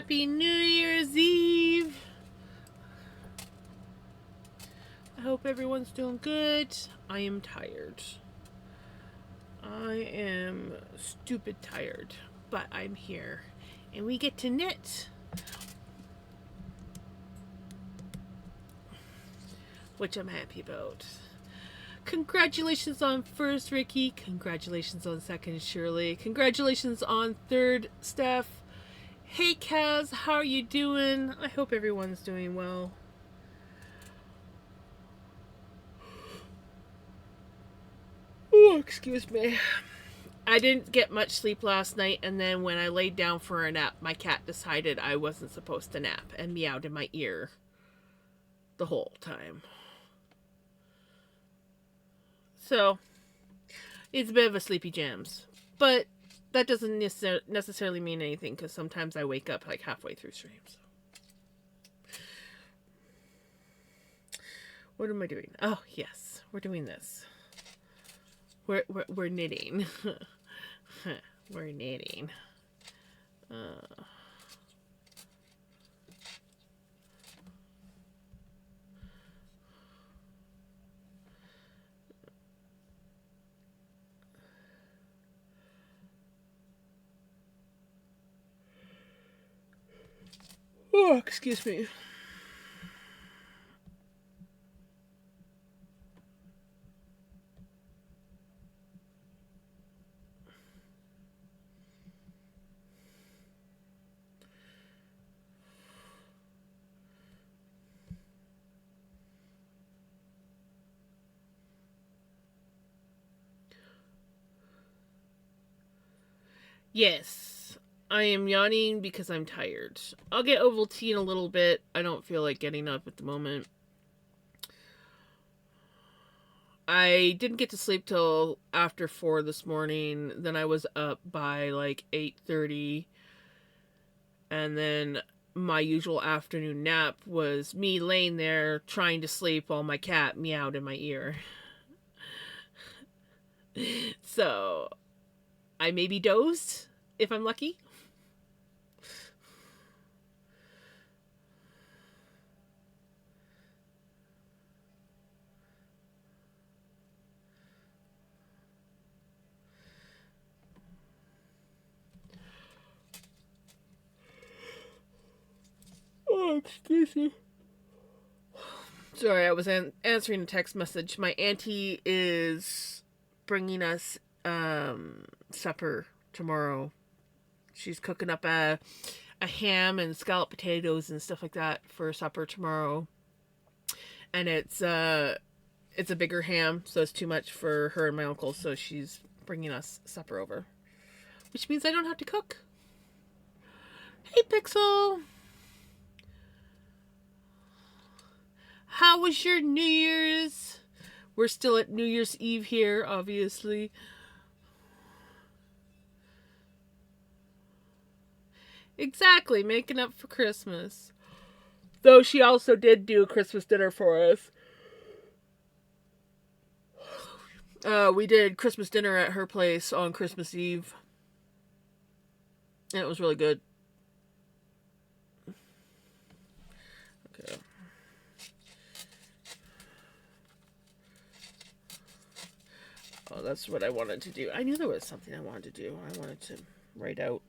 Happy New Year's Eve. I hope everyone's doing good. I am tired. I am stupid tired, but I'm here. And we get to knit, which I'm happy about. Congratulations on first, Ricky. Congratulations on second, Shirley. Congratulations on third, Steph. Hey, Kaz, how are you doing? I hope everyone's doing well. Oh, excuse me. I didn't get much sleep last night, and then when I laid down for a nap, my cat decided I wasn't supposed to nap and meowed in my ear the whole time. So, it's a bit of a sleepy jams. But that doesn't necessarily mean anything, because sometimes I wake up like halfway through streams. What am I doing? Oh, yes, we're doing this. We're knitting. We're knitting. Oh, excuse me. Yes, I am yawning because I'm tired. I'll get Ovaltine in a little bit. I don't feel like getting up at the moment. I didn't get to sleep till after 4 this morning. Then I was up by like 8:30. And then my usual afternoon nap was me laying there trying to sleep while my cat meowed in my ear. So, I maybe dozed if I'm lucky. Oh, excuse me. Sorry, I was answering a text message. My auntie is bringing us supper tomorrow. She's cooking up a ham and scalloped potatoes and stuff like that for supper tomorrow. And it's a bigger ham, so it's too much for her and my uncle. So she's bringing us supper over, which means I don't have to cook. Hey, Pixel. How was your New Year's? We're still at New Year's Eve here, obviously. Exactly, making up for Christmas. Though she also did do a Christmas dinner for us. We did Christmas dinner at her place on Christmas Eve. And it was really good. Okay. Oh, that's what I wanted to do. I knew there was something I wanted to do. I wanted to write out.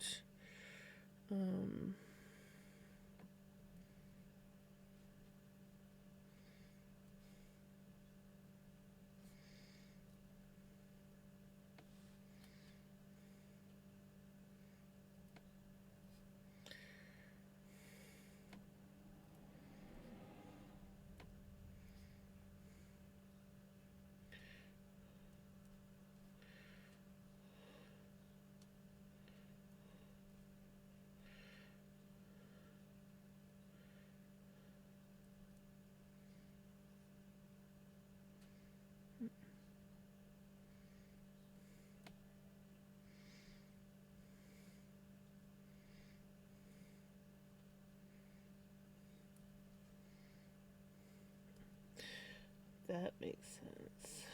That makes sense.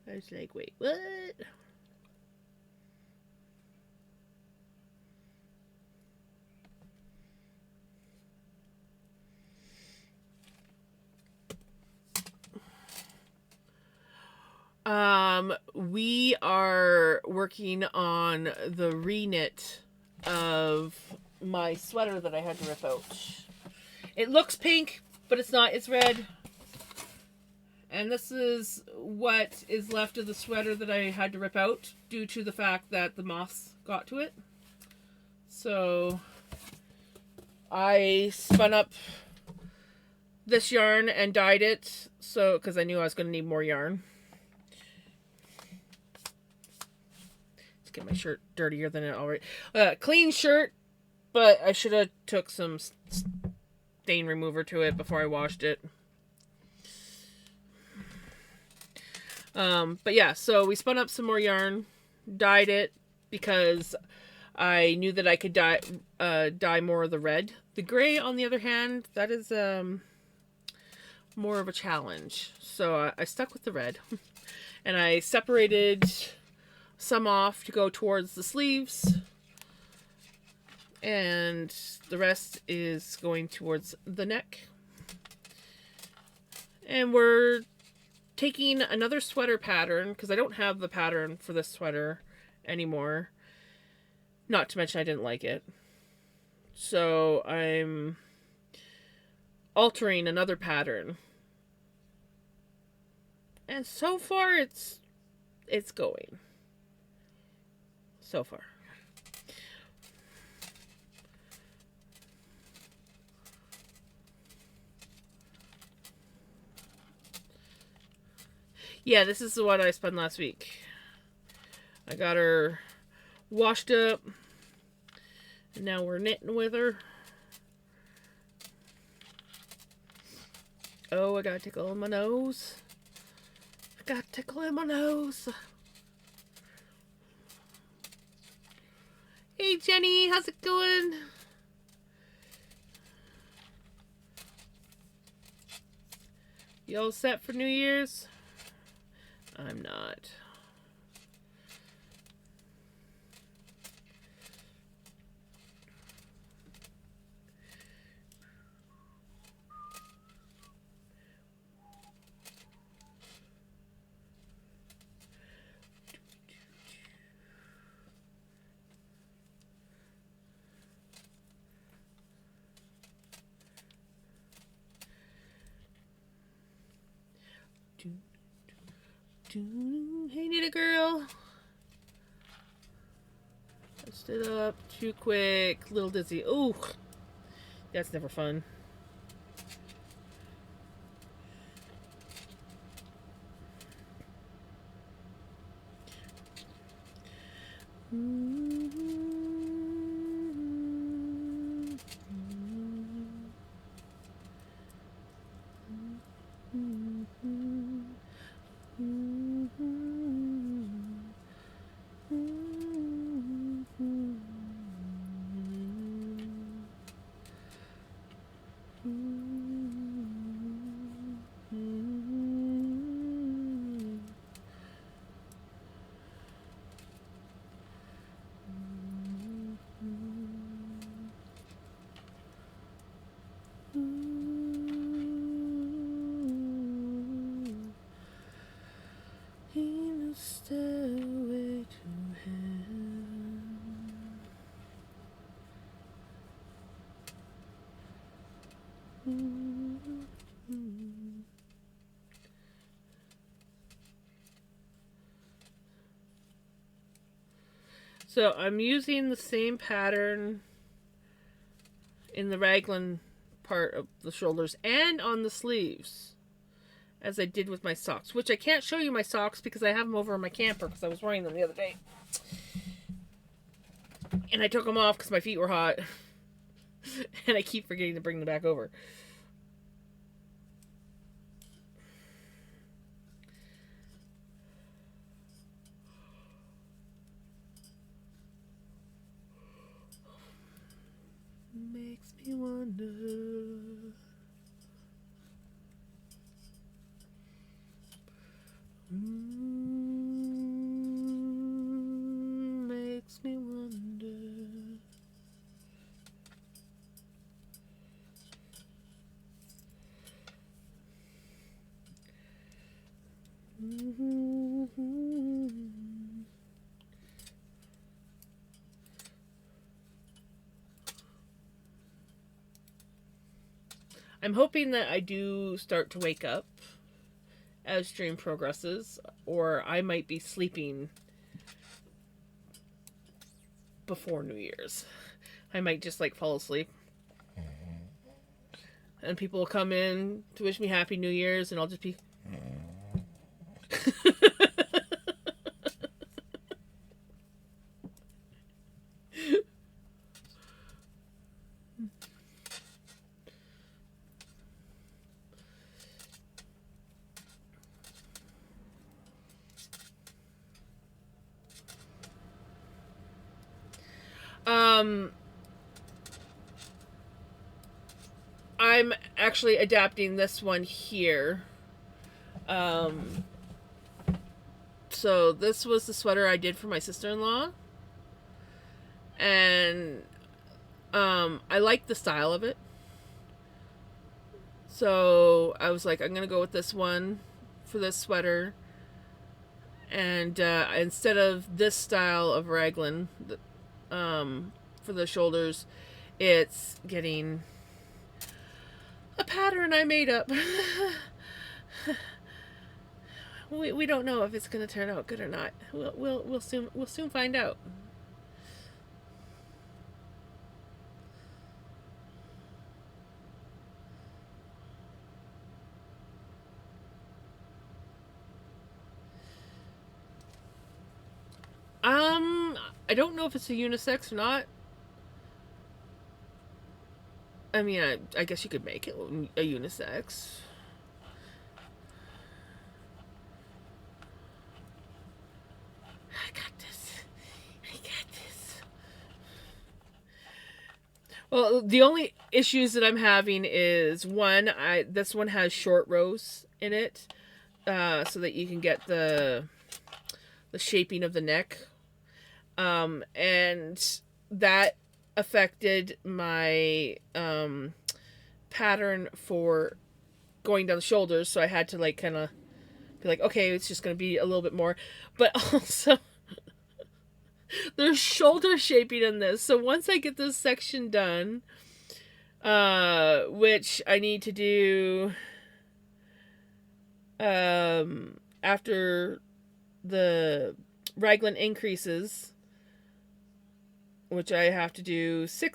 I was like, wait, what? we are working on the reknit of my sweater that I had to rip out. It looks pink, but it's not. It's red. And this is what is left of the sweater that I had to rip out due to the fact that the moths got to it. So I spun up this yarn and dyed it, so because I knew I was going to need more yarn. Let's get my shirt dirtier than it already. Clean shirt, but I should have took some stain remover to it before I washed it. But yeah, so we spun up some more yarn, dyed it because I knew that I could dye more of the red. The gray, on the other hand, that is more of a challenge. So I stuck with the red, and I separated some off to go towards the sleeves, and the rest is going towards the neck. And we're taking another sweater pattern, because I don't have the pattern for this sweater anymore. Not to mention I didn't like it. So I'm altering another pattern. And so far it's going. So far. Yeah, this is the one I spun last week. I got her washed up, and now we're knitting with her. Oh, I got a tickle in my nose. I got a tickle in my nose. Hey Jenny, how's it going? You all set for New Year's? I'm not. Hey, Nita girl. I stood up too quick. Little dizzy. Ooh, that's never fun. Stairway to heaven. So I'm using the same pattern in the raglan part of the shoulders and on the sleeves as I did with my socks, which I can't show you my socks because I have them over in my camper because I was wearing them the other day. And I took them off because my feet were hot. And I keep forgetting to bring them back over. Makes me wonder. Makes me wonder. I'm hoping that I do start to wake up as stream progresses, or I might be sleeping before New Year's. I might just like fall asleep. And people will come in to wish me Happy New Year's, and I'll just be. I'm actually adapting this one here. So this was the sweater I did for my sister-in-law, and I like the style of it. So I was like, I'm gonna go with this one for this sweater, and instead of this style of raglan, for the shoulders, it's getting a pattern I made up. we don't know if it's gonna turn out good or not. We'll soon find out. I don't know if it's a unisex or not. I mean, I guess you could make it a unisex. I got this. I got this. Well, the only issues that I'm having is one, this one has short rows in it, so that you can get the shaping of the neck, and that affected my pattern for going down the shoulders. So I had to like kind of be like, okay, it's just going to be a little bit more, but also there's shoulder shaping in this. So once I get this section done, which I need to do after the raglan increases, which I have to do 7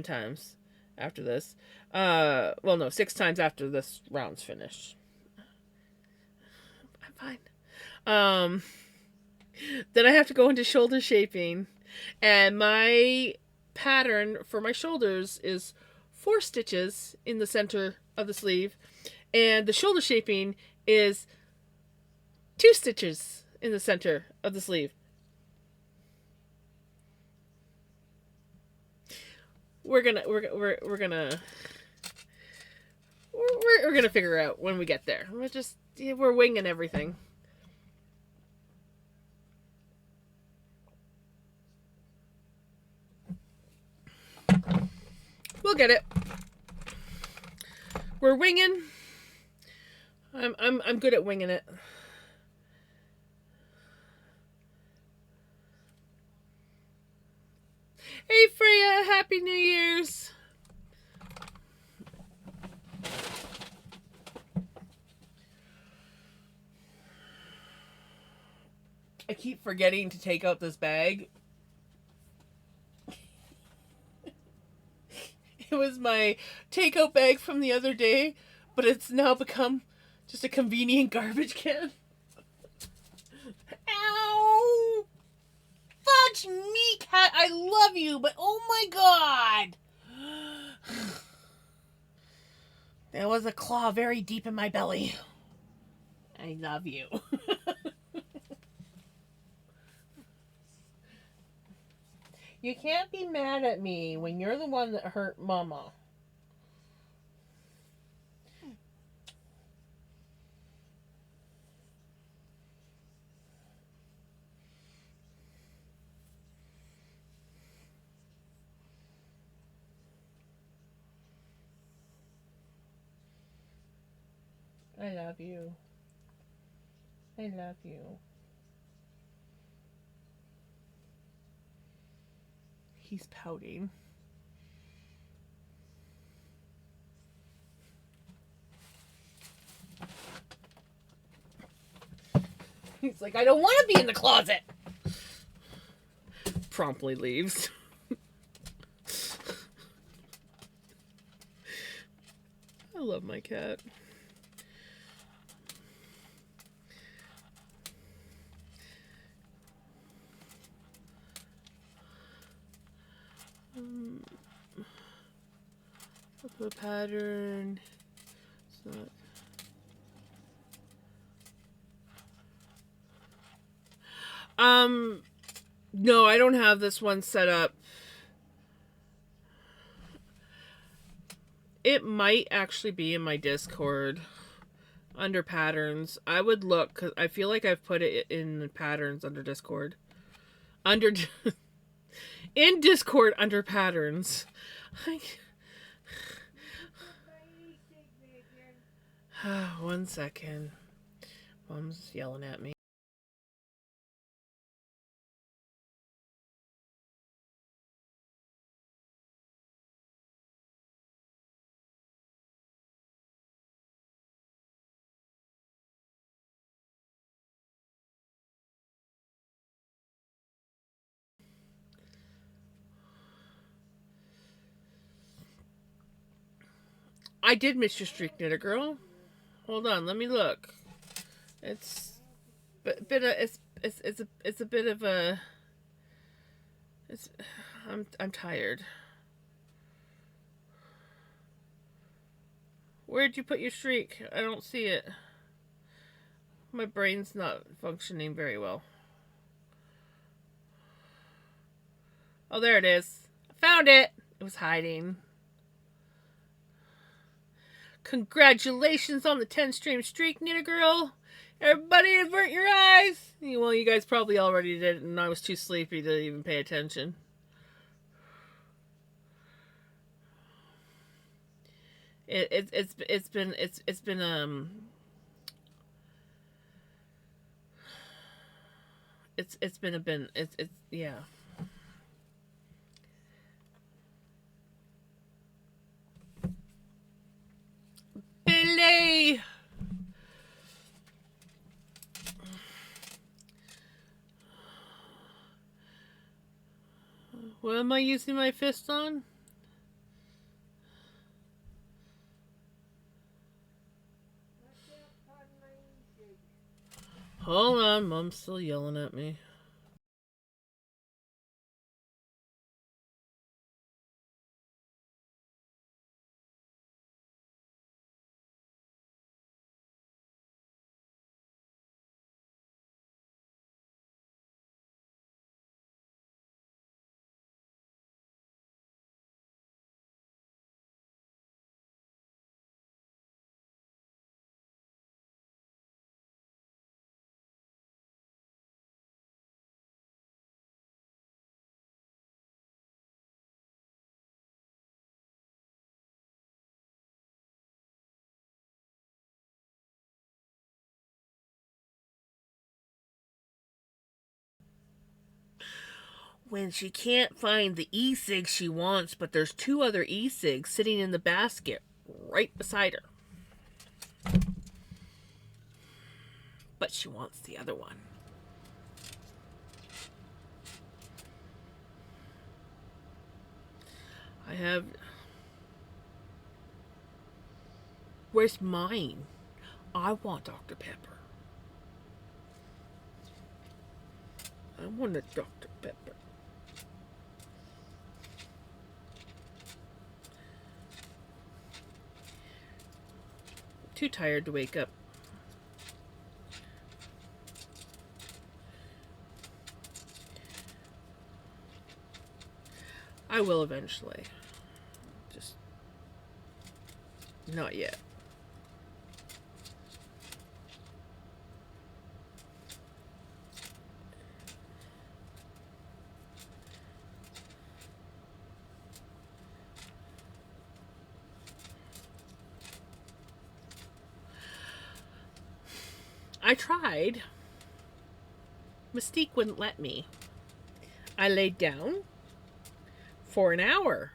times after this. Well, no, 6 times after this round's finished. I'm fine. Then I have to go into shoulder shaping, and my pattern for my shoulders is 4 stitches in the center of the sleeve, and the shoulder shaping is 2 stitches in the center of the sleeve. We're gonna figure out when we get there. We're winging everything. We'll get it. We're winging. I'm good at winging it. Hey Freya, Happy New Year's. I keep forgetting to take out this bag. It was my takeout bag from the other day, but it's now become just a convenient garbage can. Ow! Fudge me, cat. I love you, but oh my god! There was a claw very deep in my belly. I love you. You can't be mad at me when you're the one that hurt Mama. I love you. I love you. He's pouting. He's like, I don't want to be in the closet. Promptly leaves. I love my cat. The pattern. It's not. No, I don't have this one set up. It might actually be in my Discord under patterns. I would look because I feel like I've put it in patterns under Discord. In Discord under patterns. One second. Mom's yelling at me. I did miss your streak, Knitter Girl. Hold on, let me look. It's a bit of a. I'm tired. Where'd you put your streak? I don't see it. My brain's not functioning very well. Oh, there it is. I found it. It was hiding. Congratulations on the 10-stream streak, Knitter Girl. Everybody avert your eyes. Well, you guys probably already did, and I was too sleepy to even pay attention. It's been yeah. Billy! What am I using my fist on? Hold on, Mom's still yelling at me. When she can't find the e-cig she wants, but there's 2 other e-cigs sitting in the basket right beside her. But she wants the other one. I have... Where's mine? I want Dr. Pepper. I want a Dr. Pepper. Too tired to wake up. I will eventually. Just not yet. I tried. Mystique wouldn't let me. I laid down for an hour,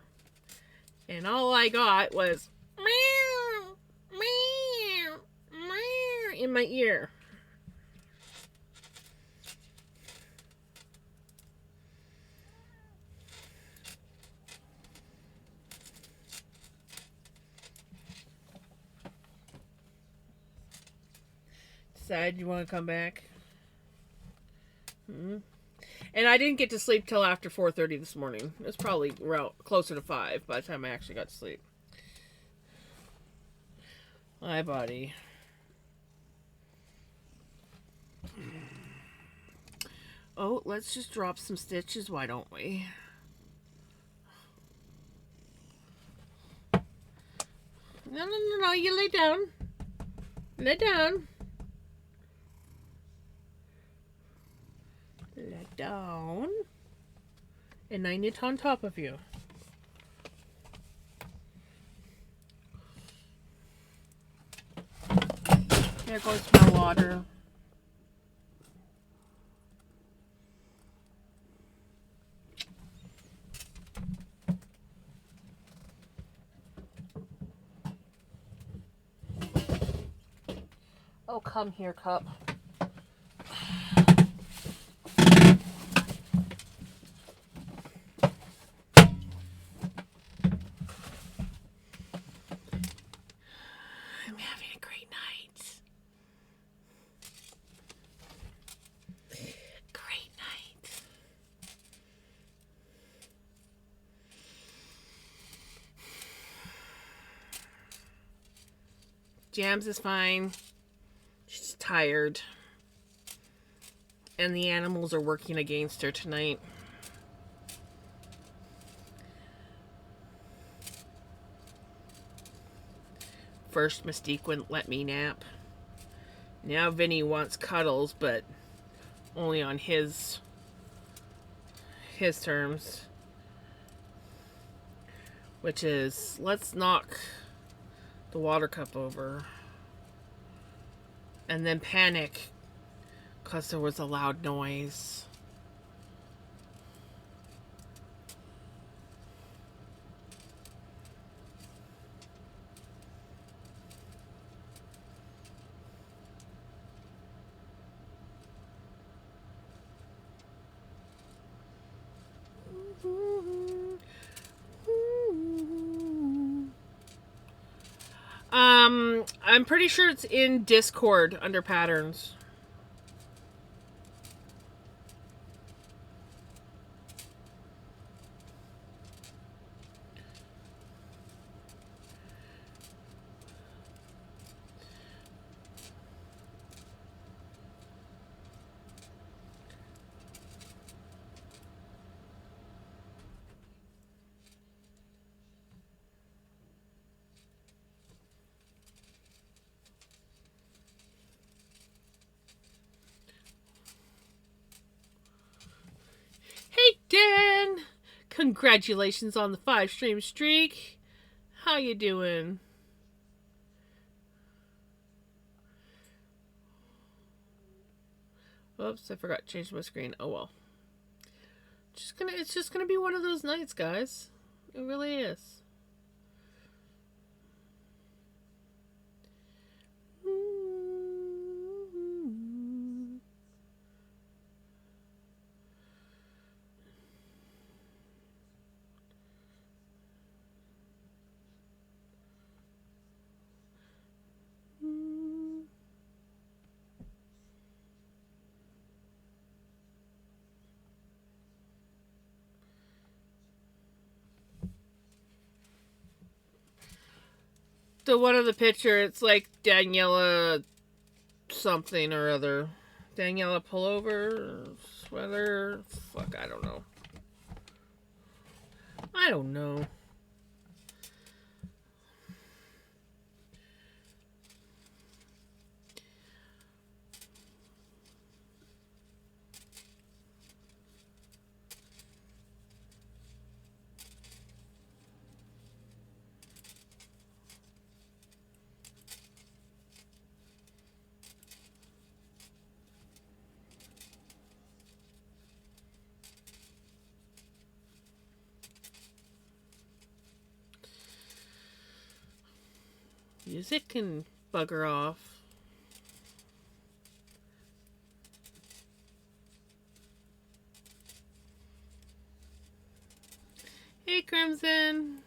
and all I got was meow, meow, meow in my ear. decide you want to come back? Hmm. And I didn't get to sleep till after 4:30 this morning. It was probably around closer to 5 by the time I actually got to sleep. Hi, buddy. Oh, let's just drop some stitches, why don't we? No, you lay down. Lay down. Lay down. And I knit on top of you. There goes my water. Oh, come here, cup. I'm having a great night. Great night. Jams is fine. She's tired. And the animals are working against her tonight. First, Mystique wouldn't let me nap. Now Vinny wants cuddles, but only on his terms. Which is, let's knock the water cup over. And then panic because there was a loud noise. I'm pretty sure it's in Discord under patterns. Hey, Dan! Congratulations on the 5-stream streak. How you doing? Oops, I forgot to change my screen. Oh well. It's just gonna be one of those nights, guys. It really is. The one of the picture, it's like Daniela something or other. Daniela pullover, sweater, fuck, I don't know. I don't know. Music can bugger off. Hey, Crimson.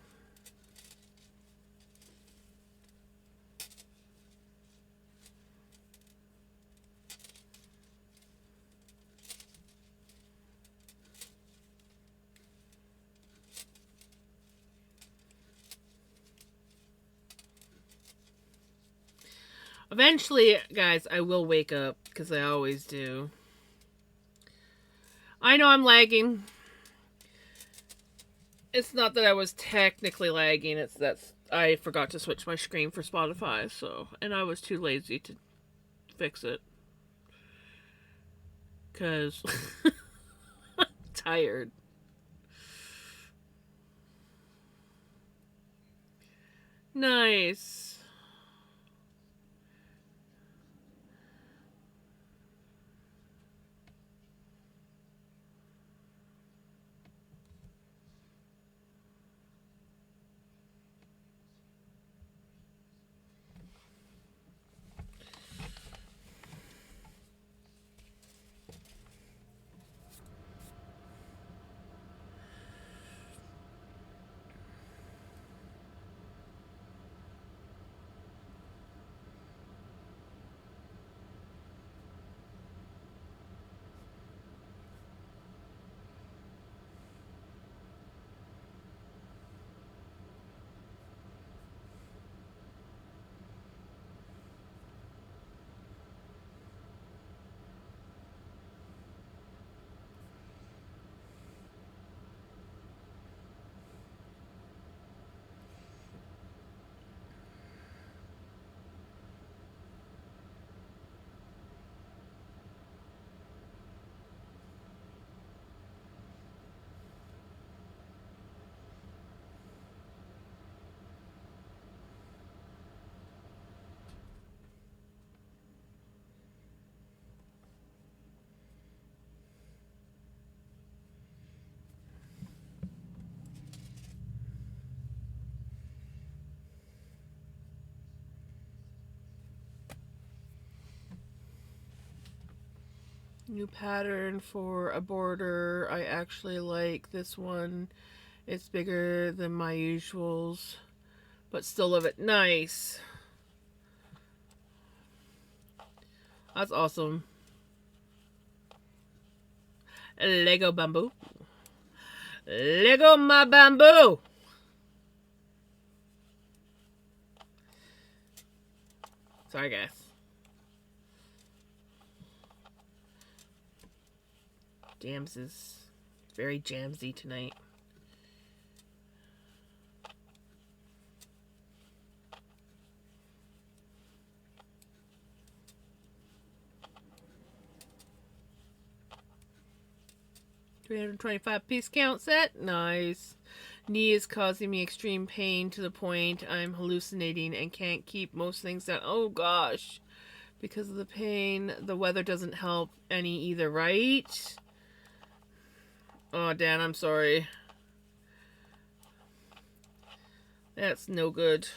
Eventually, guys, I will wake up, because I always do. I know I'm lagging. It's not that I was technically lagging, it's that I forgot to switch my screen for Spotify, so, and I was too lazy to fix it. Because I'm tired. Nice. New pattern for a border. I actually like this one. It's bigger than my usuals, but still love it. Nice. That's awesome. Lego bamboo. Lego my bamboo. Sorry, guys. Jams is very jamsy tonight. $325 piece count set. Nice. Knee is causing me extreme pain to the point I'm hallucinating and can't keep most things down. Oh gosh. Because of the pain, the weather doesn't help any either, right? Oh, Dan, I'm sorry. That's no good.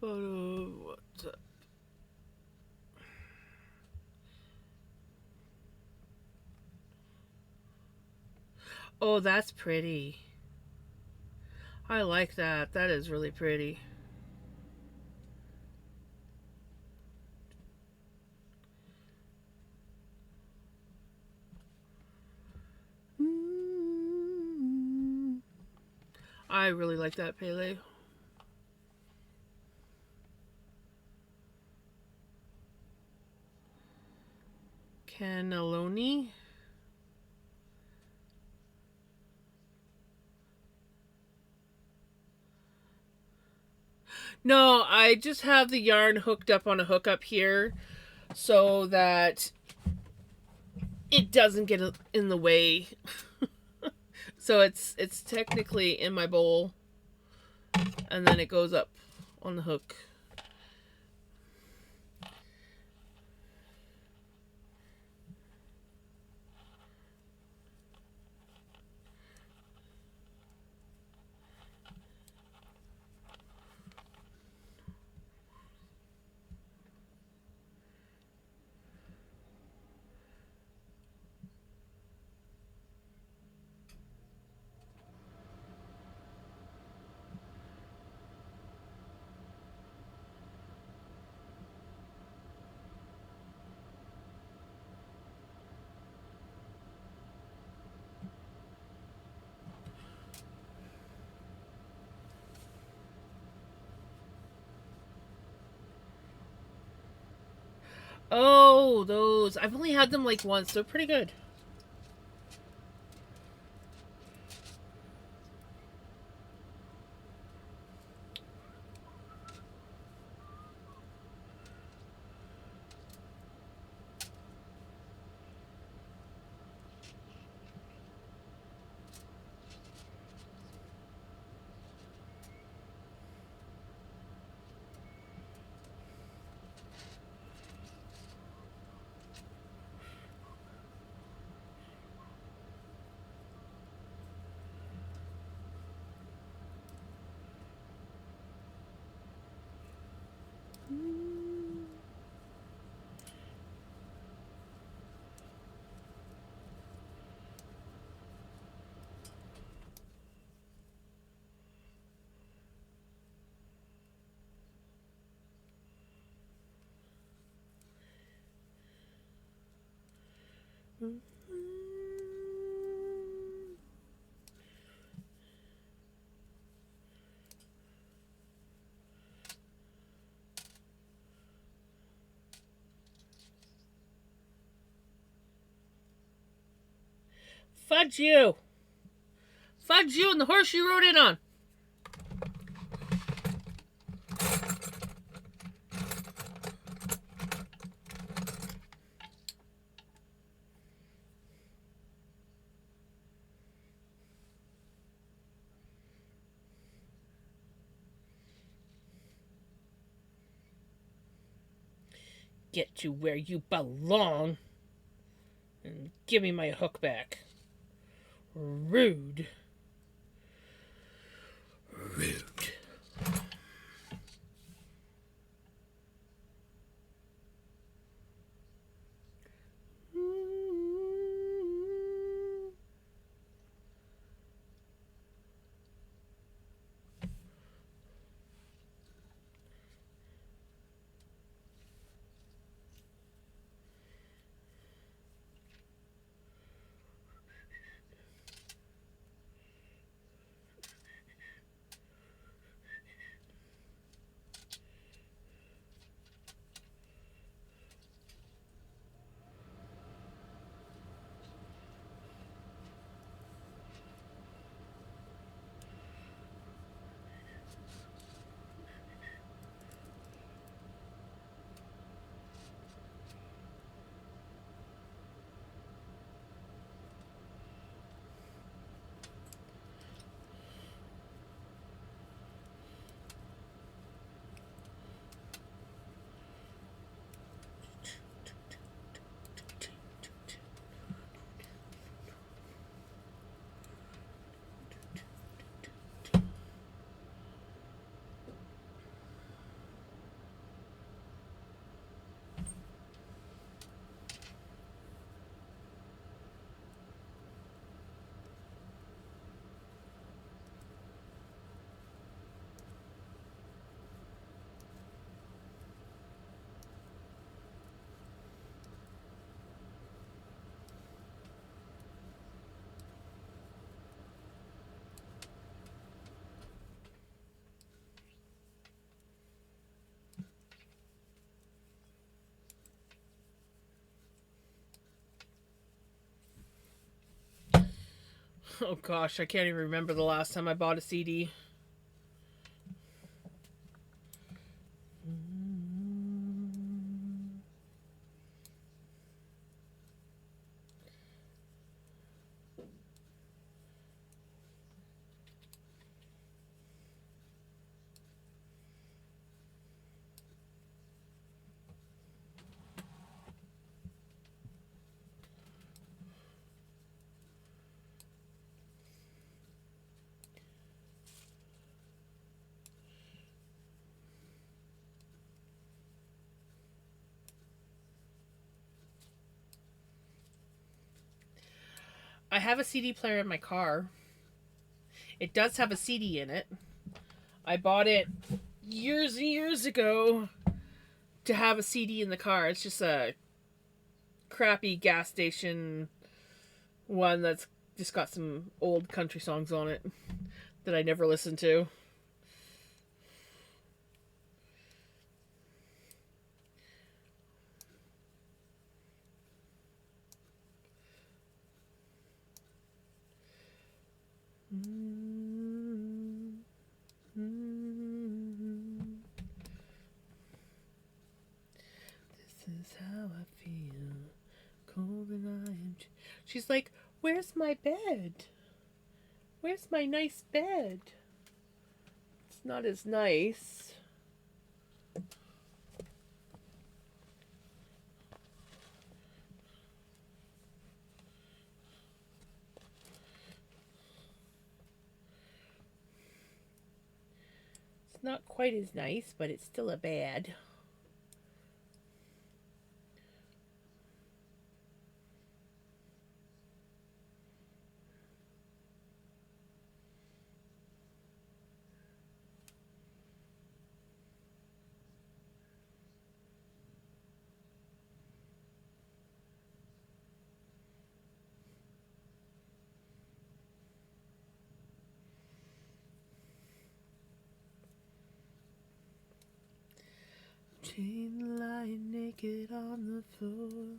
photo. What's up? Oh, that's pretty. I like that. That is really pretty. I really like that Pele. Cannelloni. No, I just have the yarn hooked up on a hook up here so that it doesn't get in the way. So it's technically in my bowl, and then it goes up on the hook. Oh, those. I've only had them like once. They're pretty good. Fudge you! Fudge you and the horse you rode in on! Get you where you belong and give me my hook back. Rude. Rude. Oh gosh, I can't even remember the last time I bought a CD. I have a CD player in my car. It does have a CD in it. I bought it years and years ago to have a CD in the car. It's just a crappy gas station one that's just got some old country songs on it that I never listened to. This is how I feel. Cold and I am. She's like, "Where's my bed? Where's my nice bed?" It's not as nice. It's not quite as nice, but it's still a bed. Chain lying naked on the floor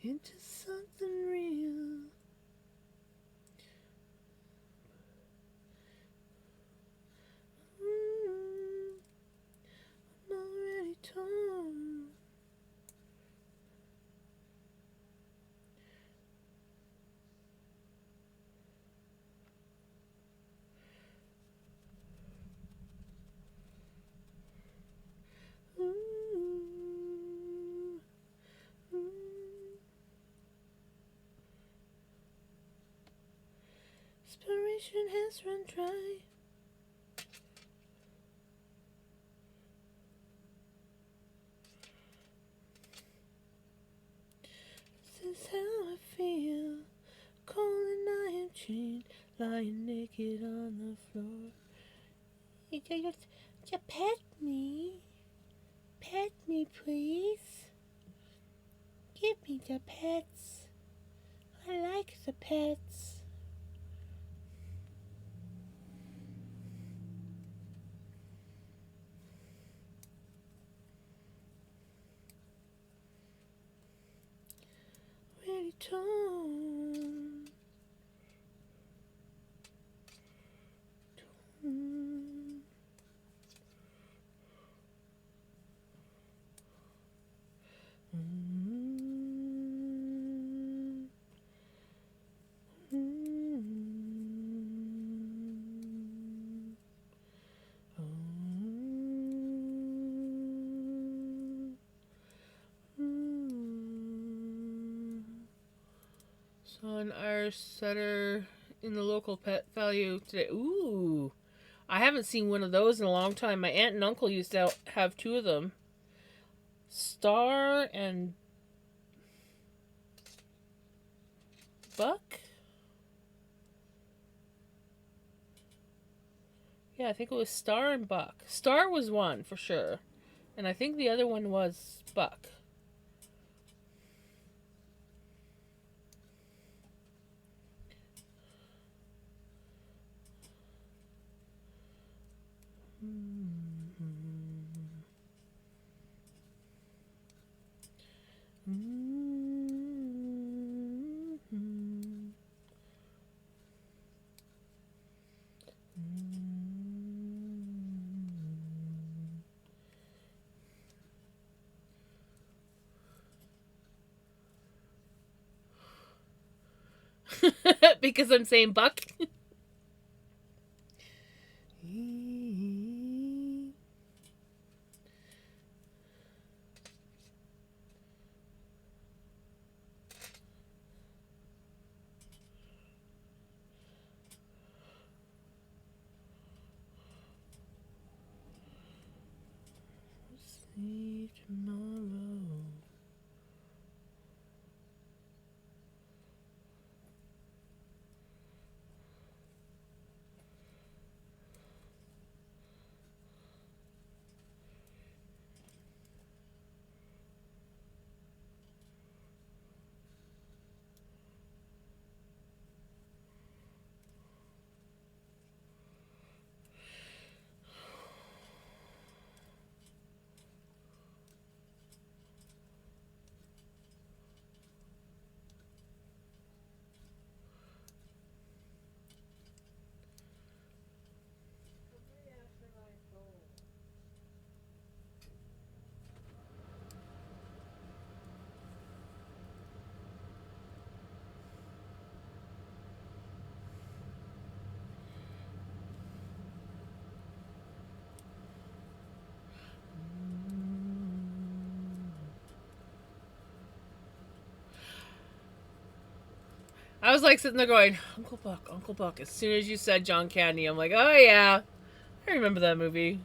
into something real. I'm already torn. Inspiration has run dry. This is how I feel. Cold and I am chained, lying naked on the floor. You pet me. Pet me, please. Give me the pets. I like the pets. Really torn. Torn. Saw an Irish setter in the local pet value today. Ooh, I haven't seen one of those in a long time. My aunt and uncle used to have two of them. Star and Buck? Yeah, I think it was Star and Buck. Star was one for sure. And I think the other one was Buck. because I'm saying buck. See tomorrow. I was like sitting there going, Uncle Buck, Uncle Buck. As soon as you said John Candy, I'm like, oh yeah, I remember that movie.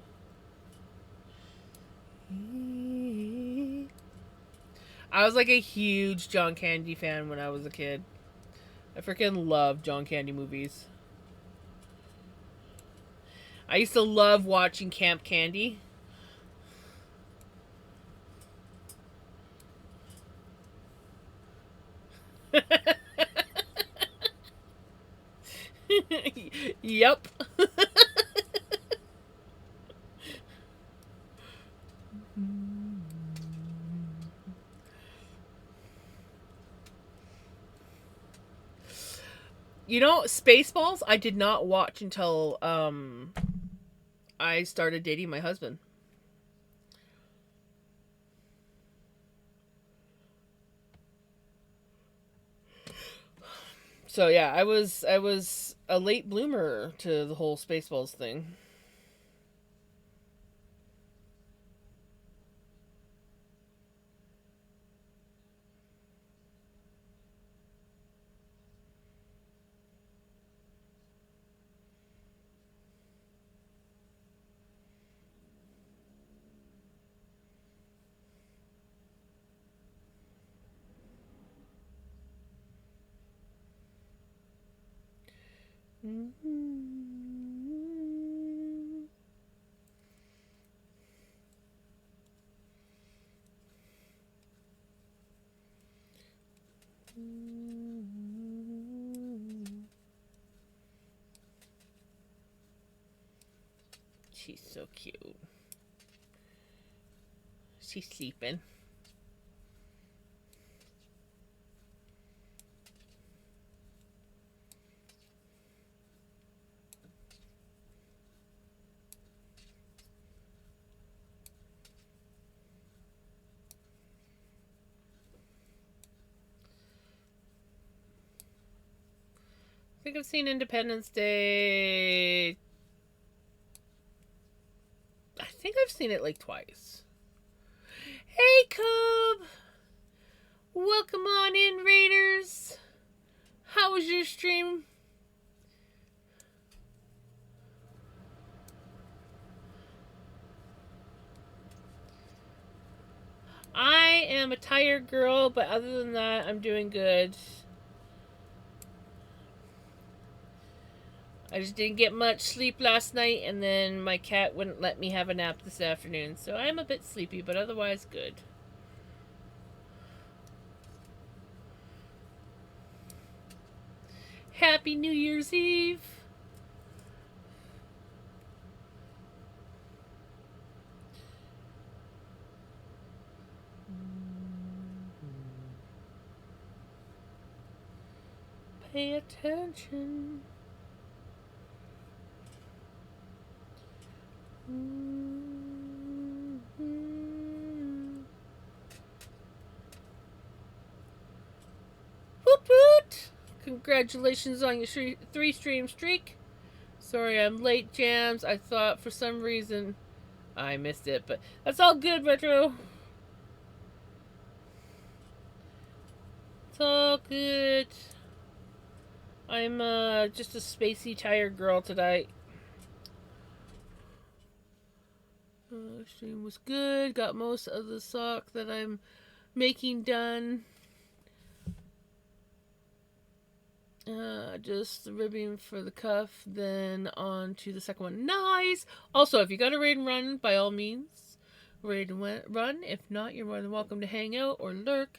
I was like a huge John Candy fan when I was a kid. I freaking love John Candy movies. I used to love watching Camp Candy. Yep. You know, Spaceballs I did not watch until I started dating my husband. So yeah, I was a late bloomer to the whole Spaceballs thing. She's so cute. She's sleeping. I think I've seen Independence Day. I think I've seen it like twice. Hey, Cub! Welcome on in, Raiders! How was your stream? I am a tired girl, but other than that, I'm doing good. I just didn't get much sleep last night, and then my cat wouldn't let me have a nap this afternoon, so I'm a bit sleepy, but otherwise good. Happy New Year's Eve! Pay attention. Woot woot! Congratulations on your 3-stream streak. Sorry I'm late, Jams. I thought for some reason I missed it, but that's all good, Retro. It's all good. I'm just a spacey tired girl today. Stream was good. Got most of the sock that I'm making done. Just the ribbing for the cuff, then on to the second one. Nice! Also, if you got a raid and run, by all means, raid and run. If not, you're more than welcome to hang out or lurk.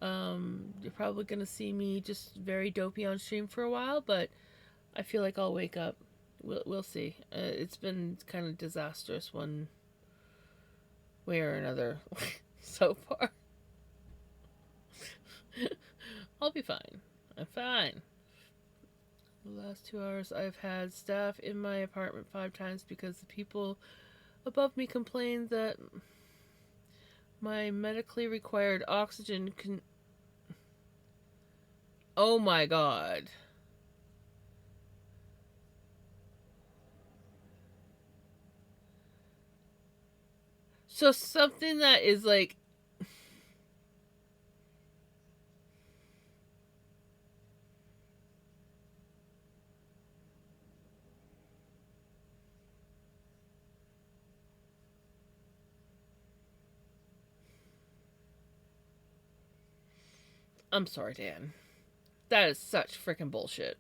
You're probably going to see me just very dopey on stream for a while, but I feel like I'll wake up. We'll see. It's been kind of disastrous one way or another so far. I'll be fine. I'm fine. The last 2 hours I've had staff in my apartment 5 times because the people above me complained that my medically required oxygen can... Oh my god. So something that is like... I'm sorry, Dan. That is such freaking bullshit.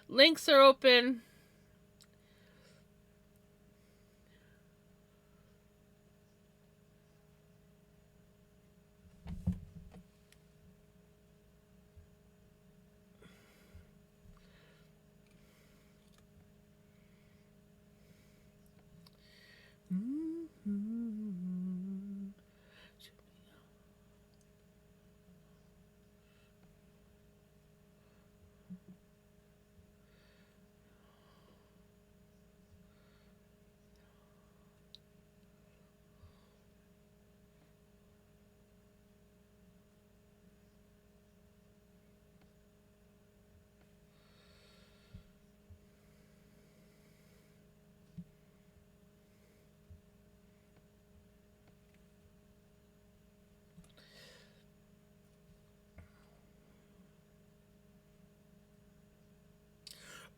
Links are open.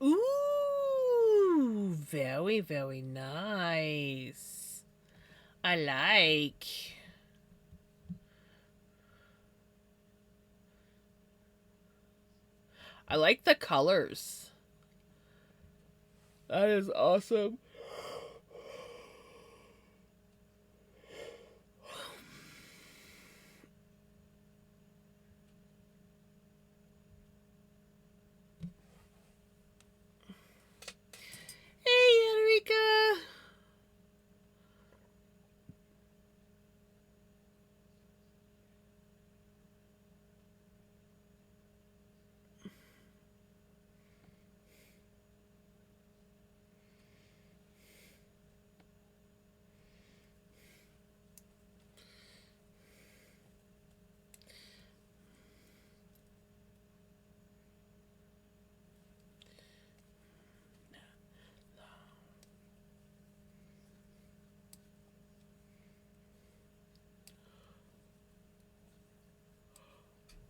Ooh, very, very nice. I like. I like the colors. That is awesome. Hey, Enrica.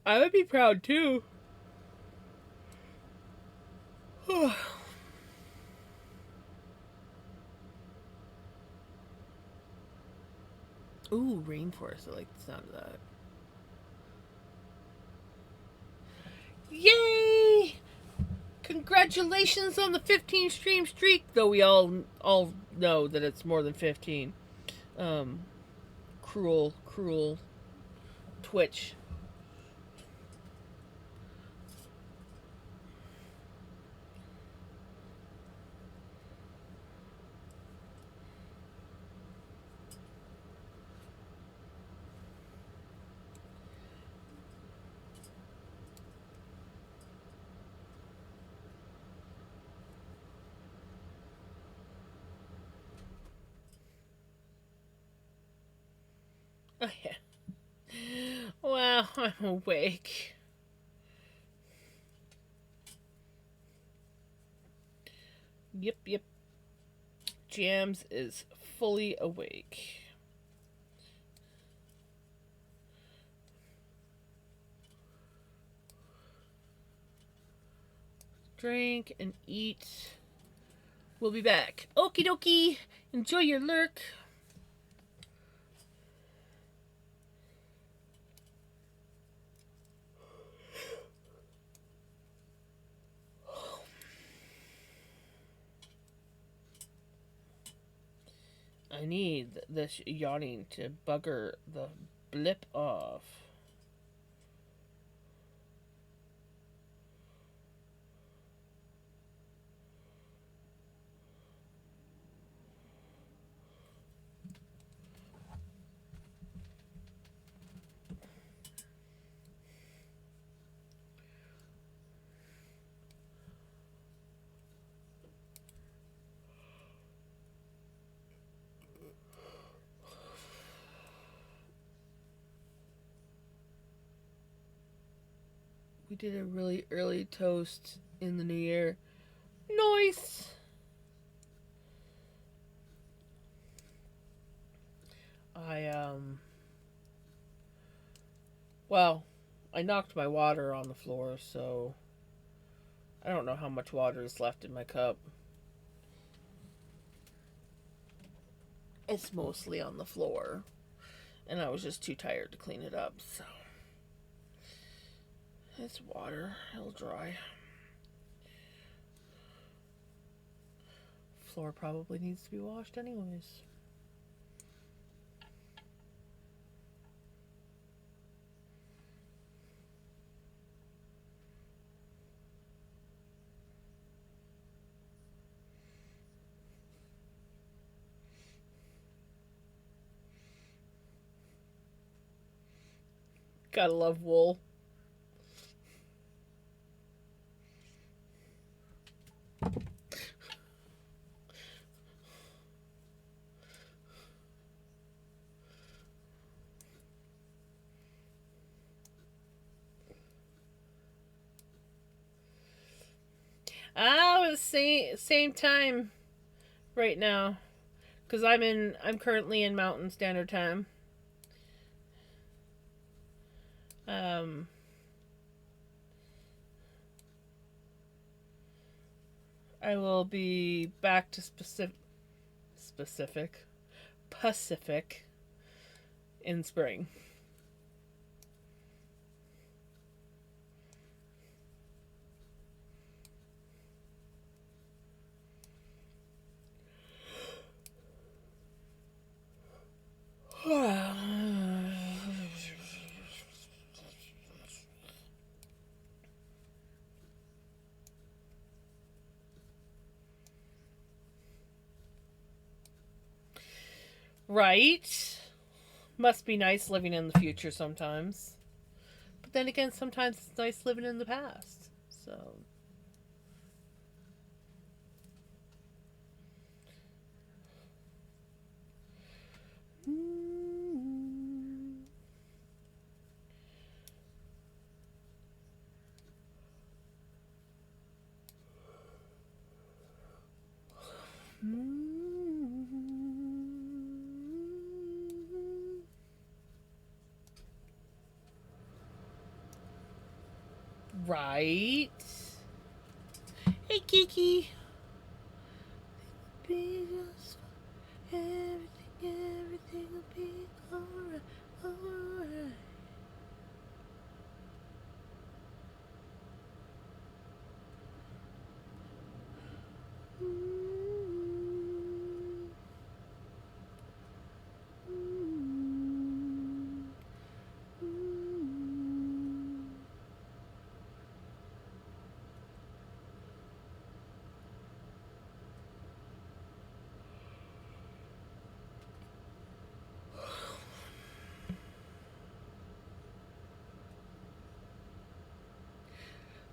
I would be proud too. Ooh, rainforest. I like the sound of that. Yay! Congratulations on the 15 stream streak, though we all know that it's more than 15. Cruel Twitch. Oh, yeah. Well, I'm awake. Yep, yep. Jams is fully awake. Drink and eat. We'll be back. Okie dokie. Enjoy your lurk. I need this yawning to bugger the blip off. We did a really early toast in the new year. Nice! I, well, I knocked my water on the floor, so I don't know how much water is left in my cup. It's mostly on the floor, and I was just too tired to clean it up, so it's water. It'll dry. Floor probably needs to be washed anyways. Gotta love wool. Ah, it's same time right now, cause I'm currently in Mountain Standard Time. Um, I will be back to specific Pacific in spring. Right? Must be nice living in the future sometimes. But then again, sometimes it's nice living in the past. So. Right? Hey, Kiki. Be just everything will be alright, alright.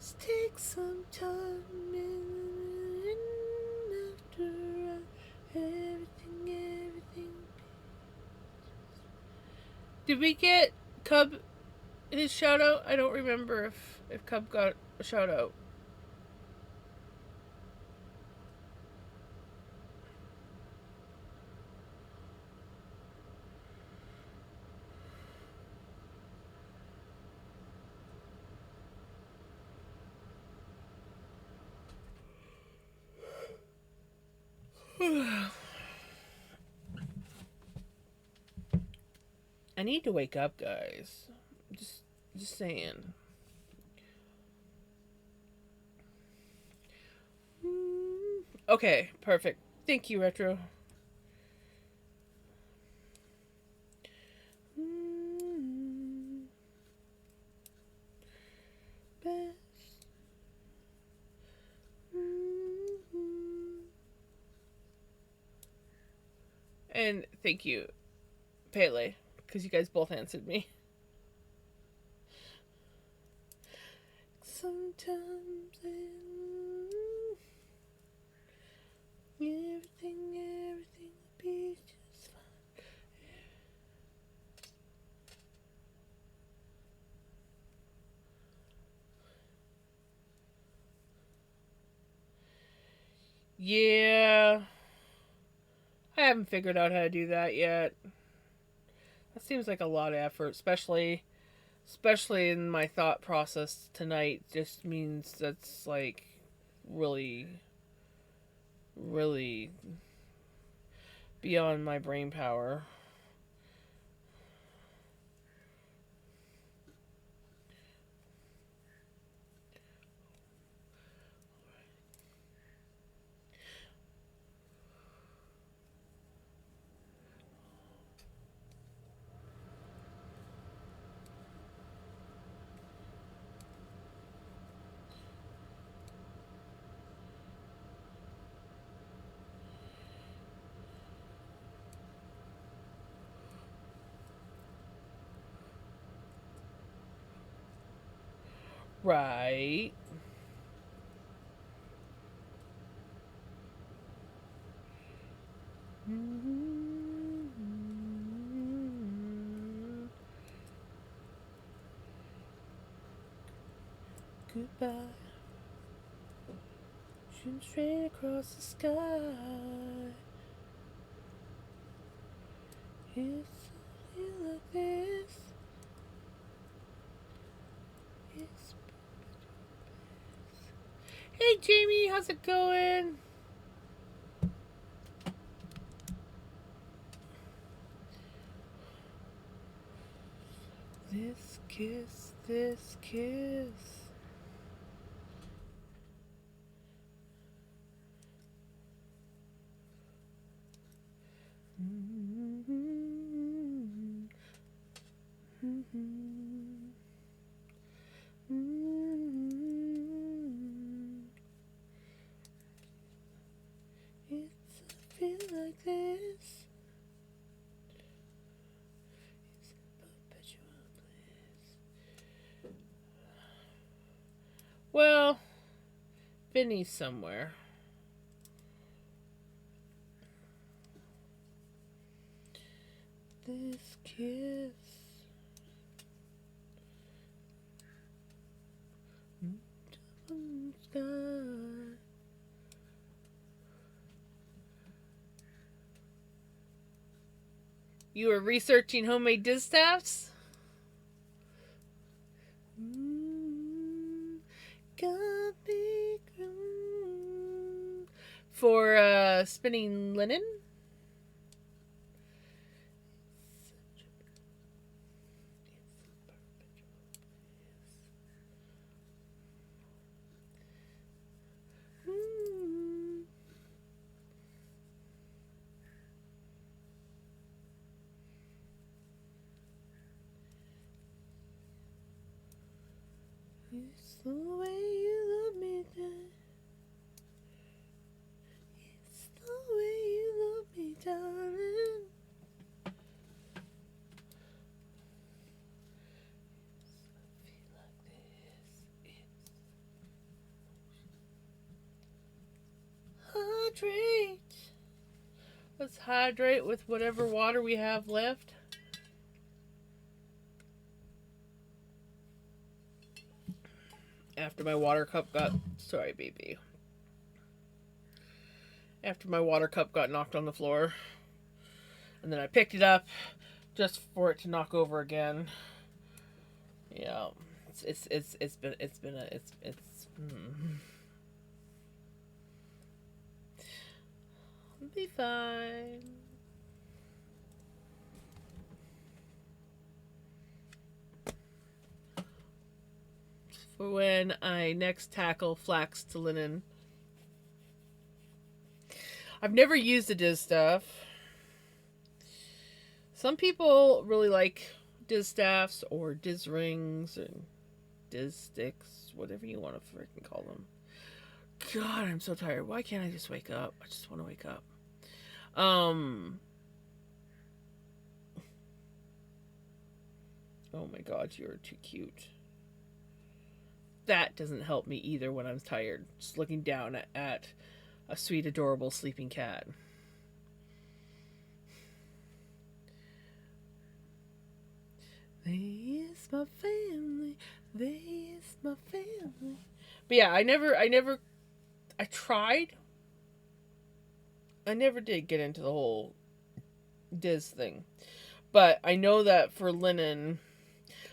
Let's take some time and after everything Did we get Cub his shout out? I don't remember if Cub got a shout out. I need to wake up, guys. Just saying. Okay, perfect. Thank you, Retro. And thank you, Pele, because you guys both answered me. Sometimes everything will be just fine. Yeah. I haven't figured out how to do that yet. That seems like a lot of effort, especially in my thought process tonight. Just means that's like really really beyond my brain power. Right. Goodbye. Shooting straight across the sky. It's something like this. It's... Hey Jamie, how's it going? This kiss, this kiss. It's a feel like this. It's perpetual bliss. Well, Vinny's somewhere. This kiss. Sky. You were researching homemade distaffs? For spinning linen? It's the way you love me, it's the way you love me, darling. Hydrate. Let's hydrate with whatever water we have left. after my water cup got... Sorry, baby. After my water cup got knocked on the floor. And then I picked it up just for it to knock over again. Yeah. It's been a... It'll be fine. For when I next tackle flax to linen. I've never used the Distaff. Some people really like Distaffs or Diz rings and Diz sticks, whatever you want to freaking call them. God, I'm so tired. Why can't I just wake up? I just want to wake up. Oh my God, you're too cute. That doesn't help me either when I'm tired. Just looking down at a sweet, adorable sleeping cat. There's my family. There's my family. But yeah, I tried. I never did get into the whole Diz thing. But I know that for linen,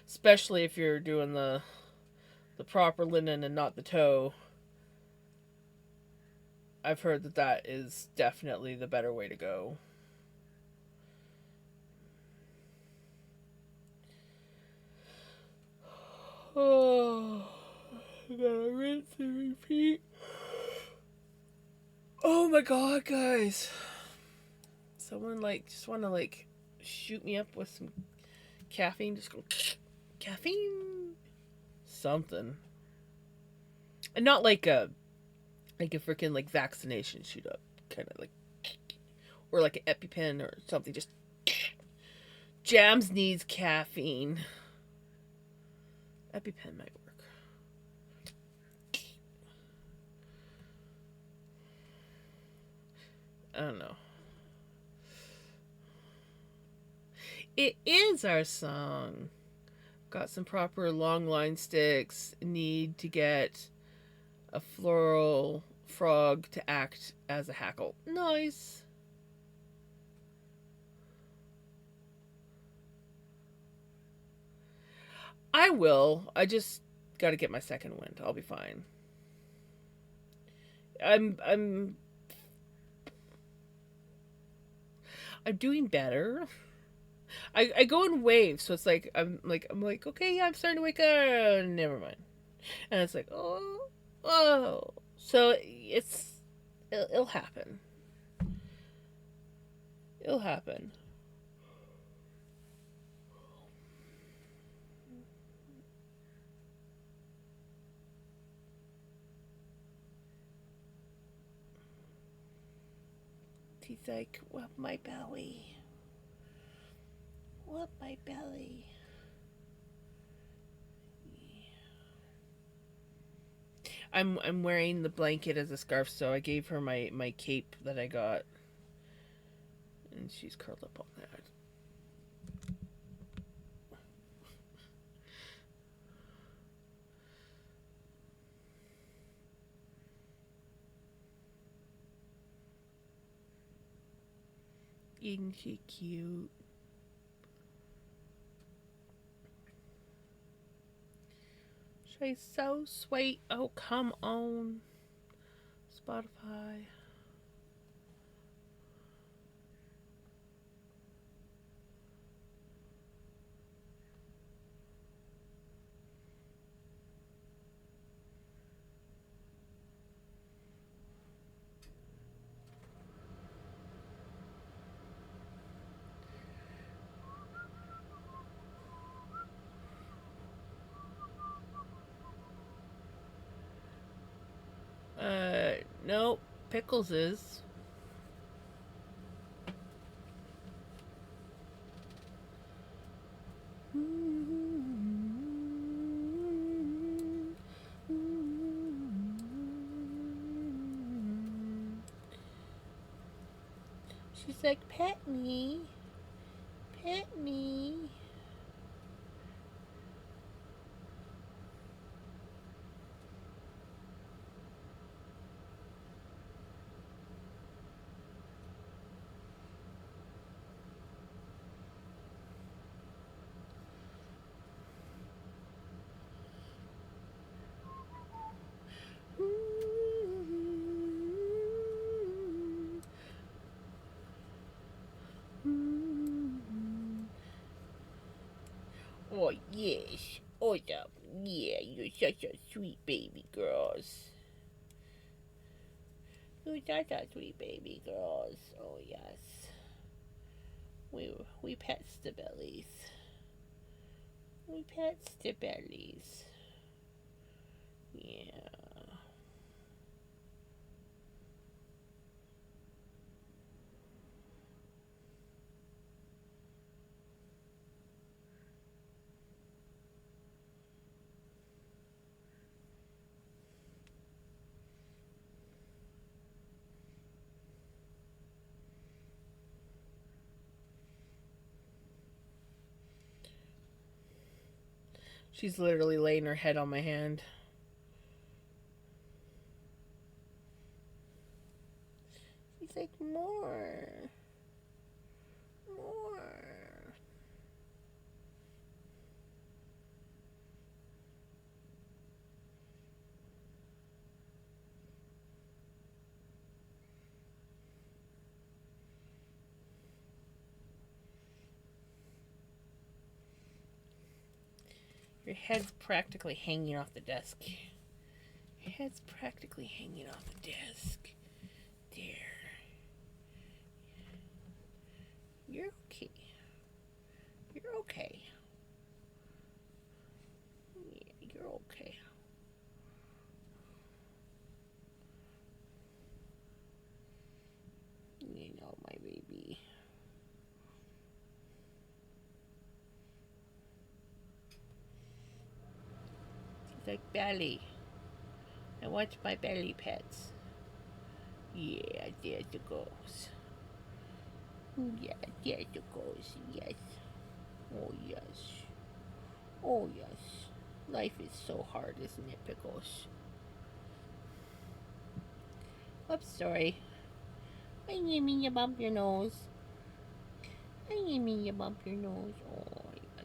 especially if you're doing the proper linen and not the toe, I've heard that is definitely the better way to go. Oh, I gotta rinse and repeat. Oh my God, guys. Someone just want to shoot me up with some caffeine. Just go, caffeine. Something. And not like a freaking vaccination shoot up. Kind of or like an EpiPen or something. Just Jams needs caffeine. EpiPen might work. I don't know. It is our song. Got some proper long line sticks. Need to get a floral frog to act as a hackle. Nice. I will. I just got to get my second wind. I'll be fine. I'm doing better. I go in waves, so it's I'm like okay, yeah, I'm starting to wake up. Never mind. And it's like, oh. So it'll happen. It'll happen. He's like, rub my belly. Rub my belly. I'm wearing the blanket as a scarf, so I gave her my cape that I got. And she's curled up on that. Isn't she cute? She's so sweet. Oh, come on. Spotify. No, Pickles is. She's like, pet me. Pet me. Yes. Awesome. Yeah, you're such a sweet baby girls. You're such a sweet baby girls. Oh yes. We pets the bellies. We pets the bellies. Yeah. She's literally laying her head on my hand. She's like, more. More. Your head's practically hanging off the desk. Your head's practically hanging off the desk. There. You're okay. You're okay. Yeah, you're okay. You know, my baby. She's like, belly. I want my belly pets. Yeah, there it goes. Yeah, there it goes. Yes. Oh, yes. Oh, yes. Life is so hard, isn't it, Pickles? Oops, sorry. I didn't mean you bump your nose. I didn't mean you bump your nose. Oh, yes.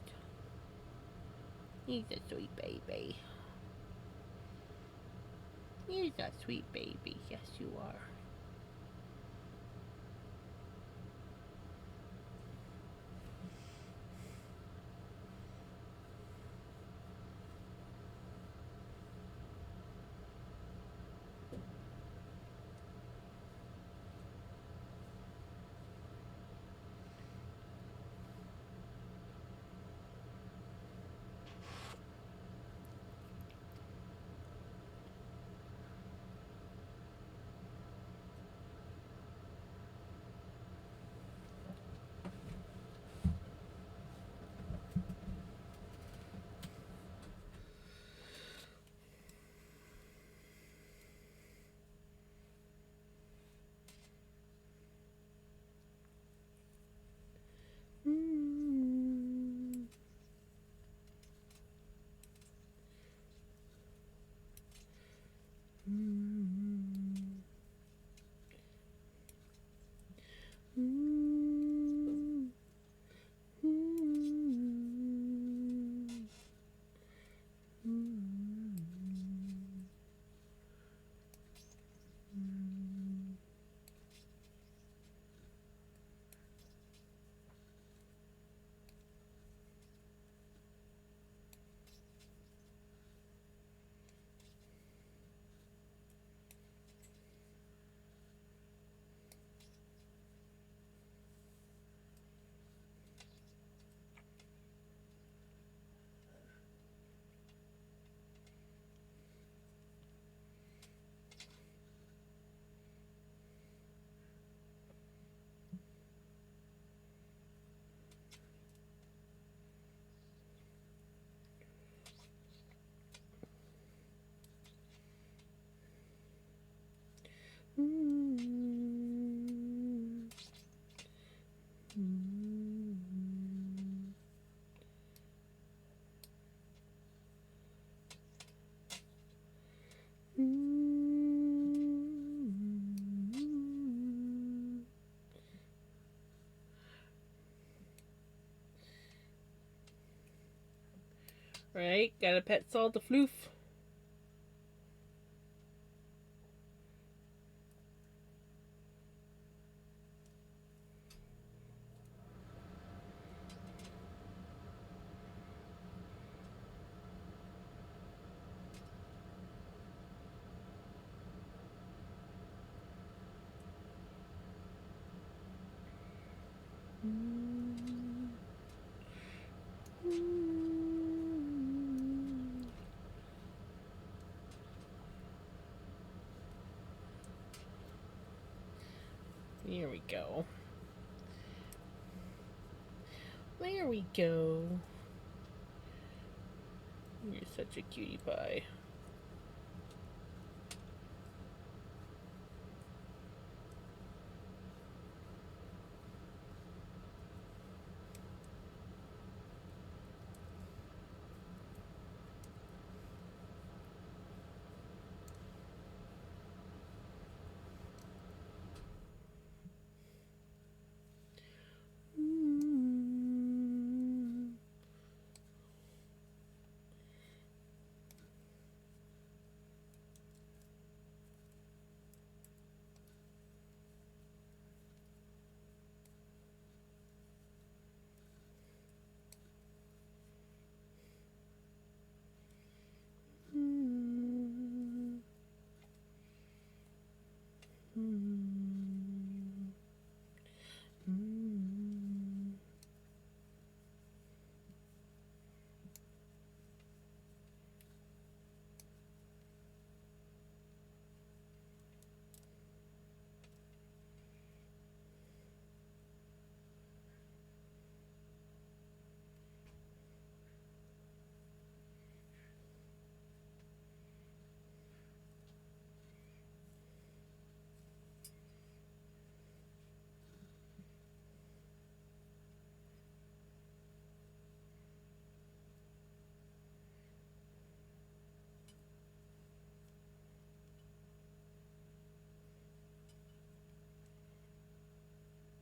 He's a sweet baby. He's a sweet baby. Yes, you are. Mm. Mm. Mm. Mm. Mm. Mm. Mm. Mm. Right, gotta pet Salt the floof. Here we go. There we go. You're such a cutie pie.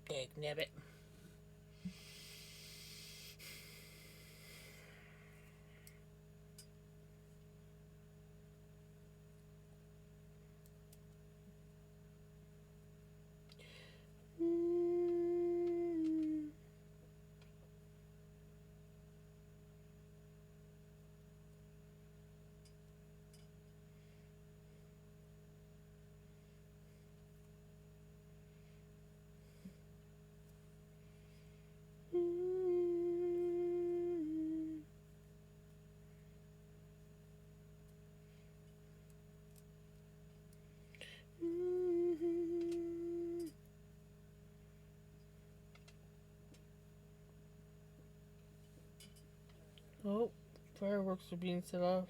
Big nibbit. Oh, fireworks are being set off.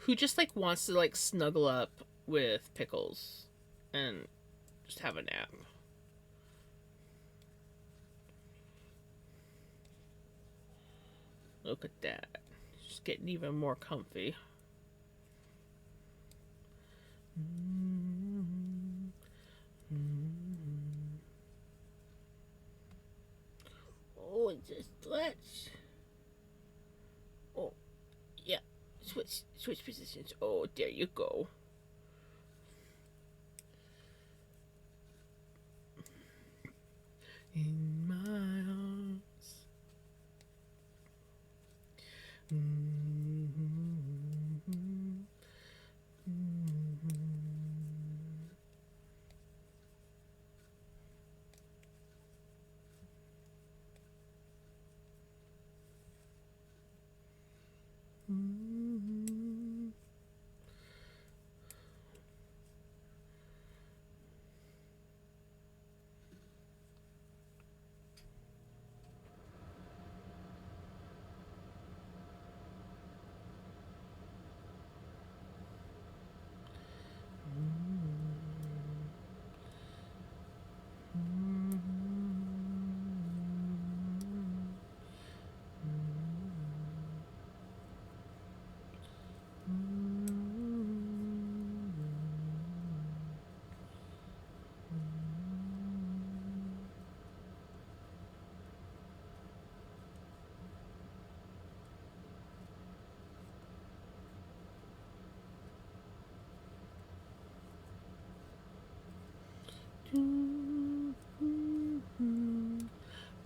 who just like wants to like snuggle up with Pickles and just have a nap. Look at that. Just getting even more comfy. Oh, it's a stretch. Oh, yeah. Switch positions. Oh, there you go. In my arms.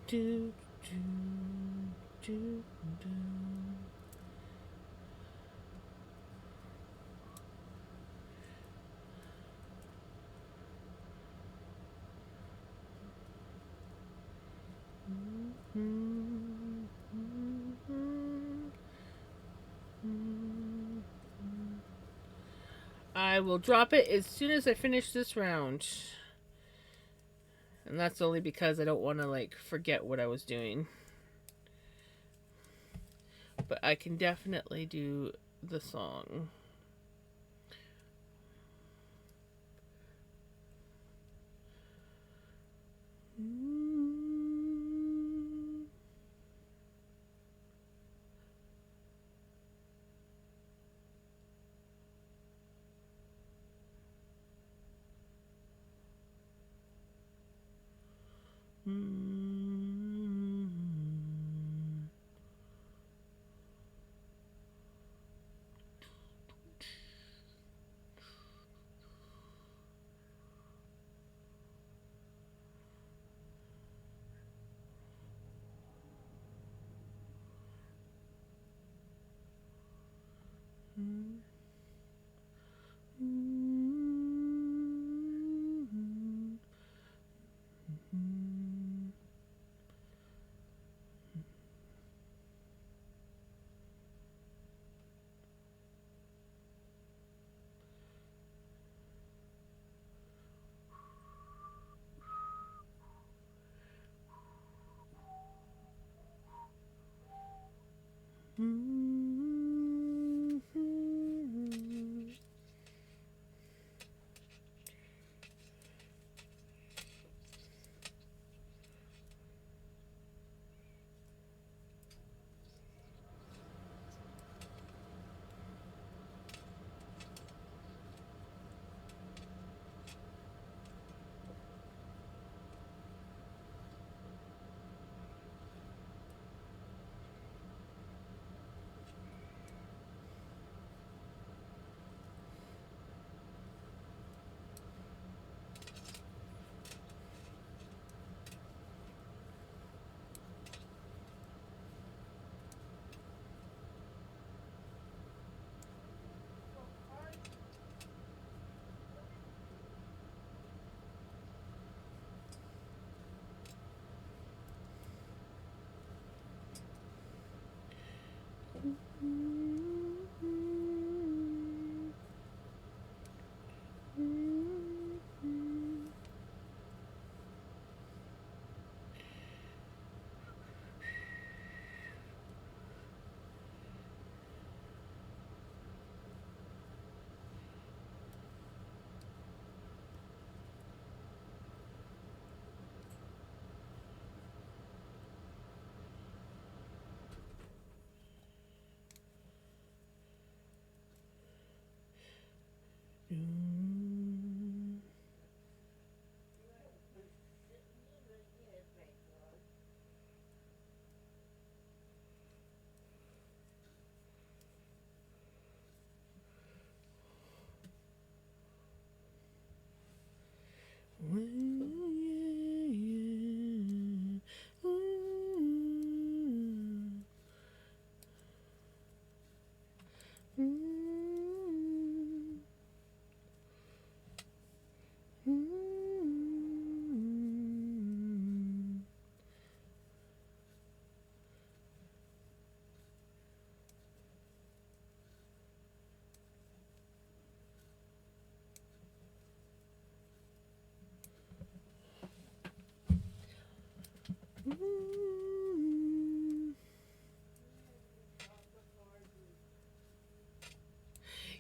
Do, do, do. I will drop it as soon as I finish this round. And that's only because I don't want to like forget what I was doing. But I can definitely do the song.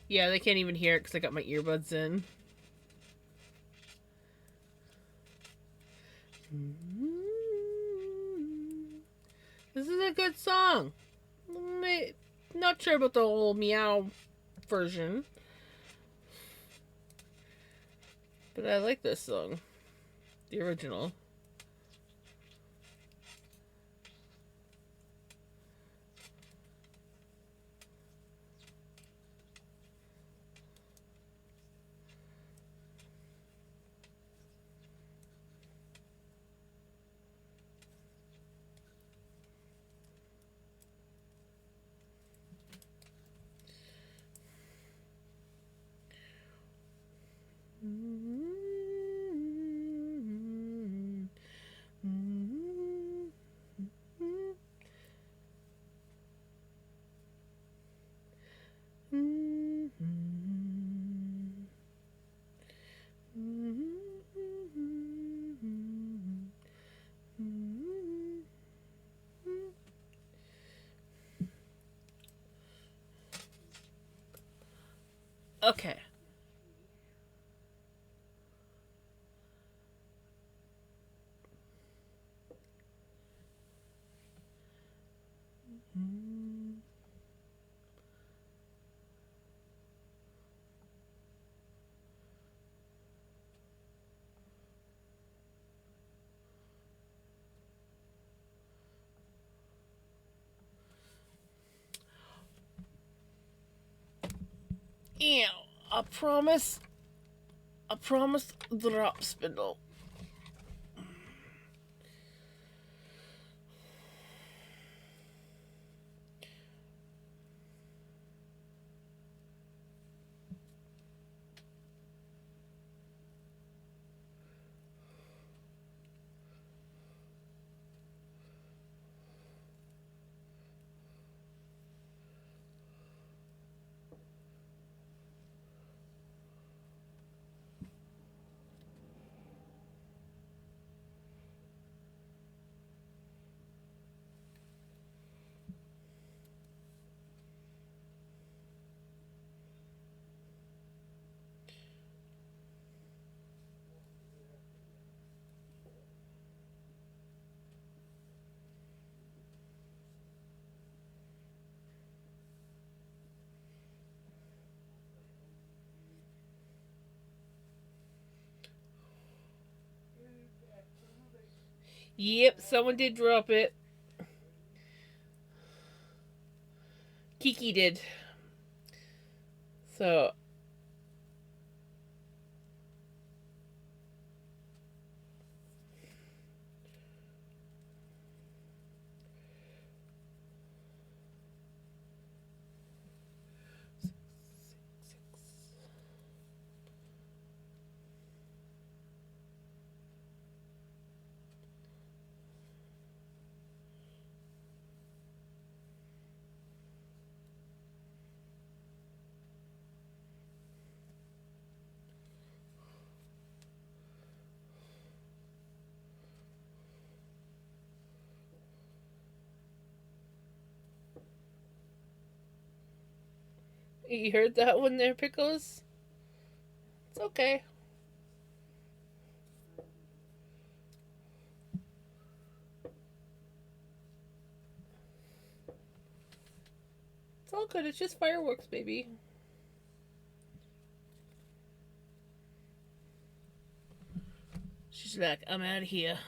Yeah, they can't even hear it because I got my earbuds in. This is a good song. Not sure about the whole meow version, but I like this song. The original. Okay. Yeah, I promise. I promise drop spindle. Yep, someone did drop it. Kiki did. So you heard that one there, Pickles? It's okay. It's all good. It's just fireworks, baby. She's like, I'm out of here.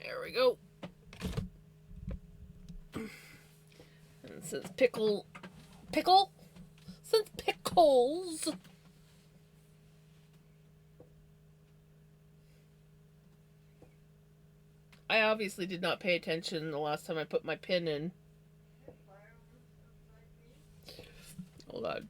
There we go. And since since Pickles, I obviously did not pay attention the last time I put my pin in. Hold on.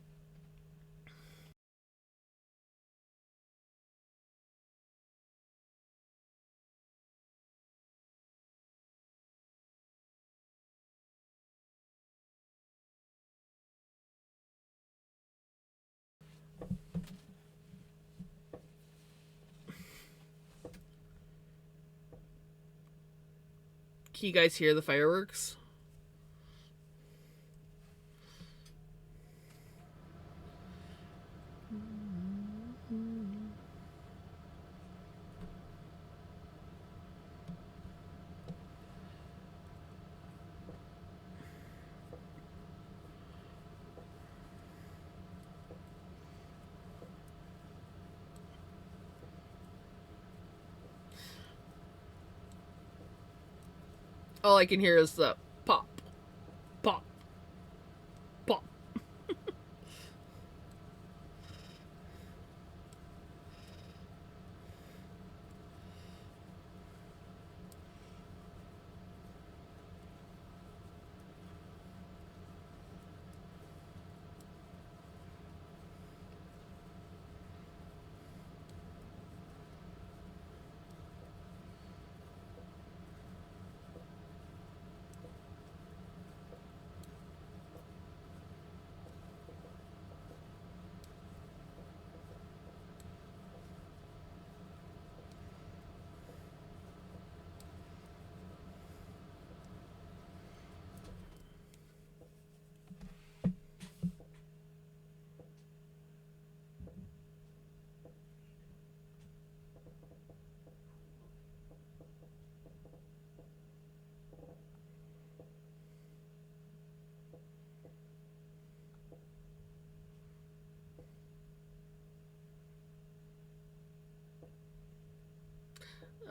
Can you guys hear the fireworks? All I can hear is the pop, pop, pop.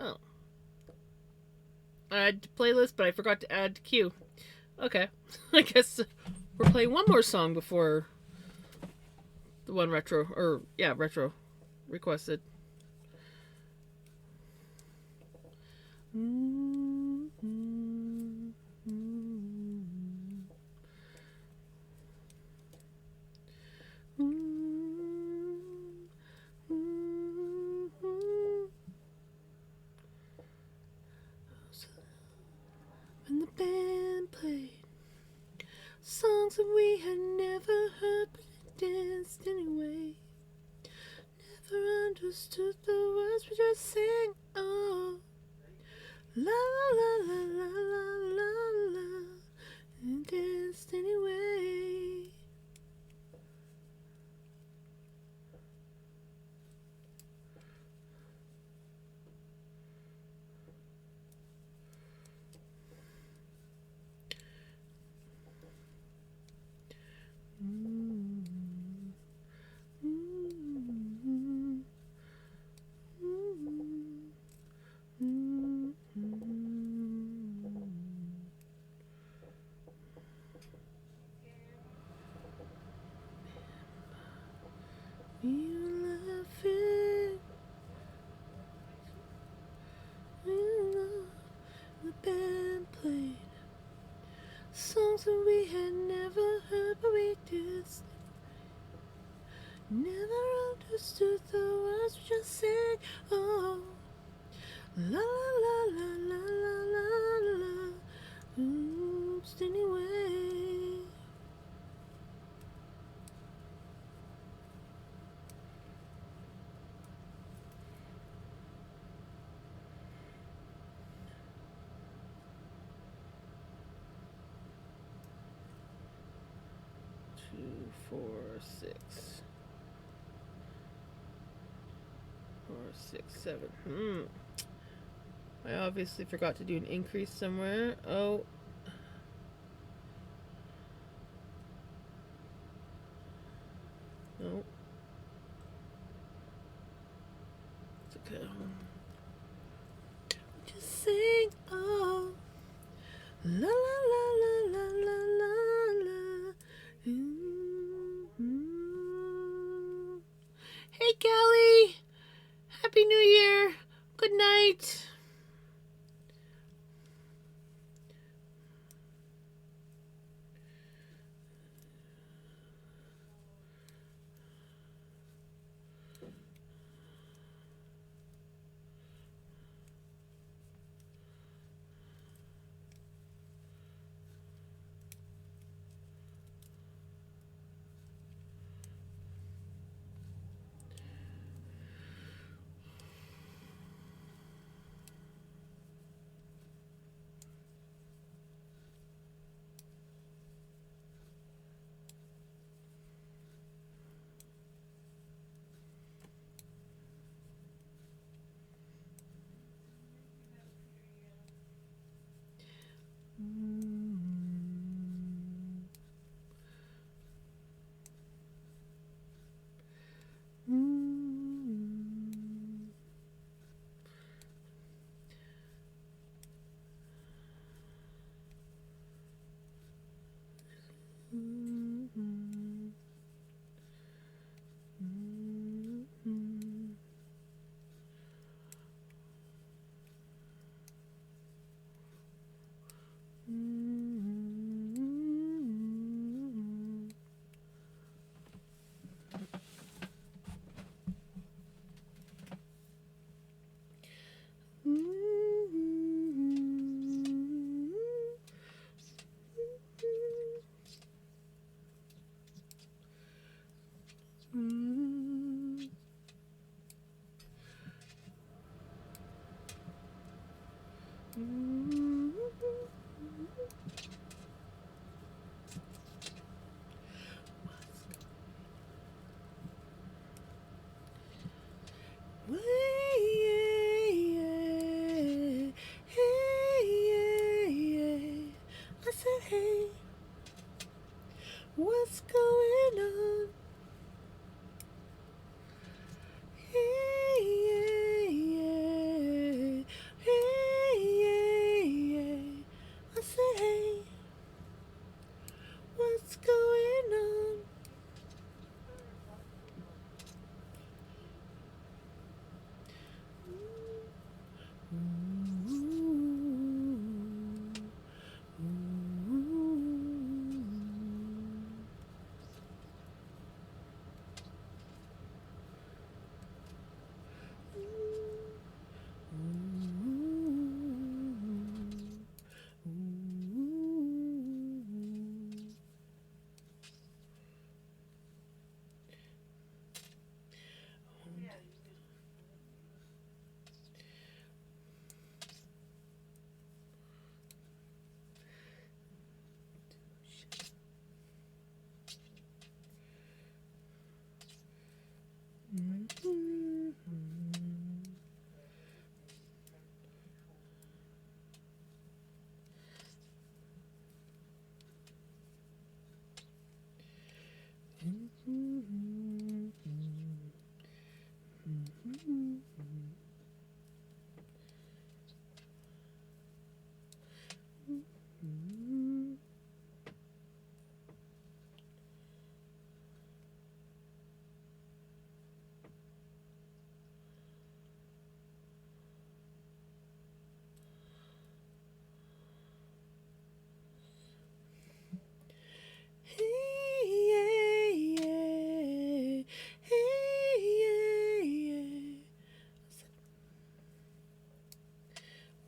Oh. Add to playlist, but I forgot to add to queue. Okay. I guess we're playing one more song before the one retro requested. When the band played songs that we had never heard, but we danced anyway. Never understood the words we just sang. Oh, la la la la la la la, and danced anyway. The band played songs that we had never heard, but we just never understood the words we just sang. Oh, la la la la la la la la. Oops, anyway. Two, 4, 6. 4, 6, 7. I obviously forgot to do an increase somewhere. Oh. No. It's okay. Just sing, oh, la la la la la la la la. Hey, Callie. Happy New Year. Good night. I said, hey, what's going on? Hey, I said, hey, what's going on?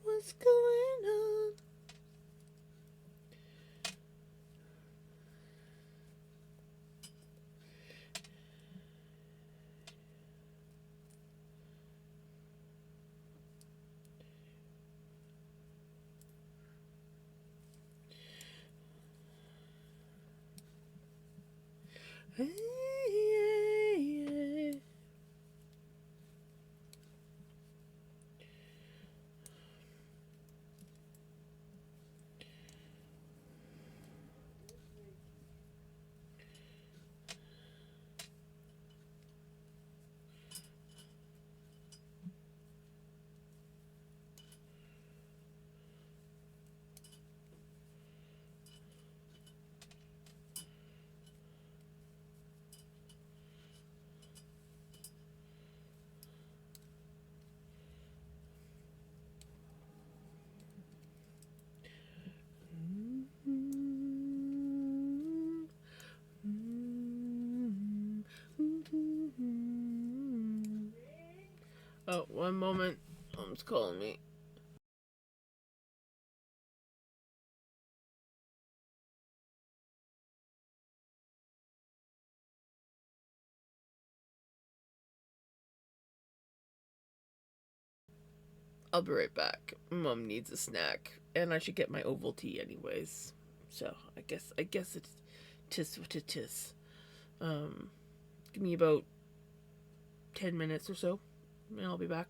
What's going on? Oh, one moment. Mom's calling me. I'll be right back. Mom needs a snack, and I should get my Ovaltine anyways. So I guess it's tis what it is. Um, Give me about 10 minutes or so, and I'll be back.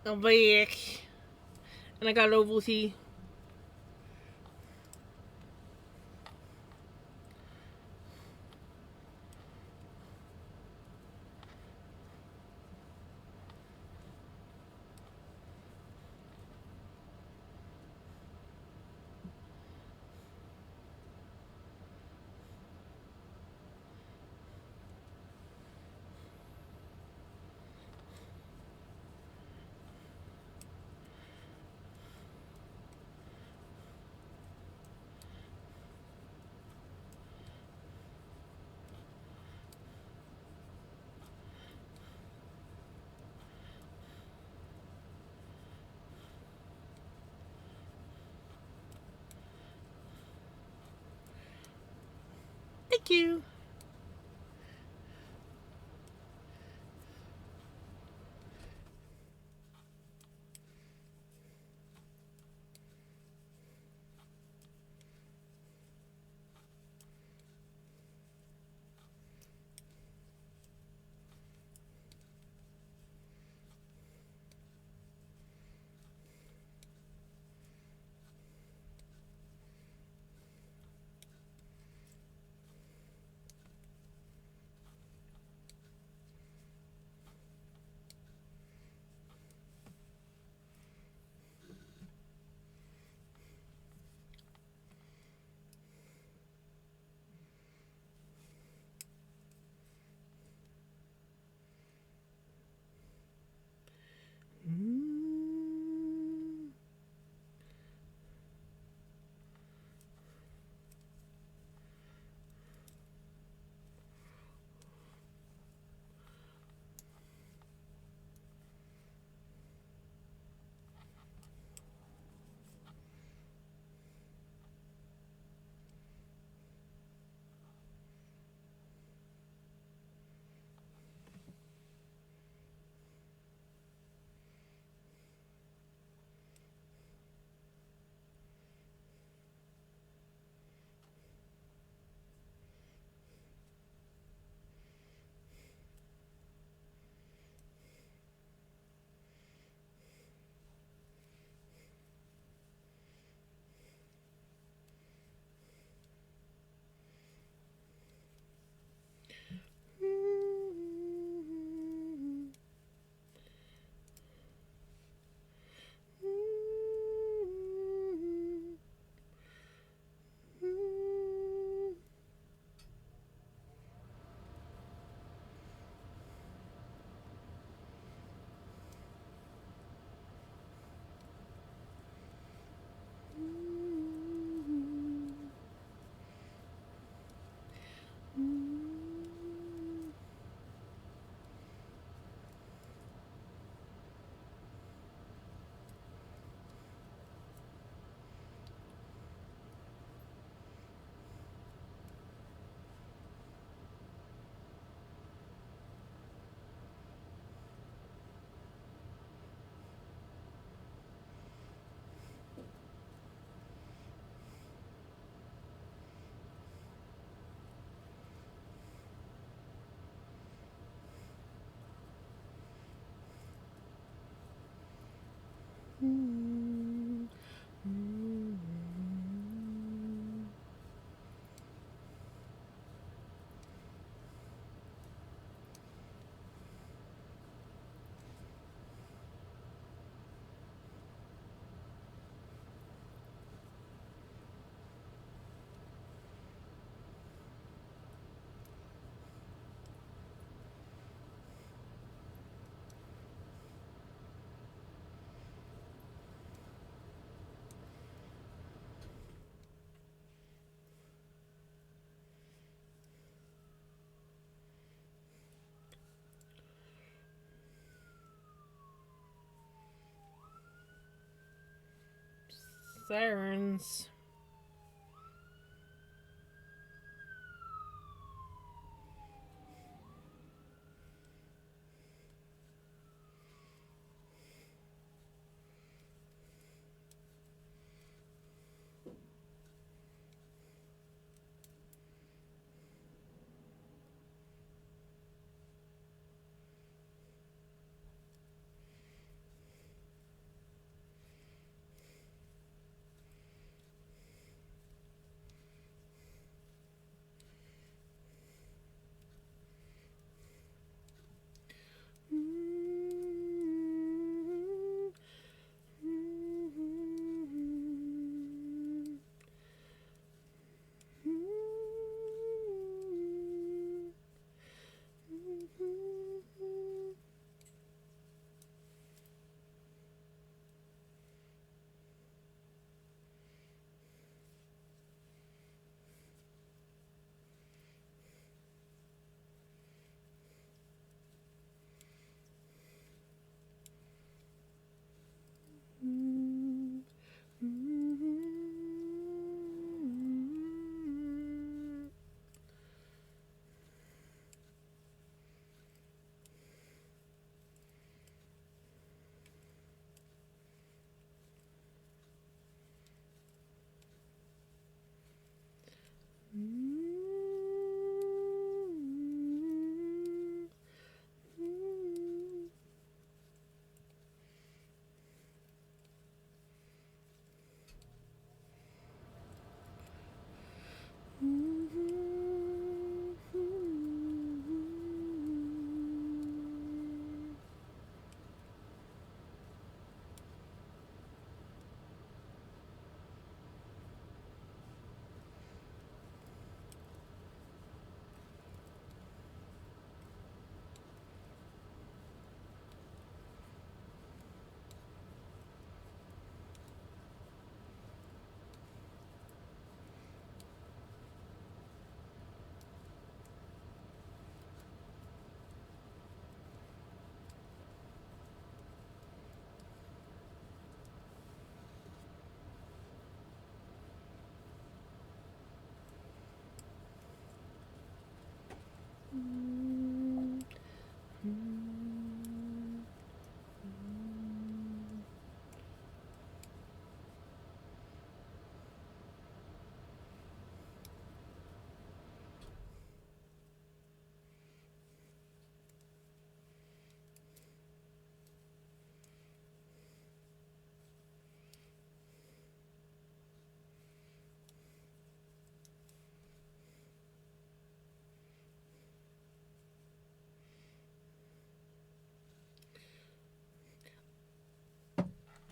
I'm back. And I got Ovaltine. Thank you. Sirens.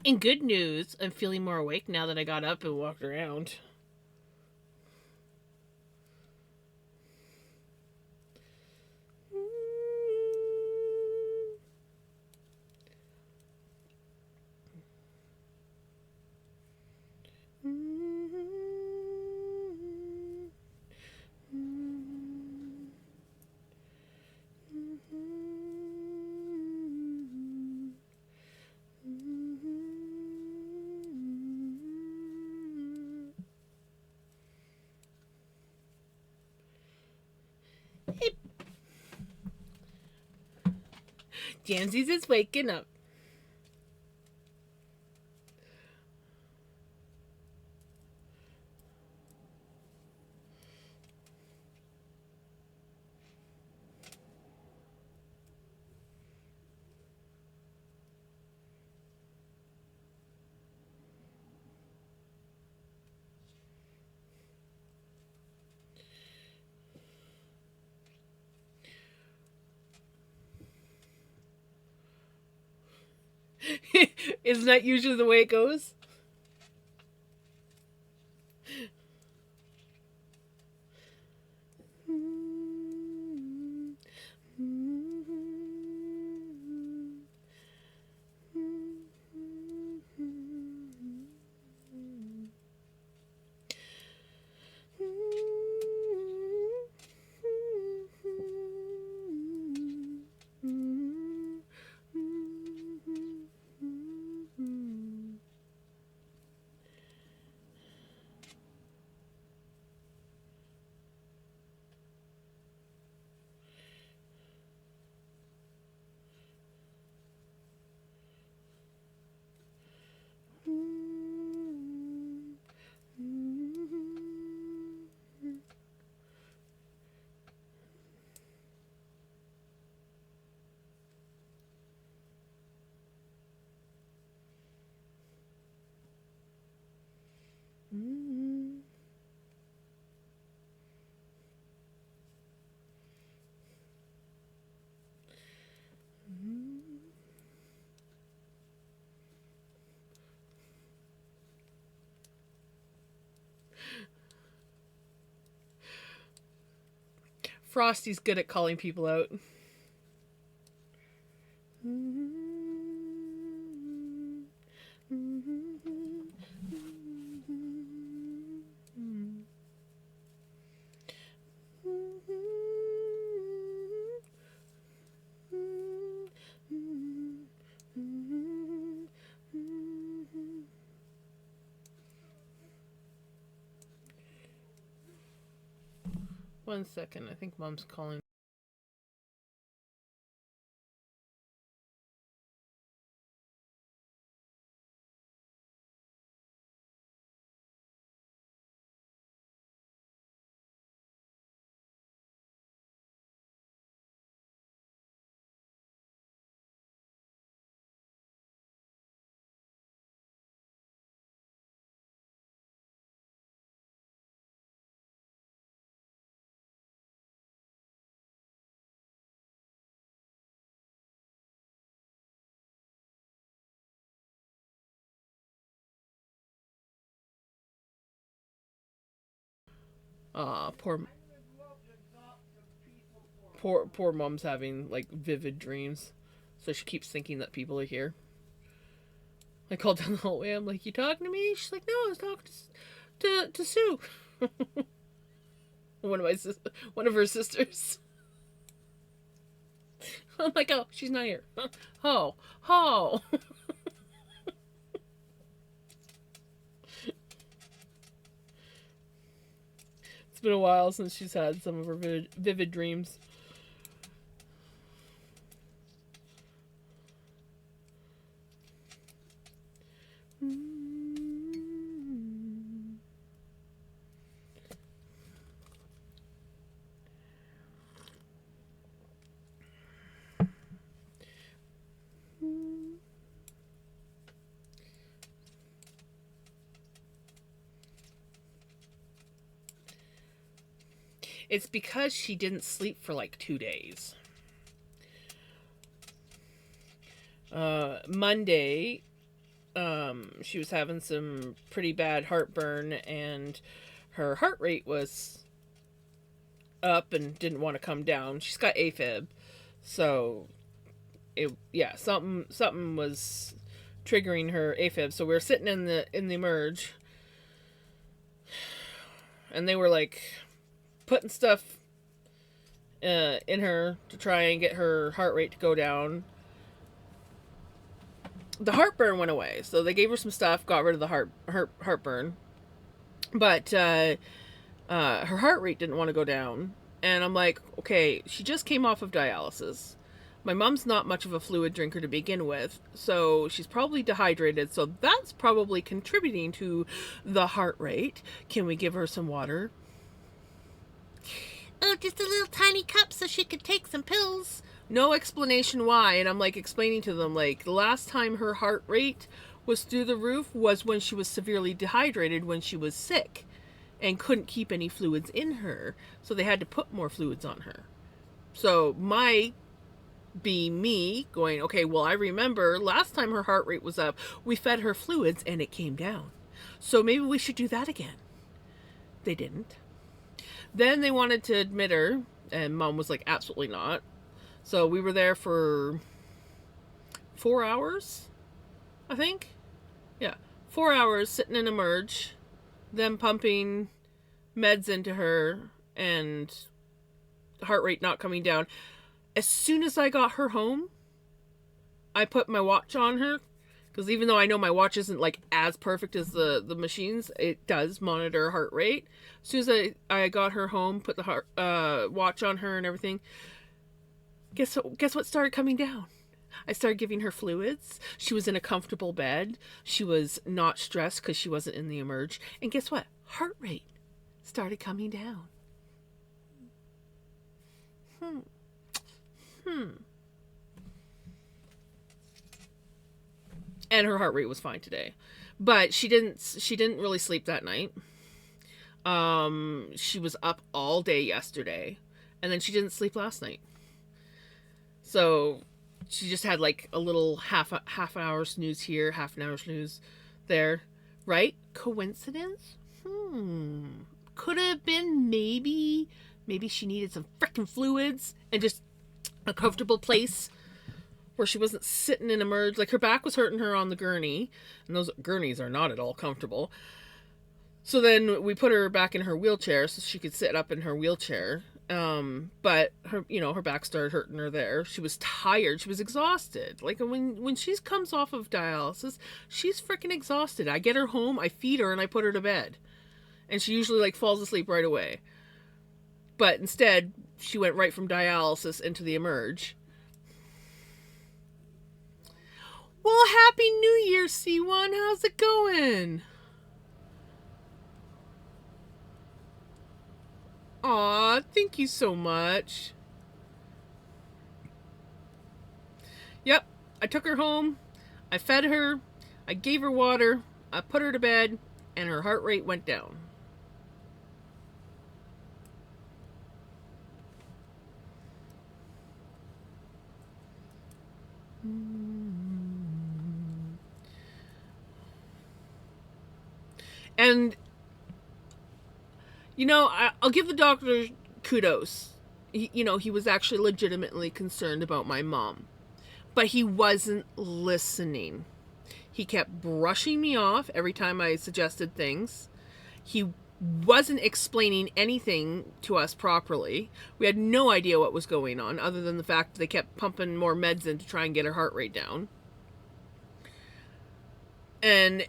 In good news, I'm feeling more awake now that I got up and walked around. Jansies is waking up. Isn't that usually the way it goes? Frosty's good at calling people out. One second, I think Mom's calling. Poor Mom's having like vivid dreams, so she keeps thinking that people are here. I called down the hallway. I'm like, "You talking to me?" She's like, "No, I was talking to Sue." One of her sisters. I'm like, "Oh, she's not here." Oh, oh. It's been a while since she's had some of her vivid dreams. It's because she didn't sleep for like 2 days. Monday, She was having some pretty bad heartburn, and her heart rate was up and didn't want to come down. She's got AFib, so something was triggering her AFib. So we were sitting in the emerge, and they were like putting stuff in her to try and get her heart rate to go down. The heartburn went away, so they gave her some stuff, got rid of the heartburn, but her heart rate didn't want to go down. And I'm like, okay, she just came off of dialysis. My mom's not much of a fluid drinker to begin with, so she's probably dehydrated, so that's probably contributing to the heart rate. Can we give her some water? Oh, just a little tiny cup so she could take some pills. No explanation why. And I'm like explaining to them, like, the last time her heart rate was through the roof was when she was severely dehydrated when she was sick and couldn't keep any fluids in her, so they had to put more fluids on her. So my be me going, okay, well, I remember last time her heart rate was up, we fed her fluids and it came down, so maybe we should do that again. They didn't. Then they wanted to admit her, and Mom was like, absolutely not. So we were there for 4 hours, I think. Yeah, 4 hours sitting in emerge, them pumping meds into her, and heart rate not coming down. As soon as I got her home, I put my watch on her, because even though I know my watch isn't like as perfect as the machines, it does monitor heart rate. As soon as I got her home, put the watch on her and everything, guess what started coming down? I started giving her fluids. She was in a comfortable bed. She was not stressed because she wasn't in the emerge. And guess what? Heart rate started coming down. And her heart rate was fine today. But she didn't really sleep that night. She was up all day yesterday, and then she didn't sleep last night. So she just had like a little half hour snooze here, half an hour snooze there, right? Coincidence? Could have been maybe she needed some freaking fluids and just a comfortable place where she wasn't sitting in emerge. Like, her back was hurting her on the gurney, and those gurneys are not at all comfortable. So then we put her back in her wheelchair so she could sit up in her wheelchair. But her back started hurting her there. She was tired. She was exhausted. Like, when she comes off of dialysis, she's freaking exhausted. I get her home, I feed her, and I put her to bed. And she usually like falls asleep right away. But instead, she went right from dialysis into the emerge. Well, Happy New Year, C1. How's it going? Aw, thank you so much. Yep, I took her home, I fed her, I gave her water, I put her to bed, and her heart rate went down. And, I'll give the doctor kudos. He was actually legitimately concerned about my mom. But he wasn't listening. He kept brushing me off every time I suggested things. He wasn't explaining anything to us properly. We had no idea what was going on, other than the fact that they kept pumping more meds in to try and get her heart rate down. And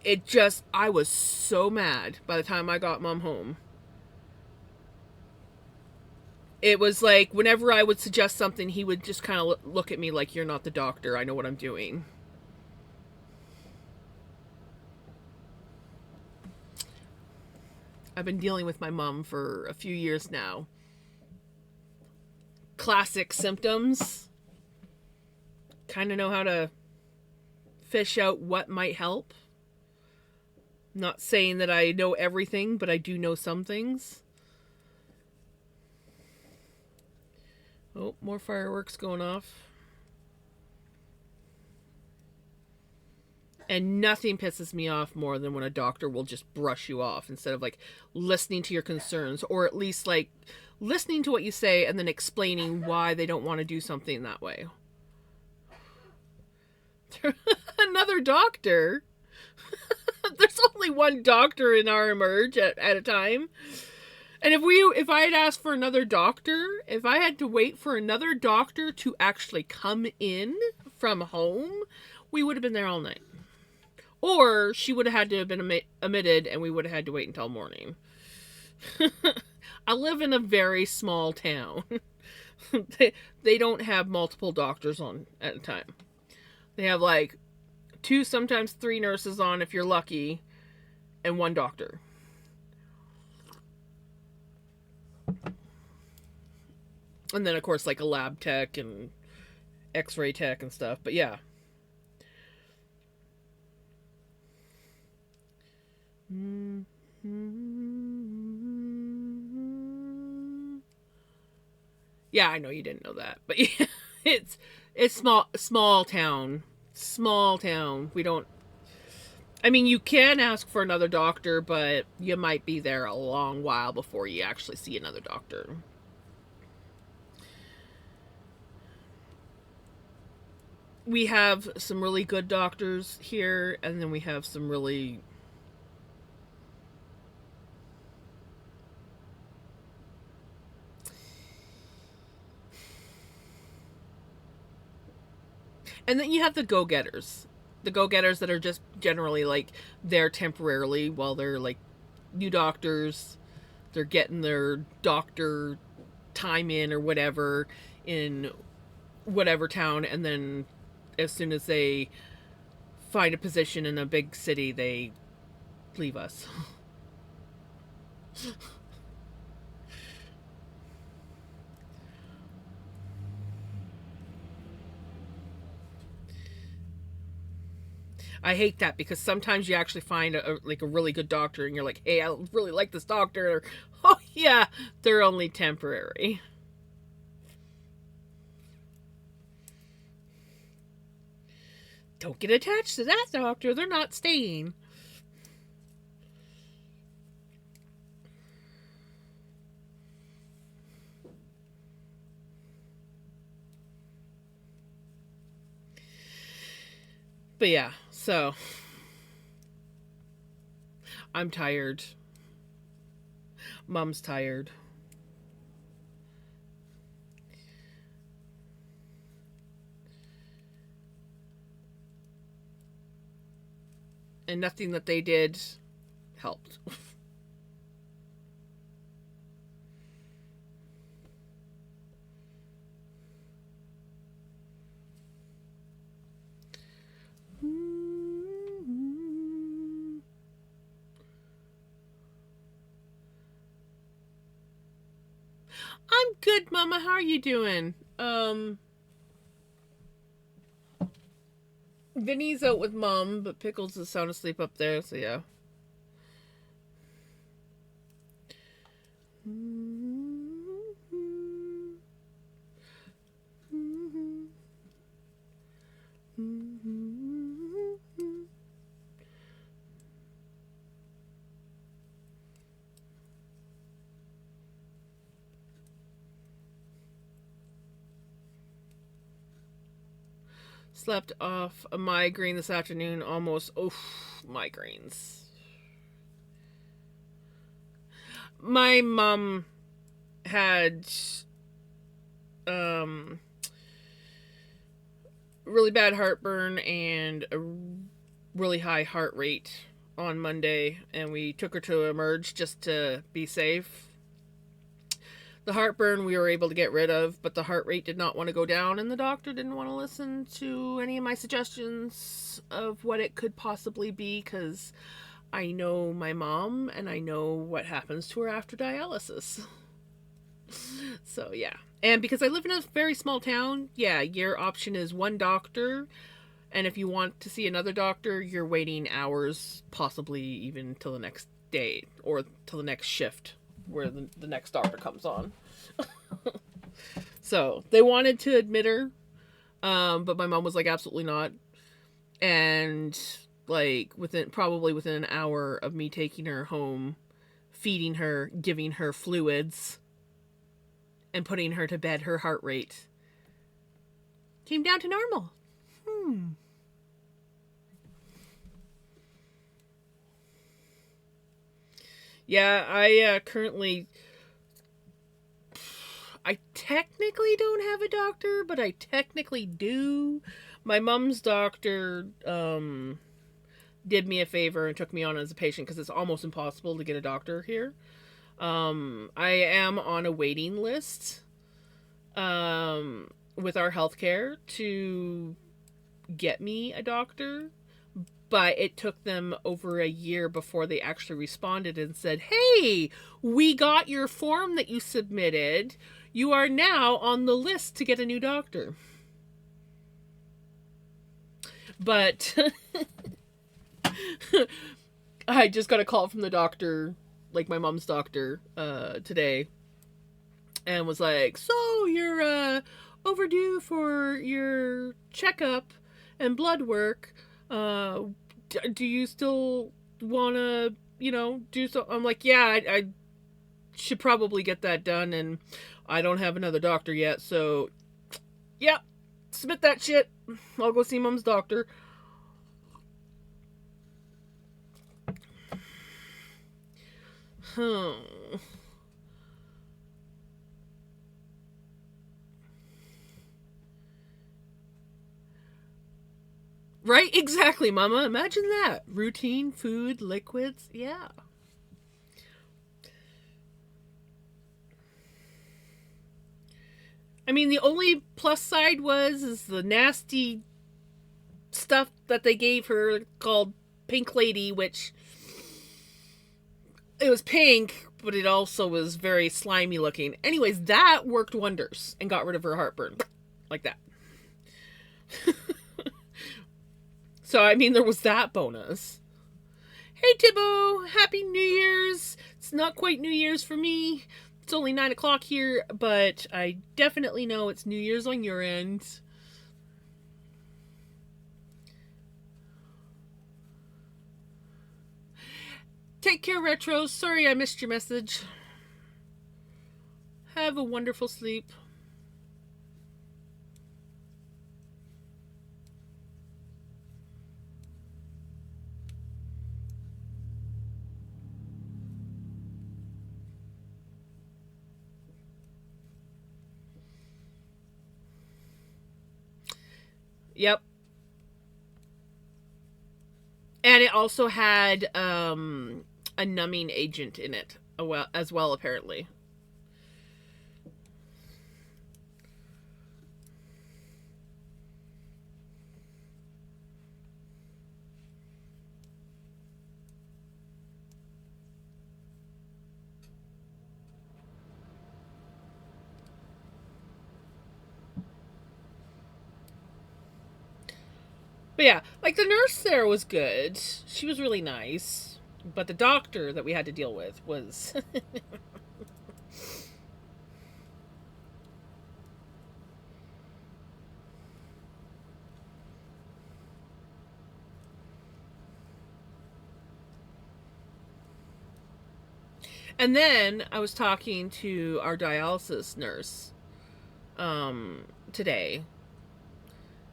I was so mad by the time I got Mom home. It was like, whenever I would suggest something, he would just kind of look at me like, you're not the doctor, I know what I'm doing. I've been dealing with my mom for a few years now. Classic symptoms. Kind of know how to fish out what might help. Not saying that I know everything, but I do know some things. Oh, more fireworks going off. And nothing pisses me off more than when a doctor will just brush you off instead of like listening to your concerns, or at least like listening to what you say and then explaining why they don't want to do something that way. Another doctor? There's only one doctor in our emerge at a time. And if I had asked for another doctor, if I had to wait for another doctor to actually come in from home, we would have been there all night. Or she would have had to have been admitted and we would have had to wait until morning. I live in a very small town. They don't have multiple doctors on at a time. They have like 2, sometimes 3 nurses on if you're lucky, and 1 doctor. And then, of course, like a lab tech and x-ray tech and stuff. But yeah. Yeah, I know you didn't know that. But yeah, it's small town. Small town. We don't... I mean, you can ask for another doctor, but you might be there a long while before you actually see another doctor. We have some really good doctors here, and then we have some really... And then you have the go-getters. The go-getters that are just generally, like, there temporarily while they're, like, new doctors. They're getting their doctor time in or whatever in whatever town, and then as soon as they find a position in a big city, they leave us. I hate that because sometimes you actually find a really good doctor and you're like, hey, I really like this doctor. Or, oh yeah, they're only temporary. Don't get attached to that doctor. They're not staying. But yeah, so I'm tired. Mom's tired. And nothing that they did helped. I'm good, Mama. How are you doing? Vinny's out with Mom, but Pickles is sound asleep up there, so yeah. Slept off a migraine this afternoon, almost. Oof, migraines. My mom had really bad heartburn and a really high heart rate on Monday, and we took her to Emerge just to be safe. The heartburn we were able to get rid of, but the heart rate did not want to go down, and the doctor didn't want to listen to any of my suggestions of what it could possibly be, because I know my mom, and I know what happens to her after dialysis. So, yeah. And because I live in a very small town, yeah, your option is one doctor, and if you want to see another doctor, you're waiting hours, possibly even till the next day, or till the next shift, where the next doctor comes on. So they wanted to admit her, but my mom was like, absolutely not. And like probably within an hour of me taking her home, feeding her, giving her fluids, and putting her to bed, her heart rate came down to normal. Yeah, I technically don't have a doctor, but I technically do. My mom's doctor did me a favor and took me on as a patient because it's almost impossible to get a doctor here. I am on a waiting list with our healthcare to get me a doctor, but it took them over a year before they actually responded and said, "Hey, we got your form that you submitted. You are now on the list to get a new doctor." But I just got a call from the doctor, like my mom's doctor, today, and was like, "So you're overdue for your checkup and blood work. Do you still want to, do so?" I'm like, "Yeah, I should probably get that done, and I don't have another doctor yet, so yeah, submit that shit. I'll go see mom's doctor." Right? Exactly, Mama. Imagine that. Routine, food, liquids. Yeah. I mean, the only plus side is the nasty stuff that they gave her called Pink Lady, which it was pink, but it also was very slimy looking. Anyways, that worked wonders and got rid of her heartburn. Like that. So, I mean, there was that bonus. Hey, Tibbo! Happy New Year's! It's not quite New Year's for me. It's only 9 o'clock here, but I definitely know it's New Year's on your end. Take care, Retro. Sorry I missed your message. Have a wonderful sleep. Yep. And it also had a numbing agent in it as well, apparently. But yeah, like the nurse there was good. She was really nice. But the doctor that we had to deal with was And then I was talking to our dialysis nurse today,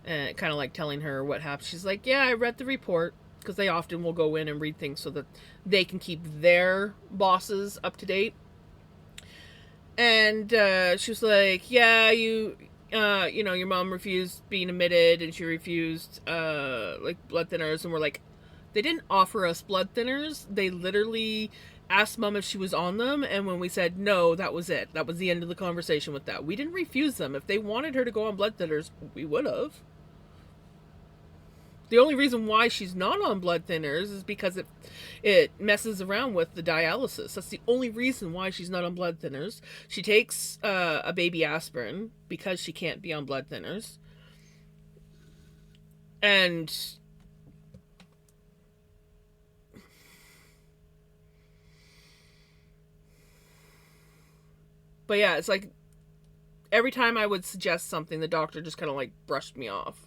and kind of like telling her what happened. She's like, "Yeah, I read the report," because they often will go in and read things so that they can keep their bosses up to date. And she was like, "Yeah, your mom refused being admitted, and she refused like blood thinners." And we're like, "They didn't offer us blood thinners. They literally asked mom if she was on them, and when we said no, that was it. That was the end of the conversation with that. We didn't refuse them. If they wanted her to go on blood thinners, we would have." The only reason why she's not on blood thinners is because it messes around with the dialysis. That's the only reason why she's not on blood thinners. She takes a baby aspirin because she can't be on blood thinners. And but yeah, it's like every time I would suggest something, the doctor just kind of like brushed me off.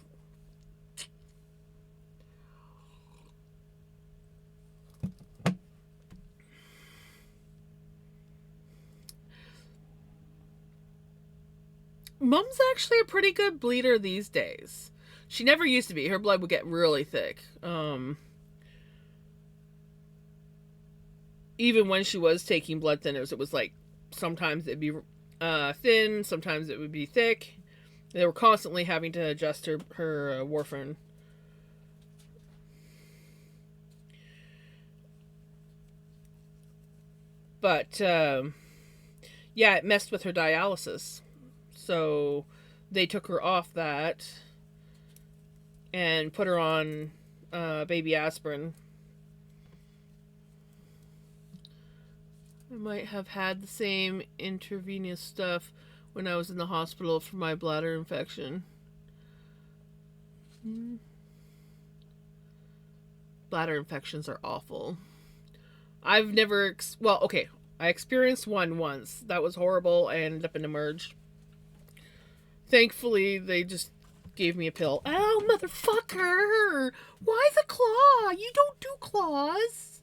Mom's actually a pretty good bleeder these days. She never used to be. Her blood would get really thick. Even when she was taking blood thinners, it was like sometimes it'd be thin, sometimes it would be thick. They were constantly having to adjust her warfarin. But yeah, it messed with her dialysis. So they took her off that and put her on baby aspirin. I might have had the same intravenous stuff when I was in the hospital for my bladder infection. Bladder infections are awful. I've never, okay, I experienced one once. That was horrible. I ended up in Emerge. Thankfully, they just gave me a pill. Oh, motherfucker! Why the claw? You don't do claws.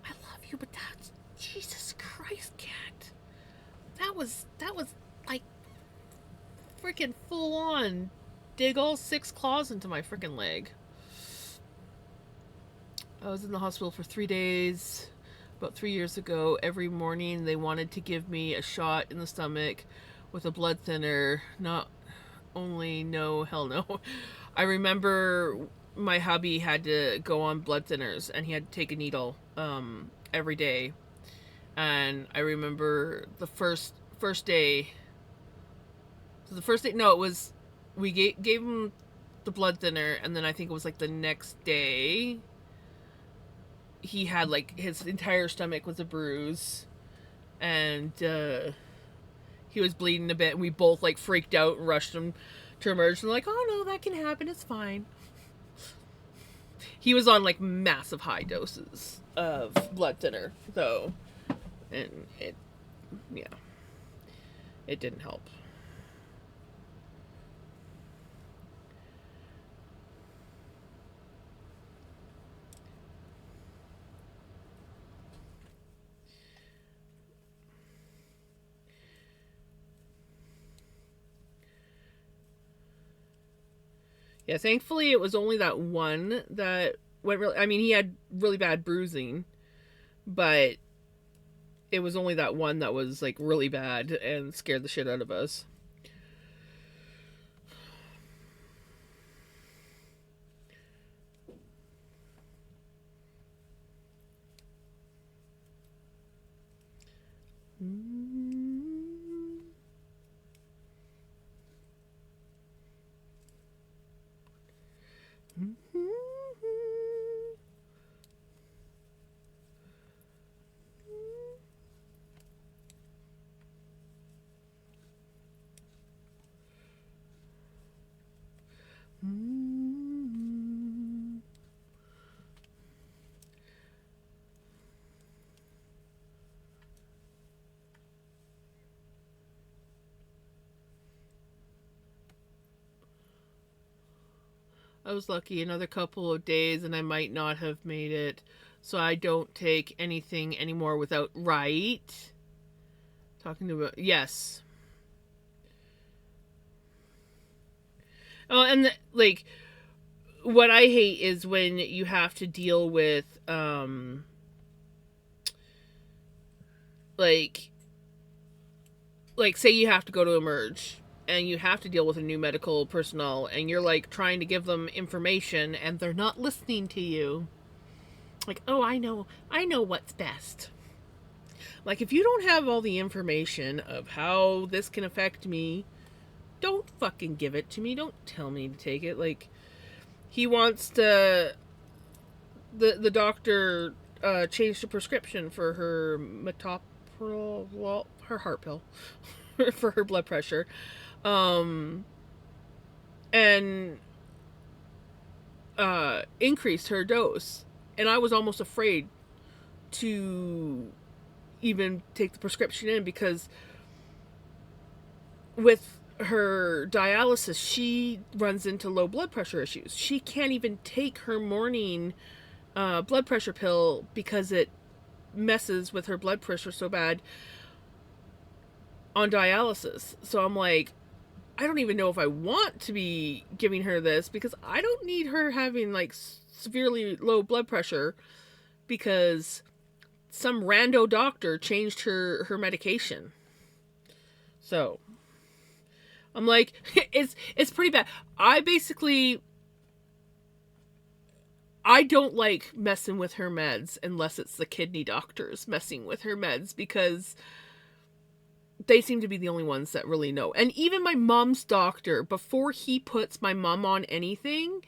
I love you, but that's Jesus Christ, cat. That was like freaking full on. Dig all 6 claws into my freaking leg. I was in the hospital for 3 days. About 3 years ago, every morning they wanted to give me a shot in the stomach with a blood thinner. Not only no, hell no. I remember my hubby had to go on blood thinners and he had to take a needle every day. And I remember the first day. So the first day, no, it was we gave him the blood thinner, and then I think it was like the next day he had like his entire stomach was a bruise, and he was bleeding a bit, and we both like freaked out and rushed him to Emerge and like, oh no, that can happen, it's fine. He was on like massive high doses of blood thinner though, and it didn't help. Yeah, thankfully it was only that one that went really. I mean, he had really bad bruising, but it was only that one that was like really bad and scared the shit out of us. I was lucky another couple of days and I might not have made it. So I don't take anything anymore without, right? Talking to, yes. Oh, and like, what I hate is when you have to deal with, like say you have to go to Emerge and you have to deal with a new medical personnel and you're like trying to give them information and they're not listening to you. Like, oh, I know what's best. Like, if you don't have all the information of how this can affect me, don't fucking give it to me. Don't tell me to take it. Like, he wants to, the doctor changed the prescription for her metoprolol, well, her heart pill for her blood pressure, and increased her dose, and I was almost afraid to even take the prescription in because with her dialysis she runs into low blood pressure issues. She can't even take her morning blood pressure pill because it messes with her blood pressure so bad. on dialysis. So I'm like, I don't even know if I want to be giving her this, because I don't need her having like severely low blood pressure because some rando doctor changed her medication. So I'm like, it's pretty bad. I don't like messing with her meds unless it's the kidney doctors messing with her meds, because they seem to be the only ones that really know. And even my mom's doctor, before he puts my mom on anything,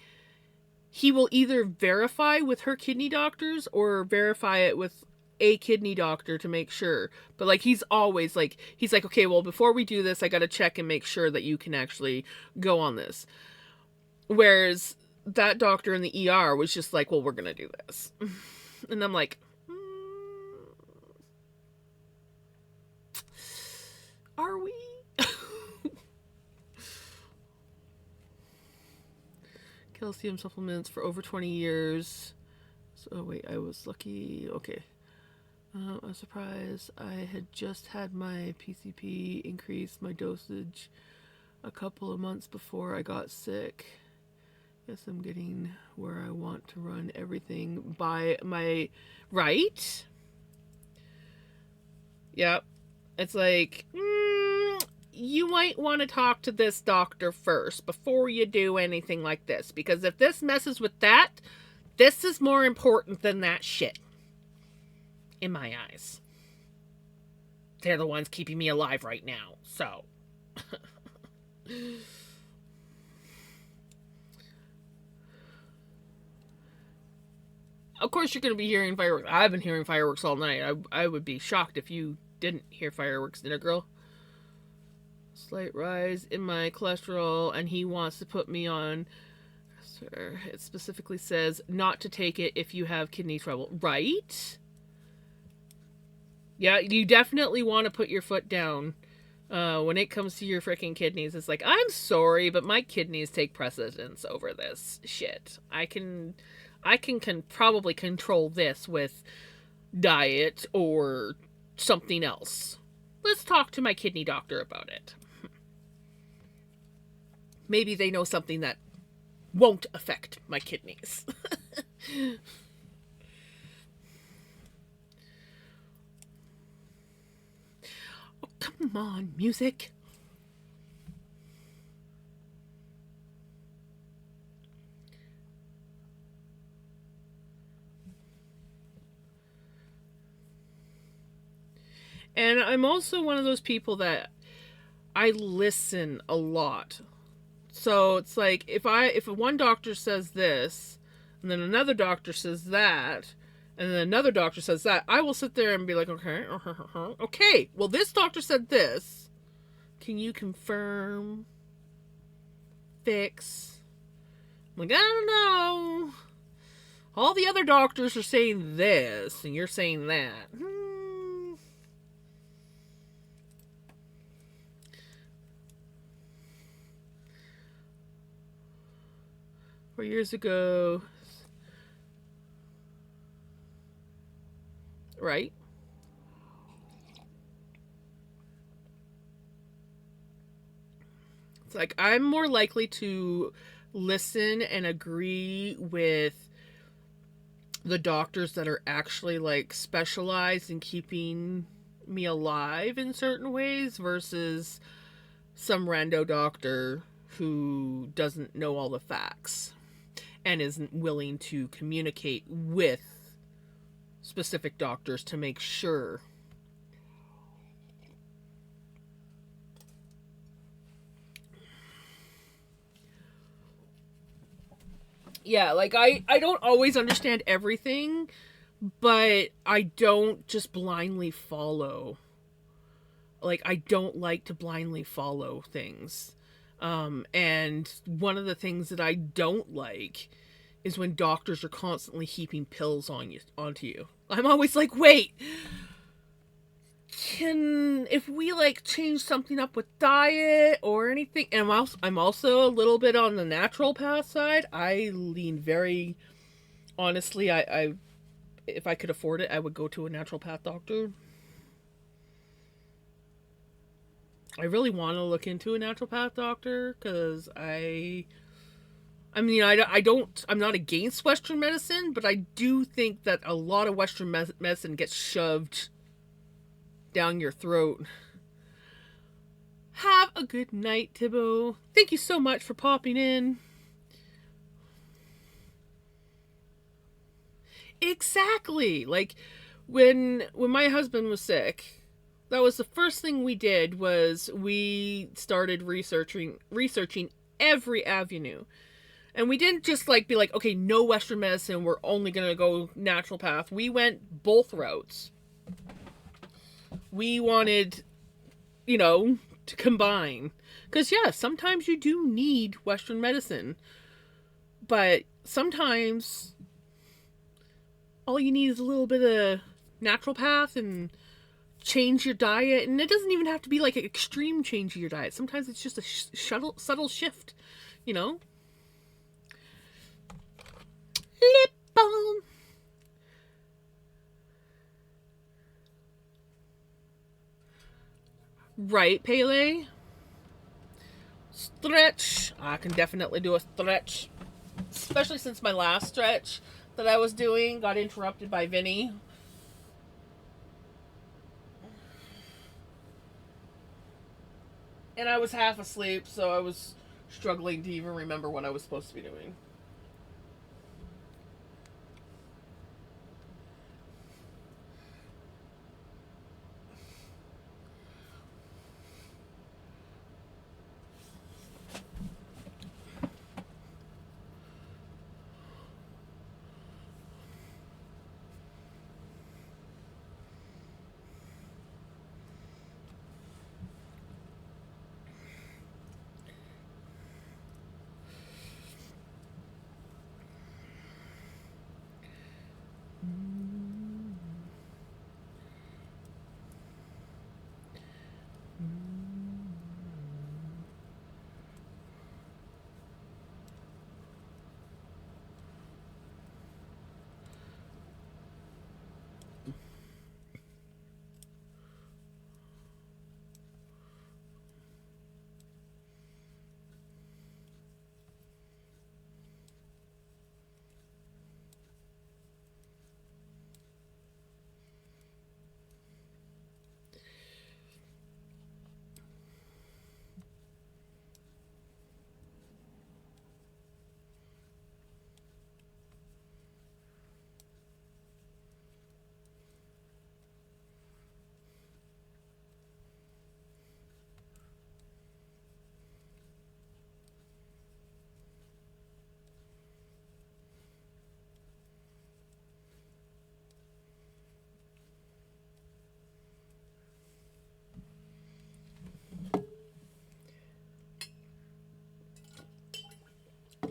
he will either verify with her kidney doctors or verify it with a kidney doctor to make sure. But like, he's always like, okay, well, before we do this, I got to check and make sure that you can actually go on this. Whereas that doctor in the ER was just like, well, we're going to do this. And I'm like, are we? Calcium supplements for over 20 years. So, wait, I was lucky. Okay. I'm surprised. I had just had my PCP increase my dosage a couple of months before I got sick. Guess I'm getting where I want to run everything by my... Right? Yep. It's like, you might want to talk to this doctor first before you do anything like this. Because if this messes with that, this is more important than that shit. In my eyes. They're the ones keeping me alive right now. So... Of course you're going to be hearing fireworks. I've been hearing fireworks all night. I would be shocked if you didn't hear fireworks, dinner girl. Slight rise in my cholesterol, and he wants to put me on... It specifically says not to take it if you have kidney trouble. Right? Yeah, you definitely want to put your foot down when it comes to your freaking kidneys. It's like, I'm sorry, but my kidneys take precedence over this shit. I can probably control this with diet or something else. Let's talk to my kidney doctor about it. Maybe they know something that won't affect my kidneys. Oh, come on, music. And I'm also one of those people that I listen a lot. So it's like, if one doctor says this, and then another doctor says that, and then another doctor says that, I will sit there and be like, okay, okay, well, this doctor said this. Can you confirm? Fix? I'm like, I don't know. All the other doctors are saying this, and you're saying that. 4 years ago. Right? It's like, I'm more likely to listen and agree with the doctors that are actually like specialized in keeping me alive in certain ways versus some rando doctor who doesn't know all the facts and isn't willing to communicate with specific doctors to make sure. Yeah, like, I don't always understand everything, but I don't just blindly follow. Like, I don't like to blindly follow things. And one of the things that I don't like is when doctors are constantly heaping pills onto you. I'm always like, wait, if we like change something up with diet or anything, and I'm also a little bit on the naturopath side. I lean very, honestly, I if I could afford it, I would go to a naturopath doctor. I really want to look into a naturopath doctor because I mean, I'm not against Western medicine, but I do think that a lot of Western medicine gets shoved down your throat. Have a good night, Thibaut. Thank you so much for popping in. Exactly. Like when my husband was sick, that was the first thing we did was we started researching every avenue. And we didn't just like be like, okay, no Western medicine, we're only gonna go natural path. We went both routes. We wanted, to combine. Because yeah, sometimes you do need Western medicine. But sometimes all you need is a little bit of natural path and change your diet. And it doesn't even have to be like an extreme change of your diet. Sometimes it's just a subtle shift, you know? Lip balm. Right, Pele? Stretch. I can definitely do a stretch. Especially since my last stretch that I was doing got interrupted by Vinny. And I was half asleep, so I was struggling to even remember what I was supposed to be doing.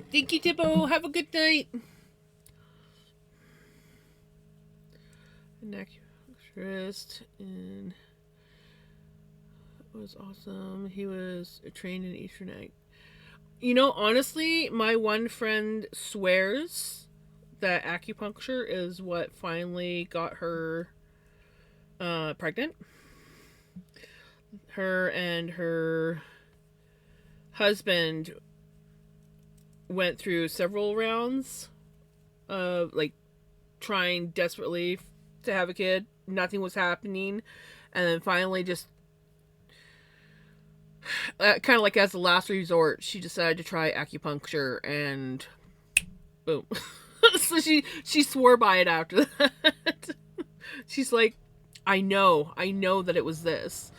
Thank you, Tibbo. Have a good night. An acupuncturist, and it was awesome. He was trained in Eastern Ag. Honestly, my one friend swears that acupuncture is what finally got her pregnant. Her and her husband went through several rounds of like trying desperately to have a kid. Nothing was happening, and then finally, just kind of like as a last resort, she decided to try acupuncture, and boom. So she swore by it after that. She's like, I know that it was this.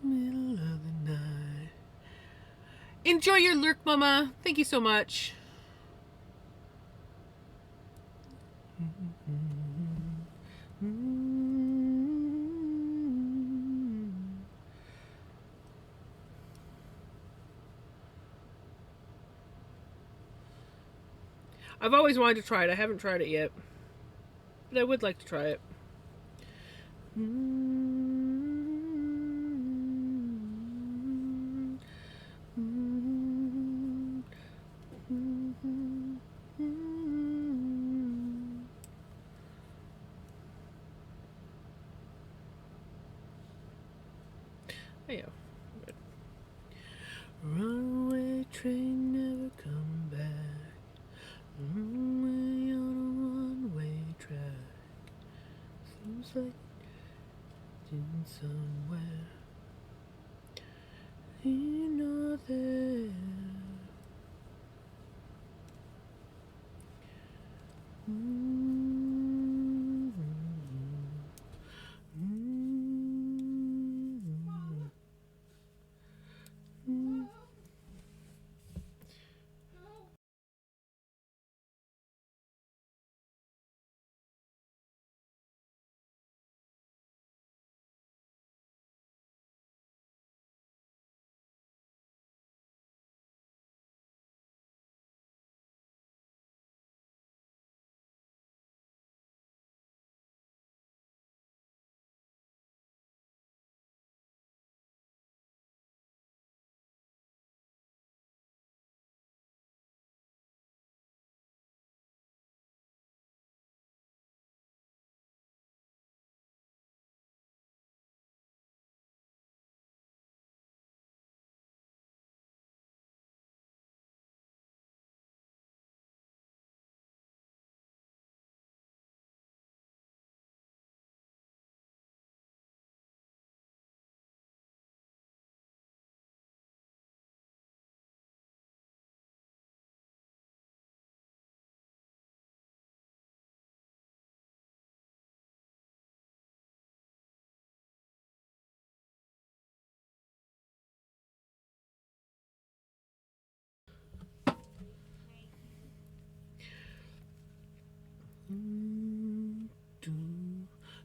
Middle of the night. Enjoy your lurk, Mama. Thank you so much. I've always wanted to try it. I haven't tried it yet, but I would like to try it. Hey, yo. Good. Runaway train never come back. Runaway on a one-way track. Seems like in somewhere. You're not there.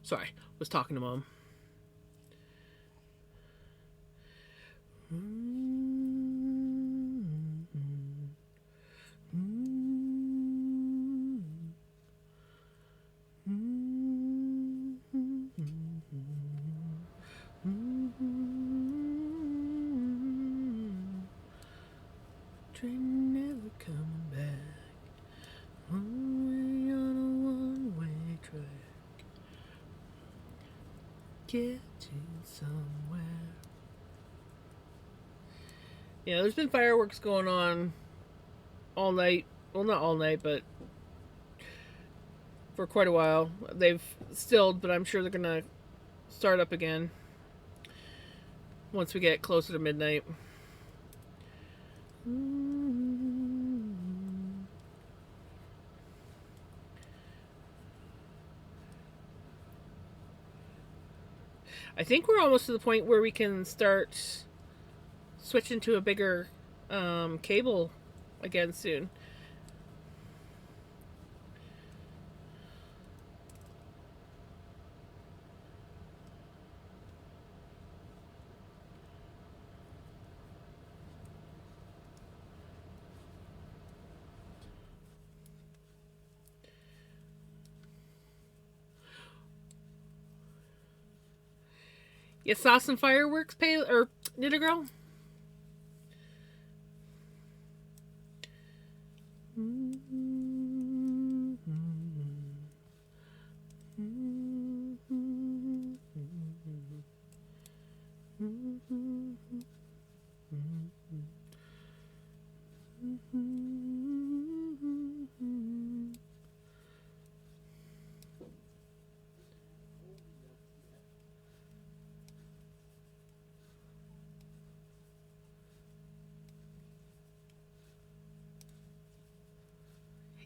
Sorry, was talking to mom. Train never coming back. Only on a one-way track. Getting somewhere. Yeah, there's been fireworks going on all night. Well, not all night, but for quite a while. They've stilled, but I'm sure they're gonna start up again once we get closer to midnight. I think we're almost to the point where we can start switching to a bigger cable again soon. You saw some fireworks, or did a girl?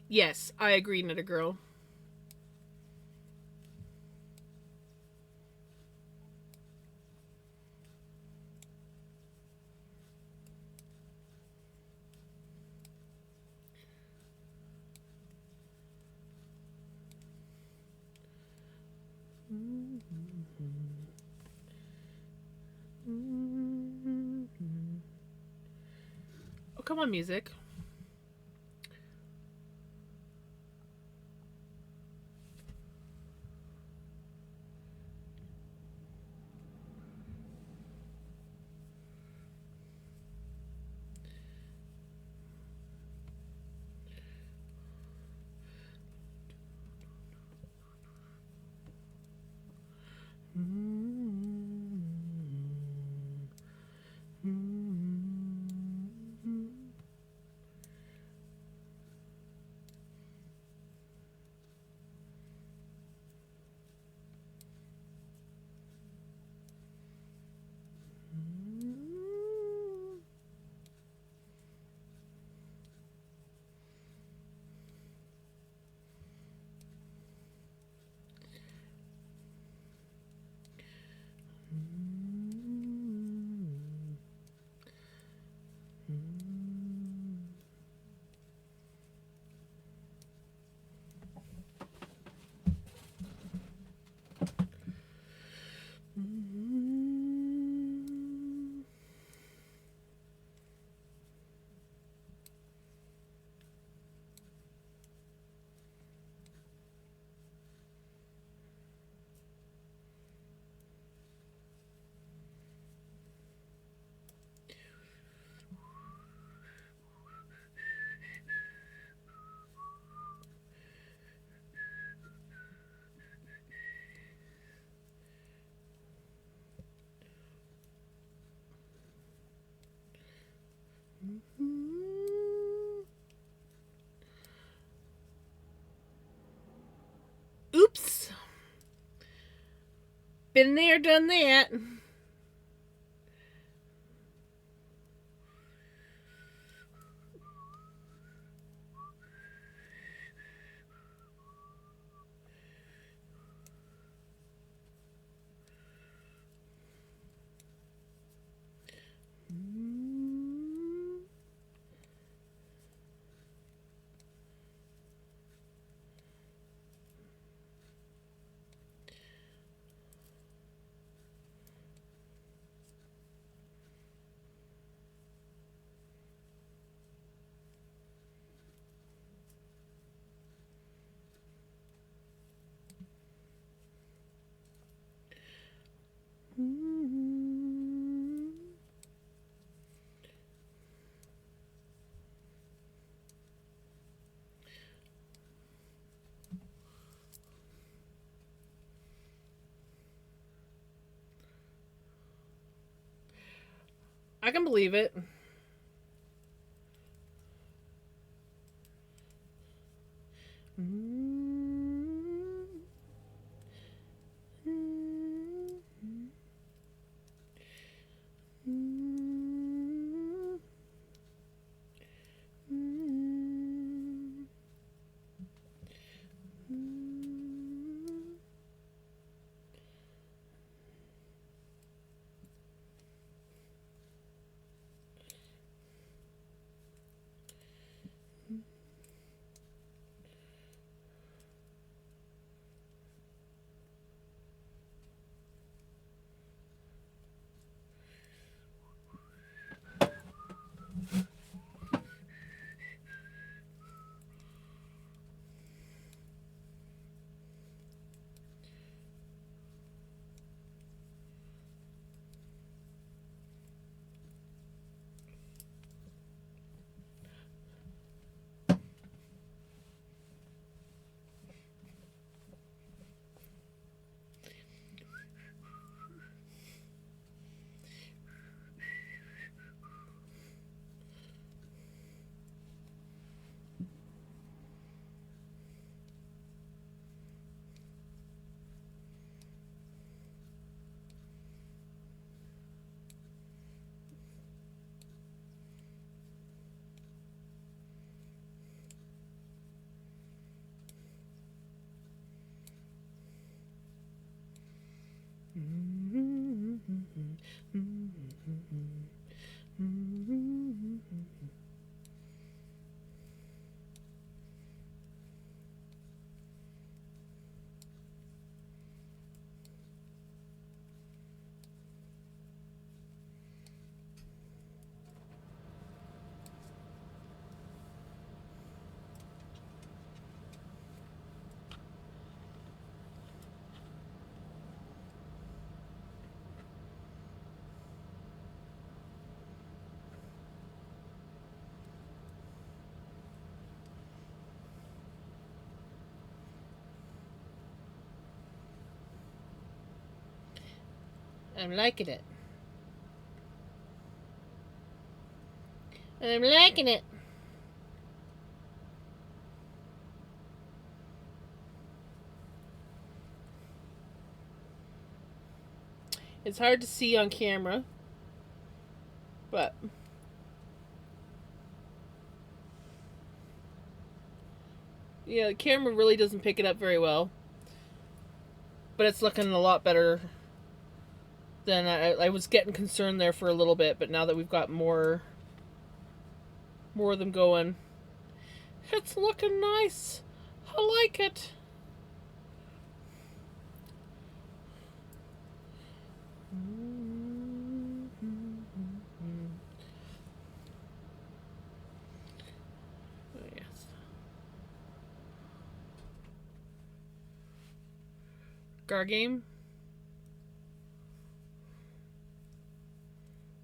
Yes, I agree, Knit a Girl. Oh, come on, music. Been there, done that. I can believe it. I'm liking it. I'm liking it. It's hard to see on camera, but yeah, the camera really doesn't pick it up very well. But it's looking a lot better than I was getting concerned there for a little bit. But now that we've got more of them going, it's looking nice. I like it. Oh, yes. Gargame.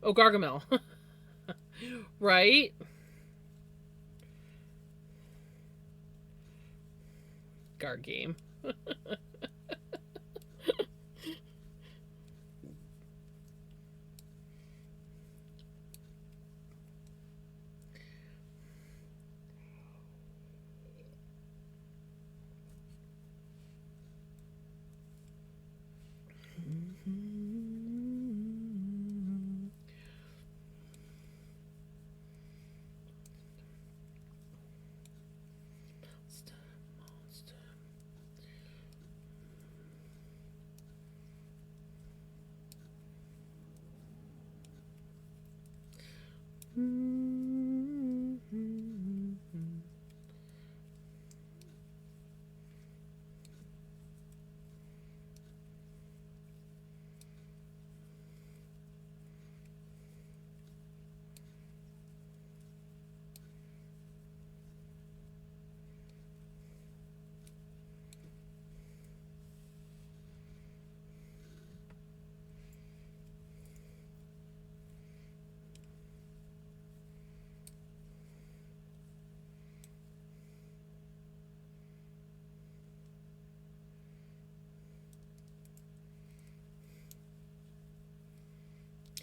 Oh, Gargamel. Right? Gargame.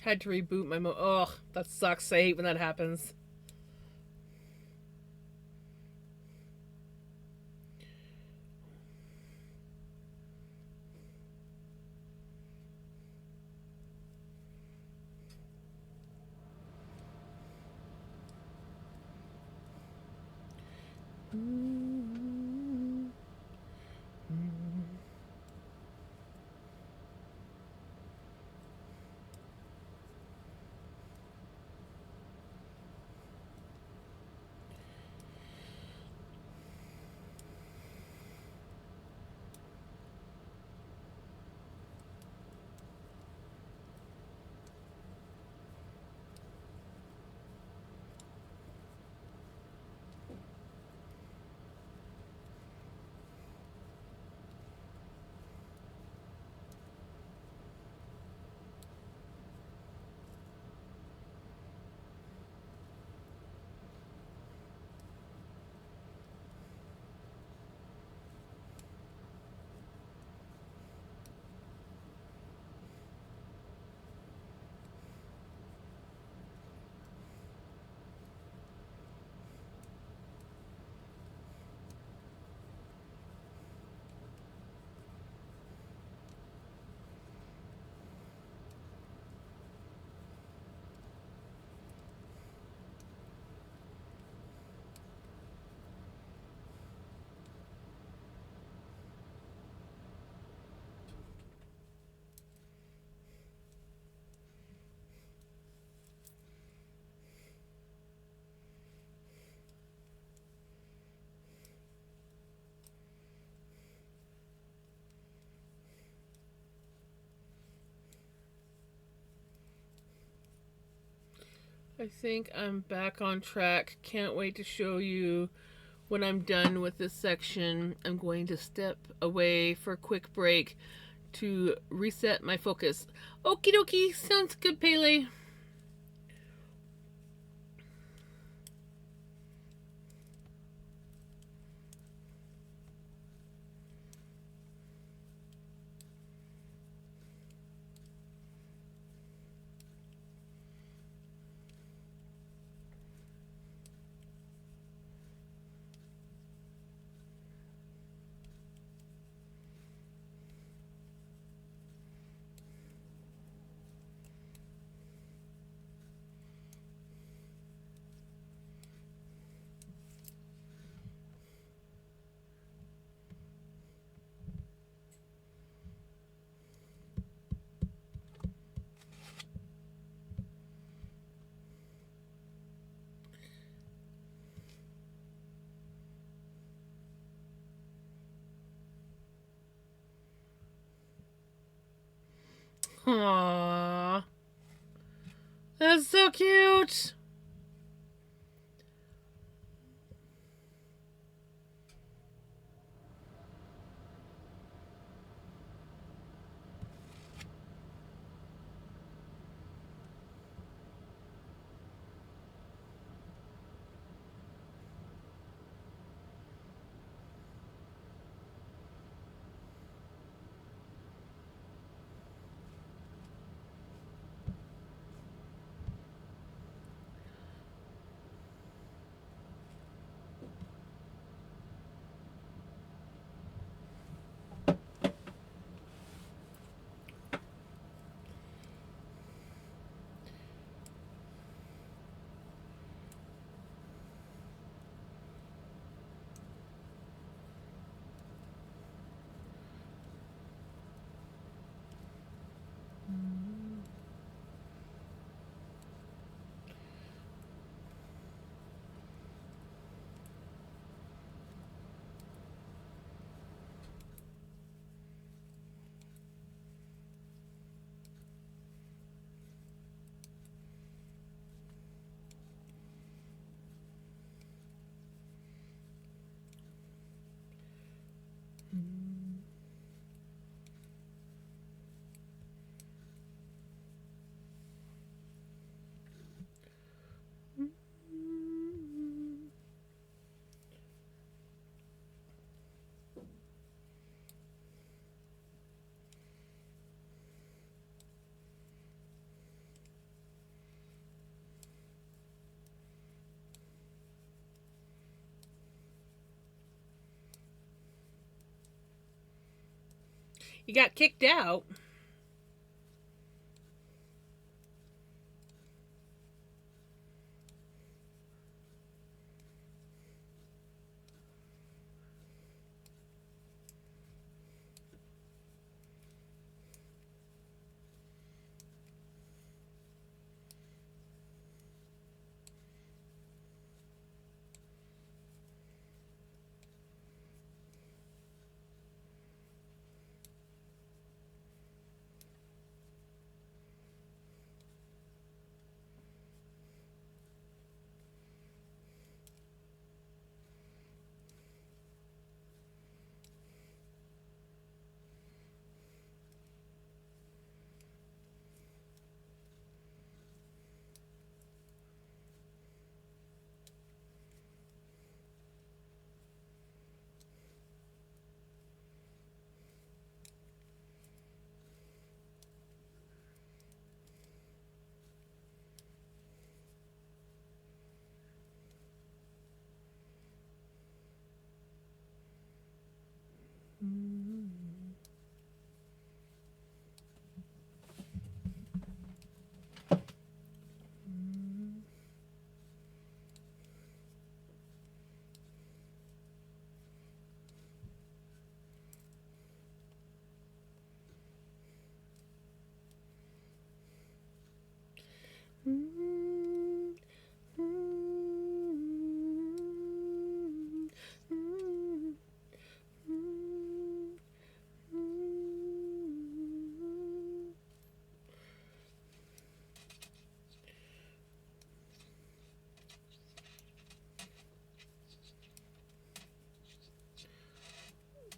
Had to reboot my Ugh, that sucks. I hate when that happens. I think I'm back on track. Can't wait to show you when I'm done with this section. I'm going to step away for a quick break to reset my focus. Okie dokie, sounds good, Pele. Aww. That's so cute. He got kicked out.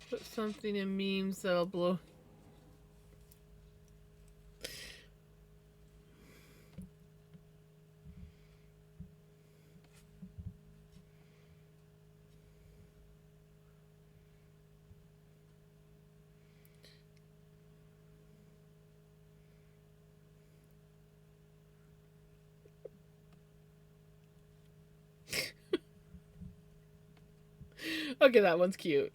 Put something in memes that'll blow. Okay, that one's cute.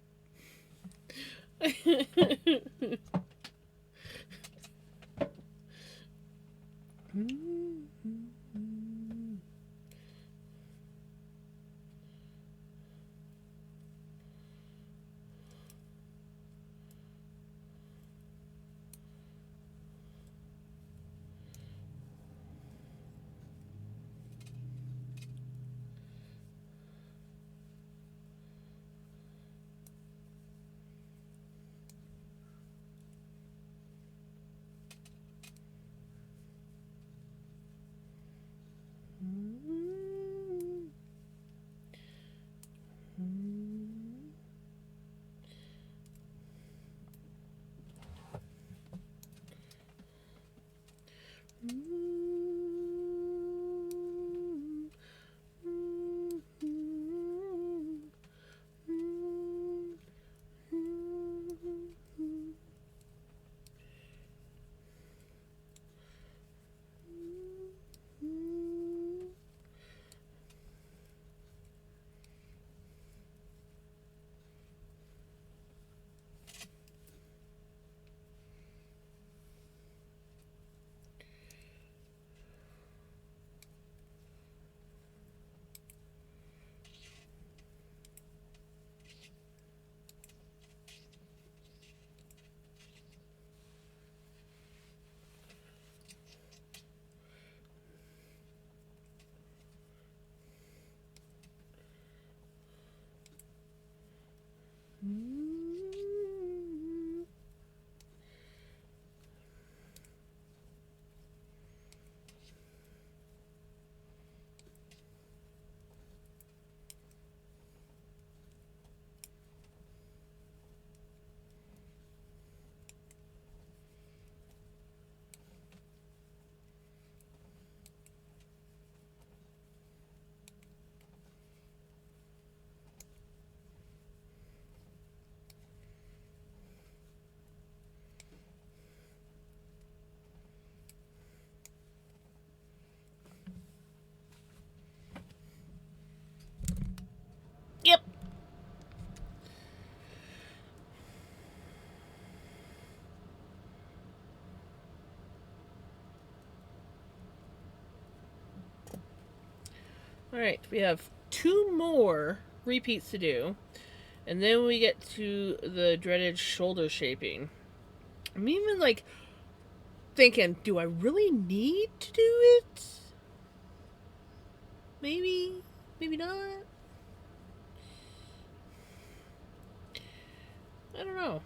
Alright, we have 2 more repeats to do. And then we get to the dreaded shoulder shaping. I'm even like thinking, do I really need to do it? Maybe, maybe not. I don't know.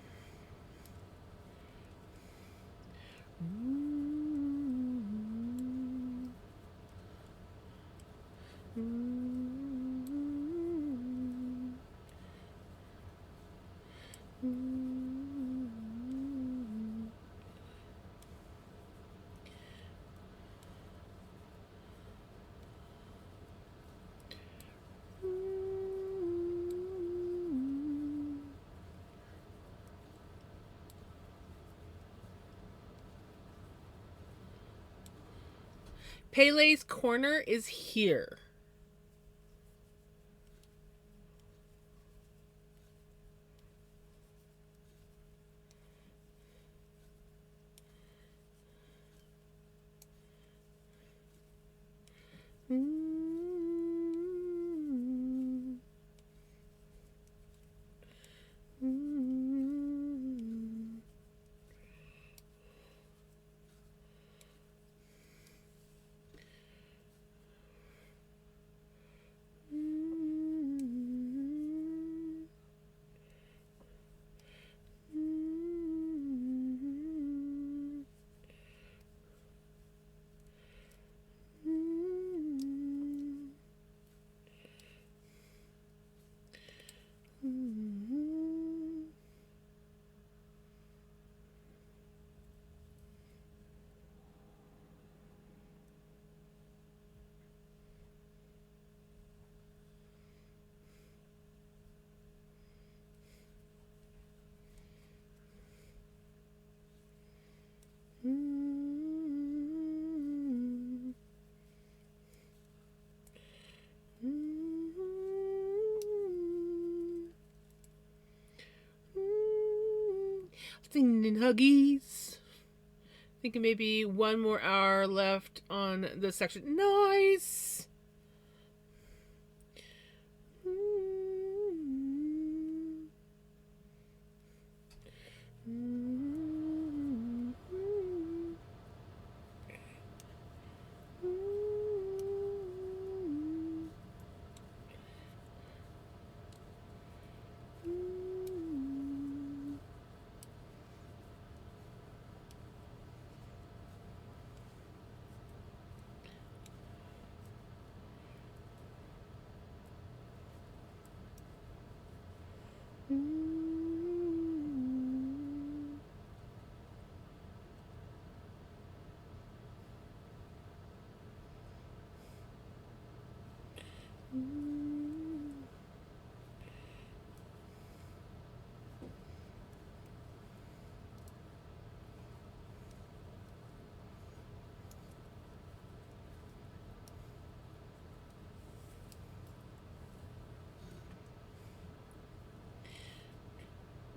Pele's corner is here. Thinking Huggies. Thinking maybe 1 more hour left on this section. Nice.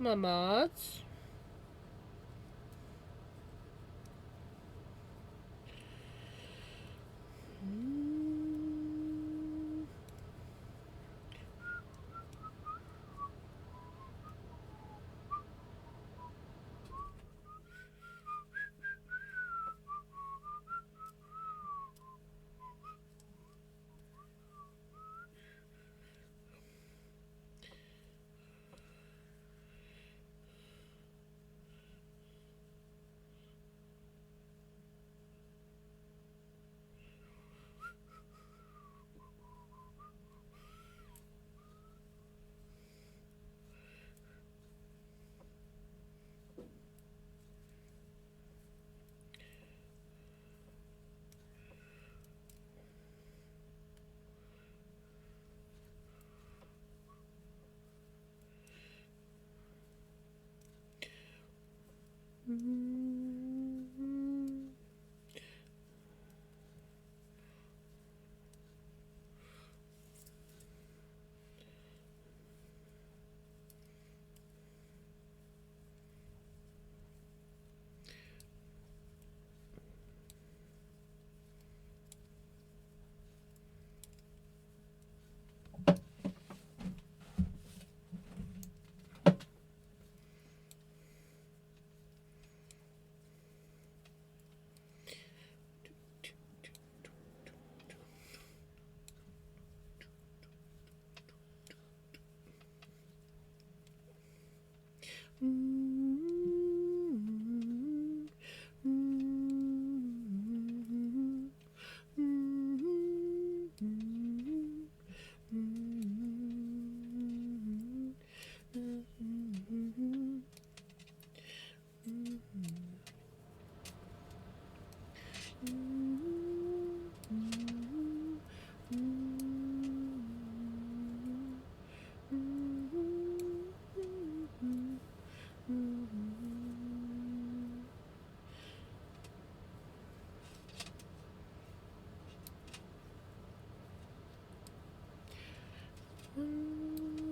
Mamas.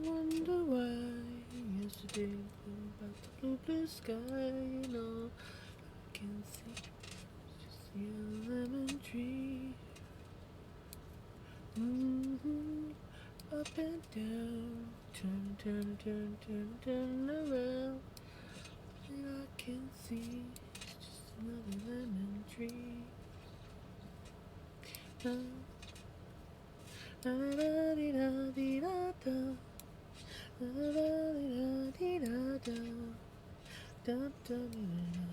Wonder why yesterday about the blue, blue sky and all I can see is just the lemon tree. Up and down, turn, turn, turn, turn, turn around. And I can see it's just another lemon tree. Da da da dee da dee da da. Da da dee da dee da da. Da da dee da.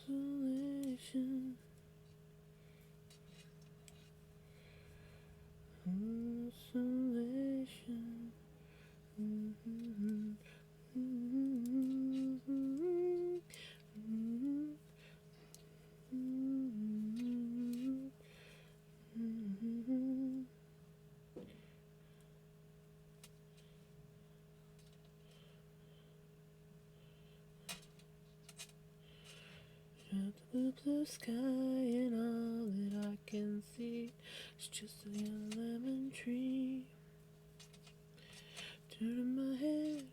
Isolation, isolation. At the blue, blue sky and all that I can see is just a young lemon tree. Turn my head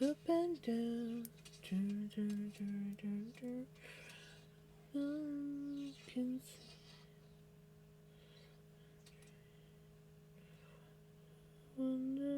up and down, turn, turn, turn, turn, turn. I can see. Wonder.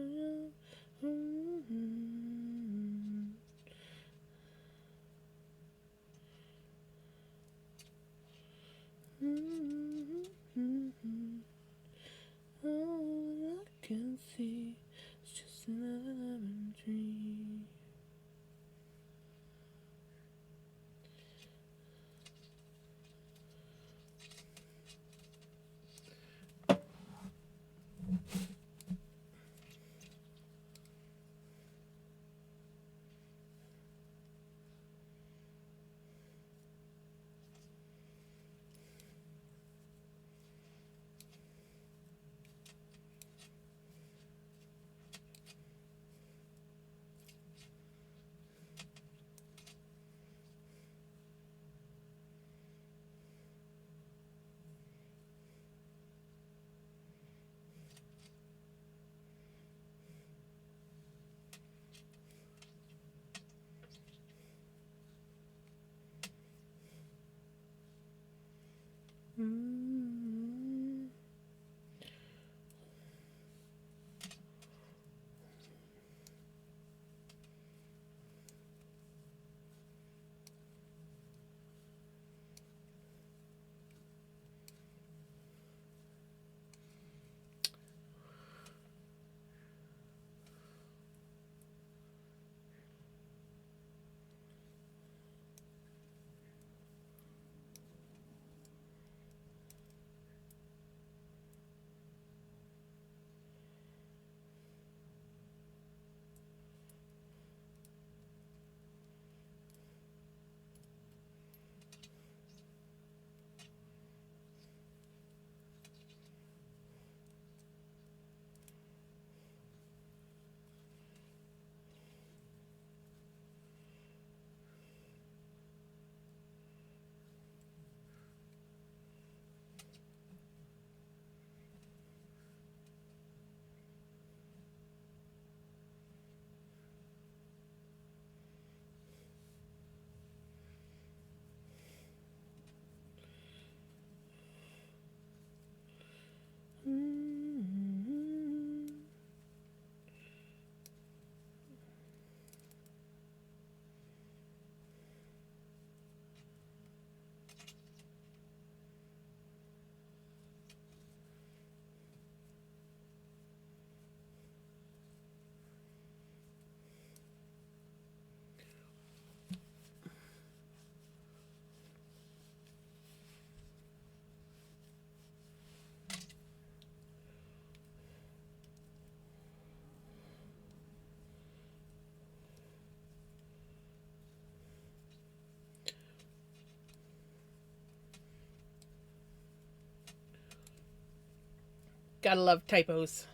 Gotta love typos.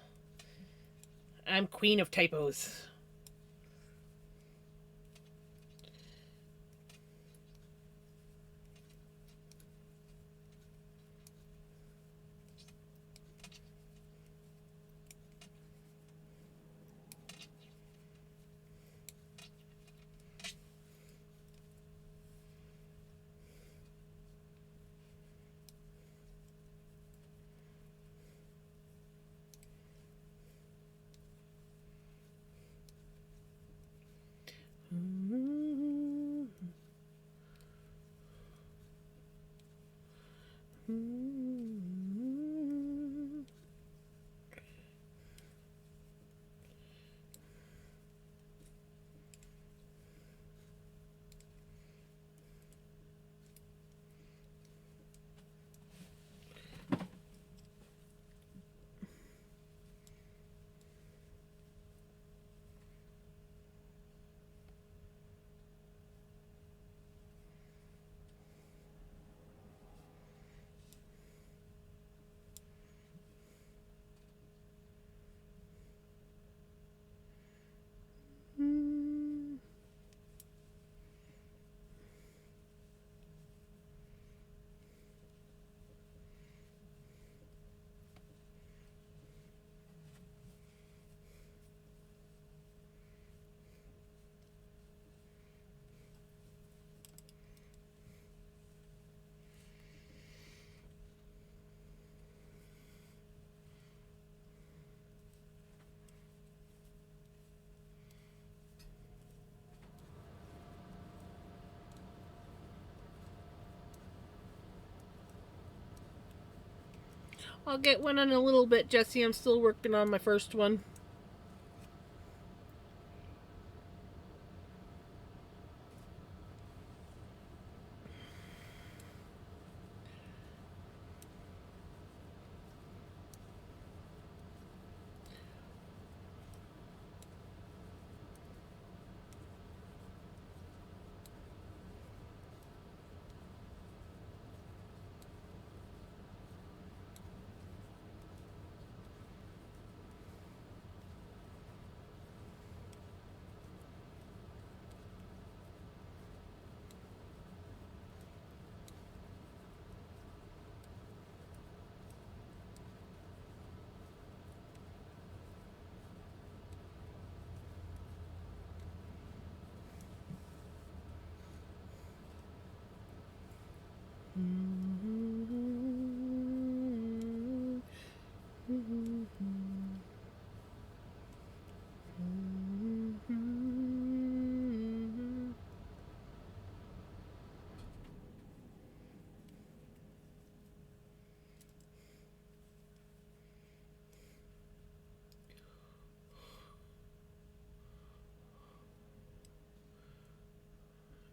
I'm queen of typos. I'll get one in a little bit, Jesse. I'm still working on my first one.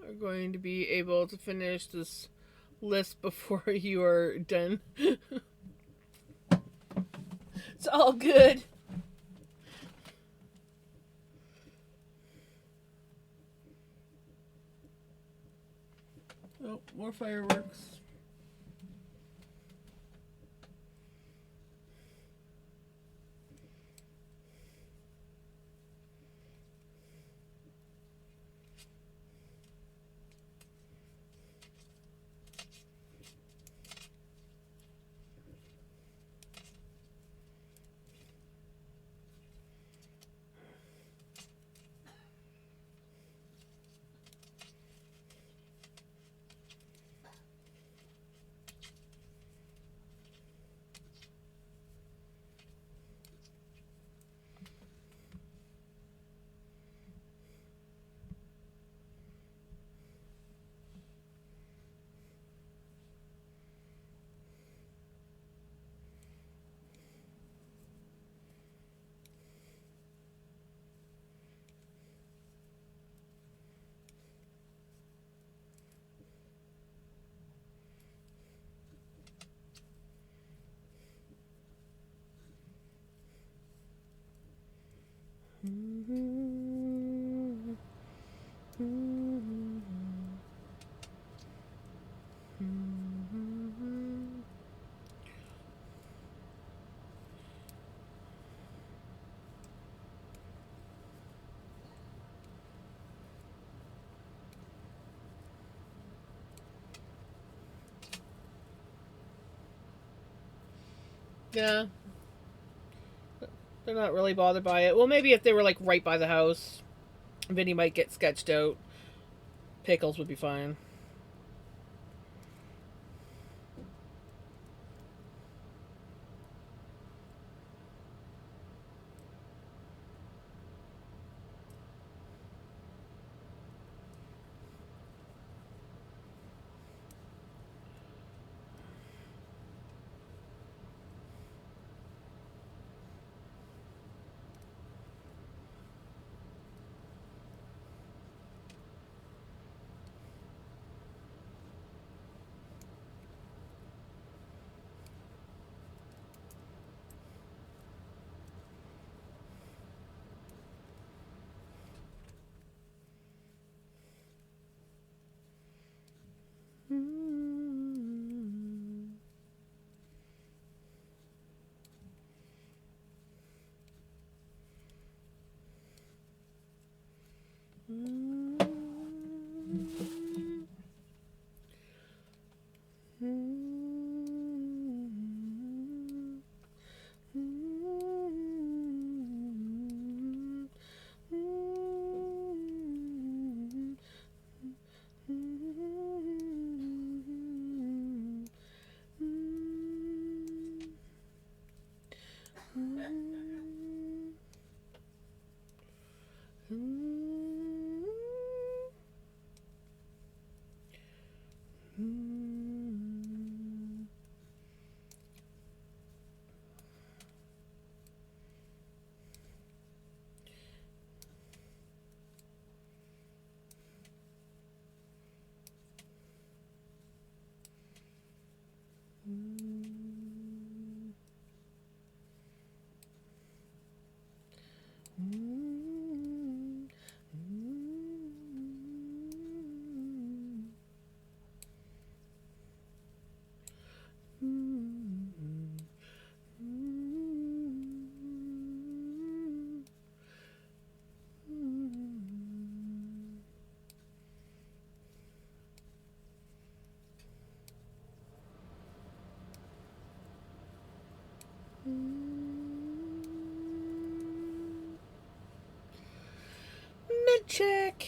We're going to be able to finish this list before you are done. It's all good. Oh, more fireworks. Yeah, they're not really bothered by it. Well, maybe if they were like right by the house, Vinny might get sketched out. Pickles would be fine. Mid check.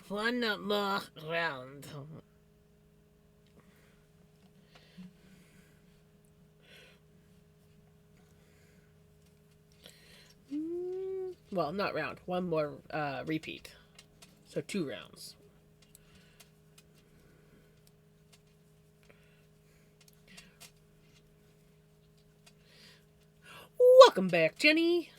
One more round. Well, not round. One more repeat. So 2 rounds. Welcome back, Jenny.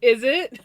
Is it?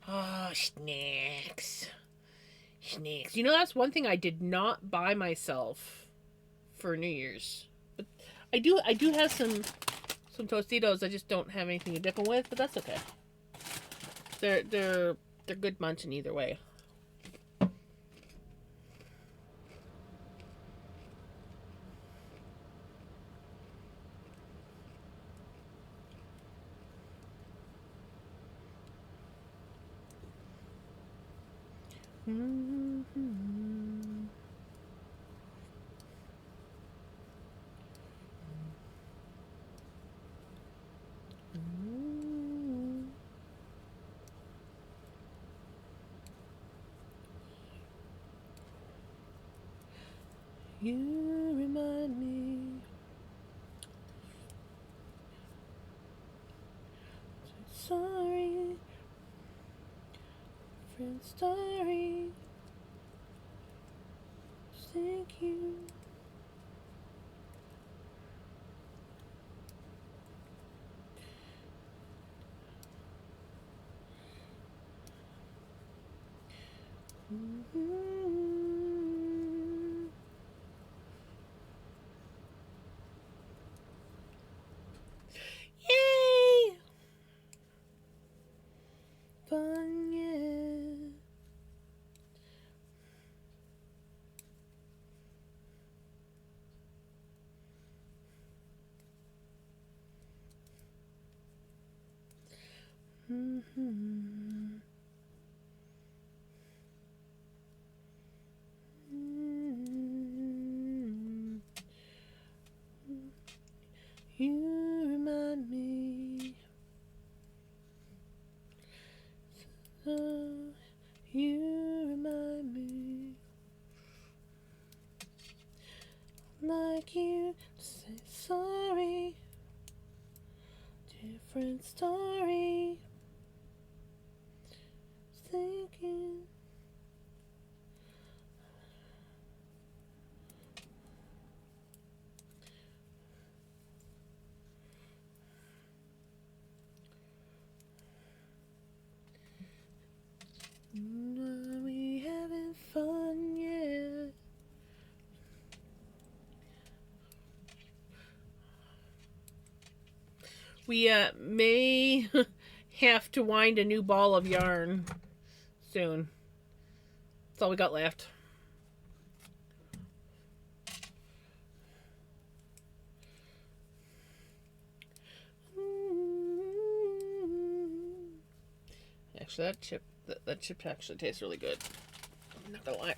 Oh, snacks. Snacks. You know, that's one thing I did not buy myself for New Year's. But I do have some Tostitos. I just don't have anything to dip them with, but that's okay. They're good munching either way. You remind me. Sorry, friend. Sorry. Thank you. Yay! Fun, yeah. You remind me. You remind me. Like you to say sorry. Different story. Thinking. Are we having fun yet? We may have to wind a new ball of yarn soon. That's all we got left. Actually, that chip actually tastes really good. I'm not gonna lie.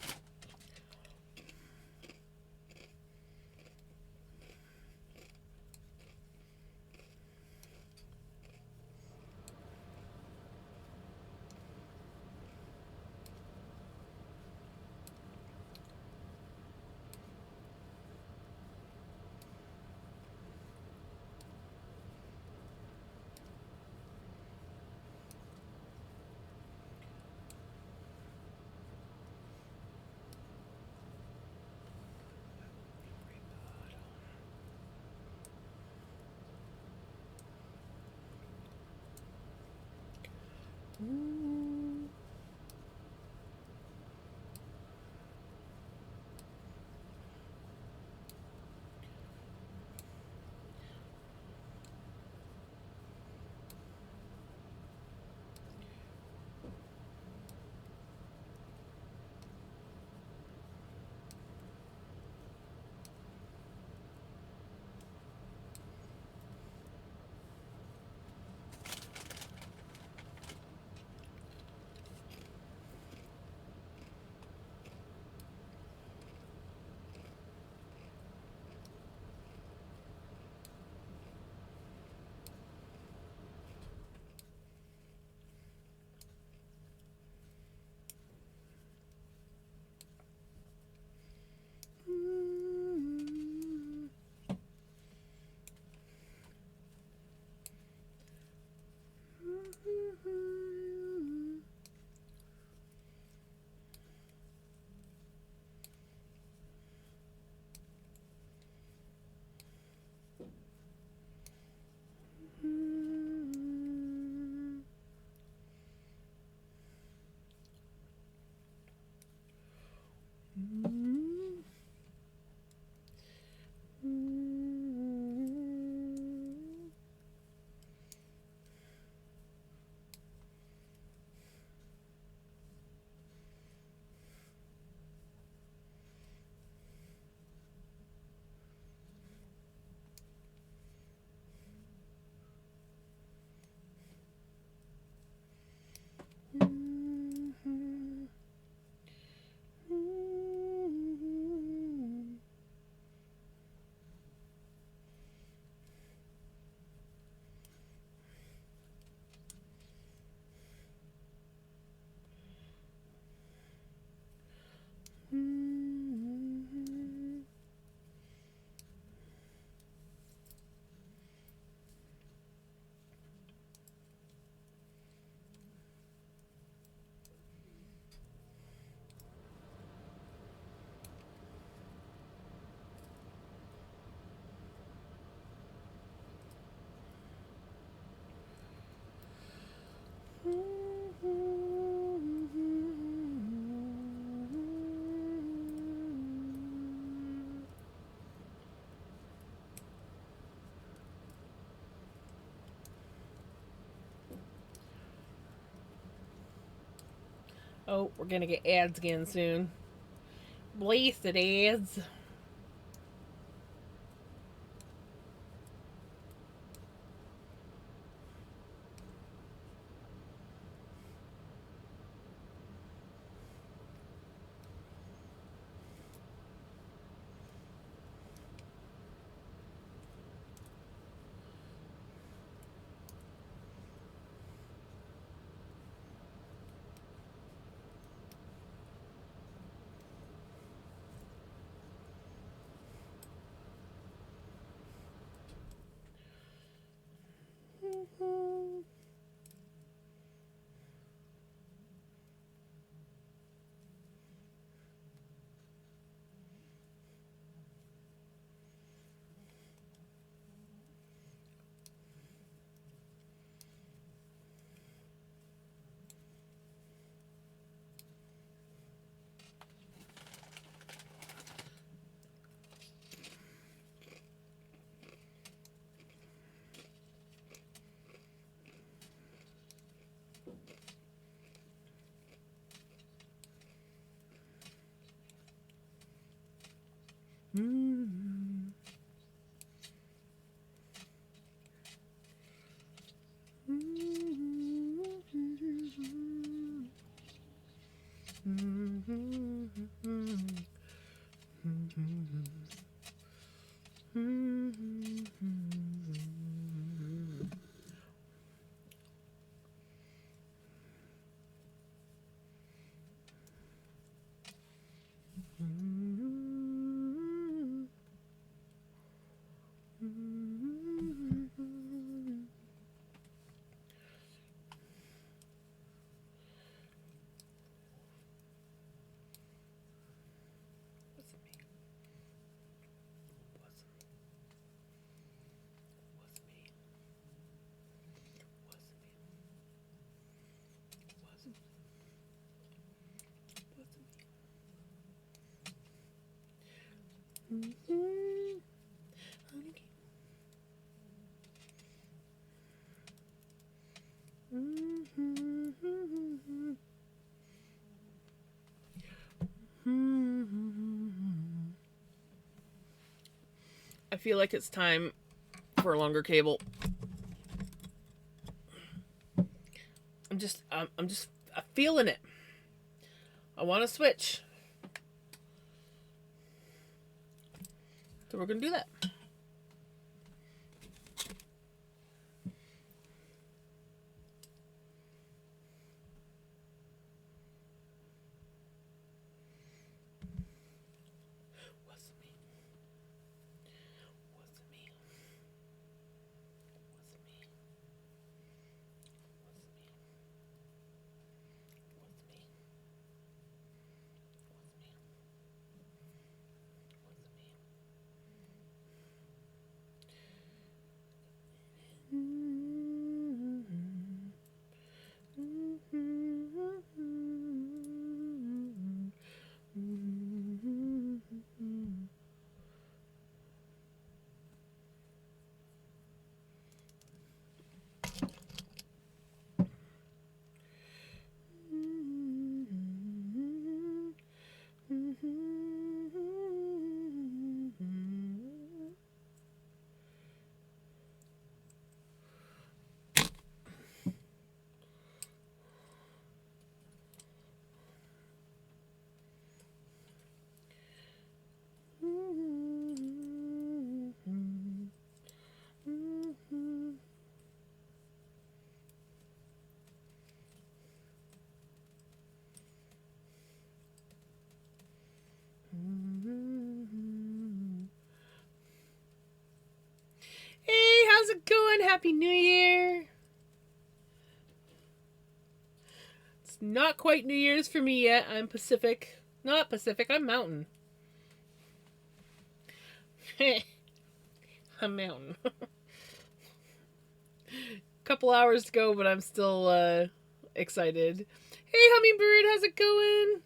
Oh, we're gonna get ads again soon. Blasted ads. I feel like it's time for a longer cable. I'm feeling it. I want to switch. So we're going to do that. Hey, how's it going? Happy New Year! It's not quite New Year's for me yet. I'm Pacific. Not Pacific, I'm Mountain. I'm Mountain. Couple hours to go, but I'm still excited. Hey, Hummingbird, how's it going?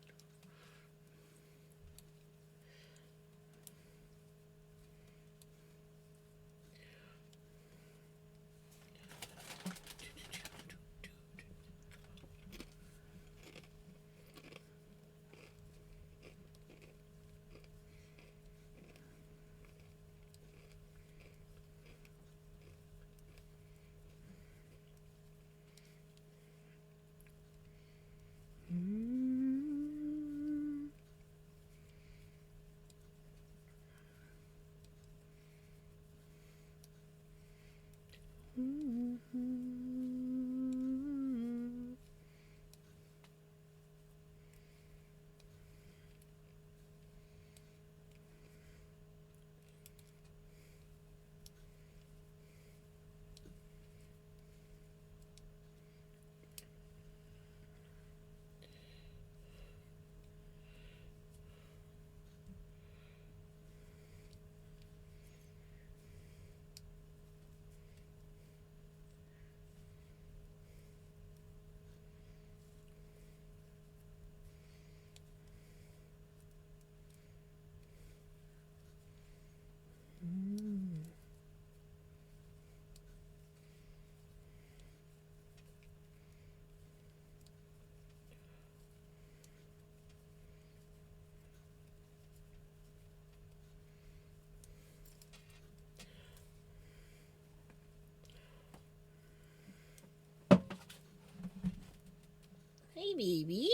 Hey, baby.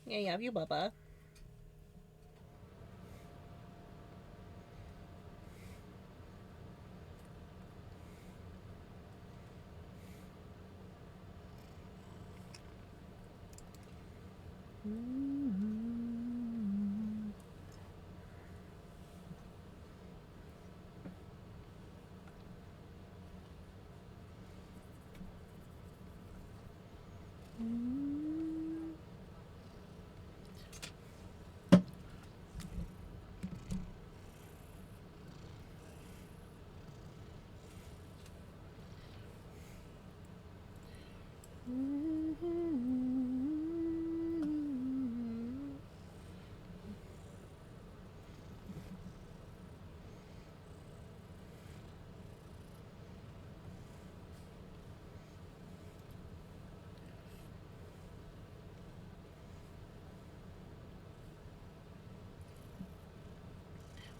Yeah, you have you, Bubba.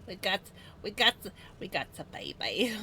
We got, we got, we got a baby.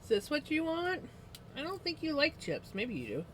Is this what you want? I don't think you like chips. Maybe you do.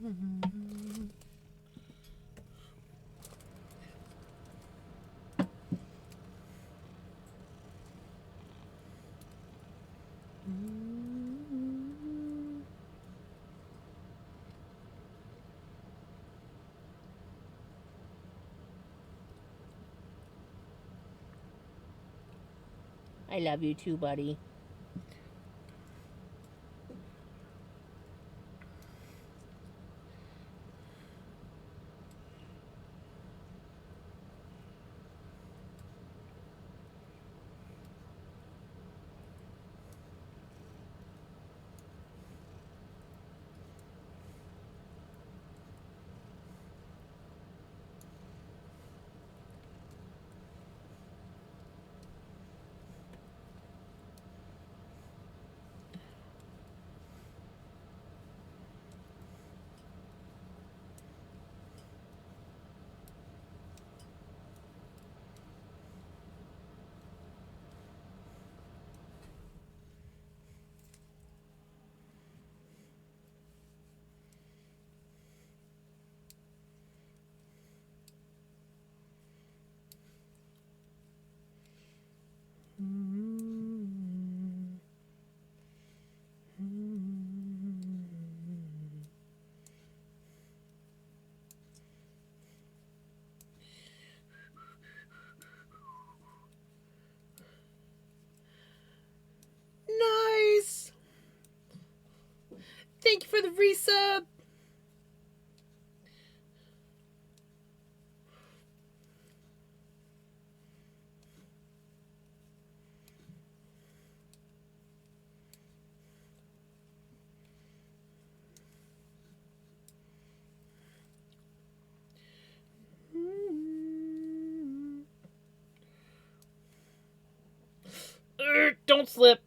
I love you too, buddy. Nice. Thank you for the resub. Don't slip.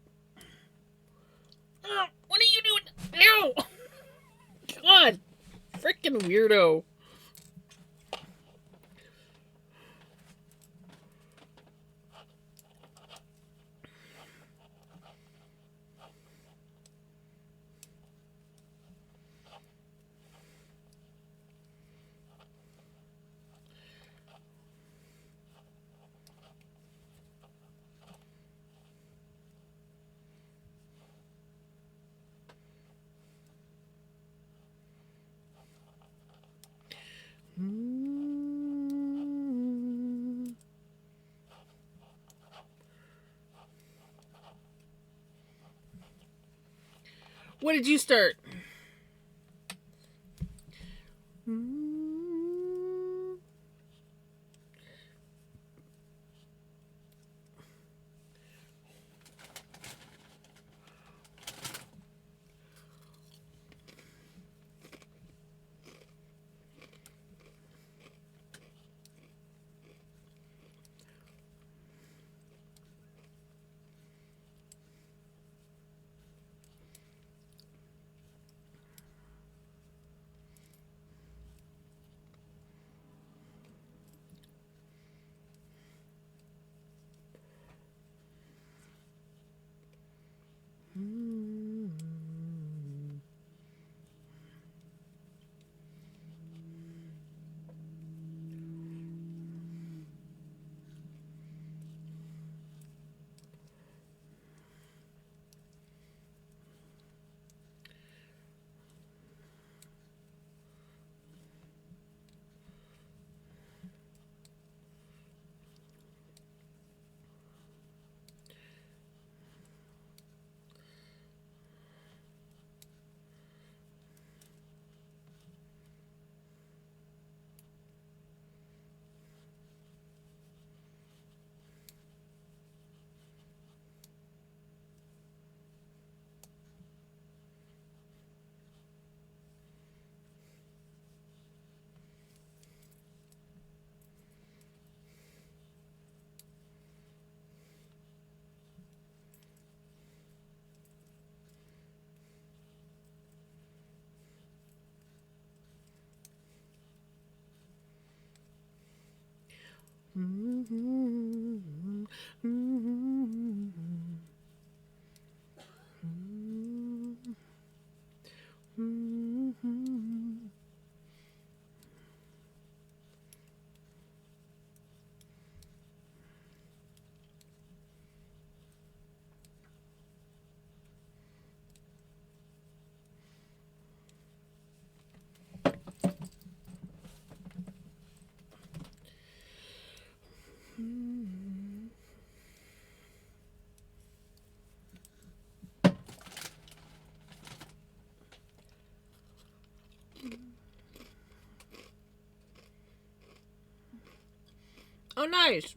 Oh, what are you doing? No! God, freaking weirdo. What did you start? Oh, nice.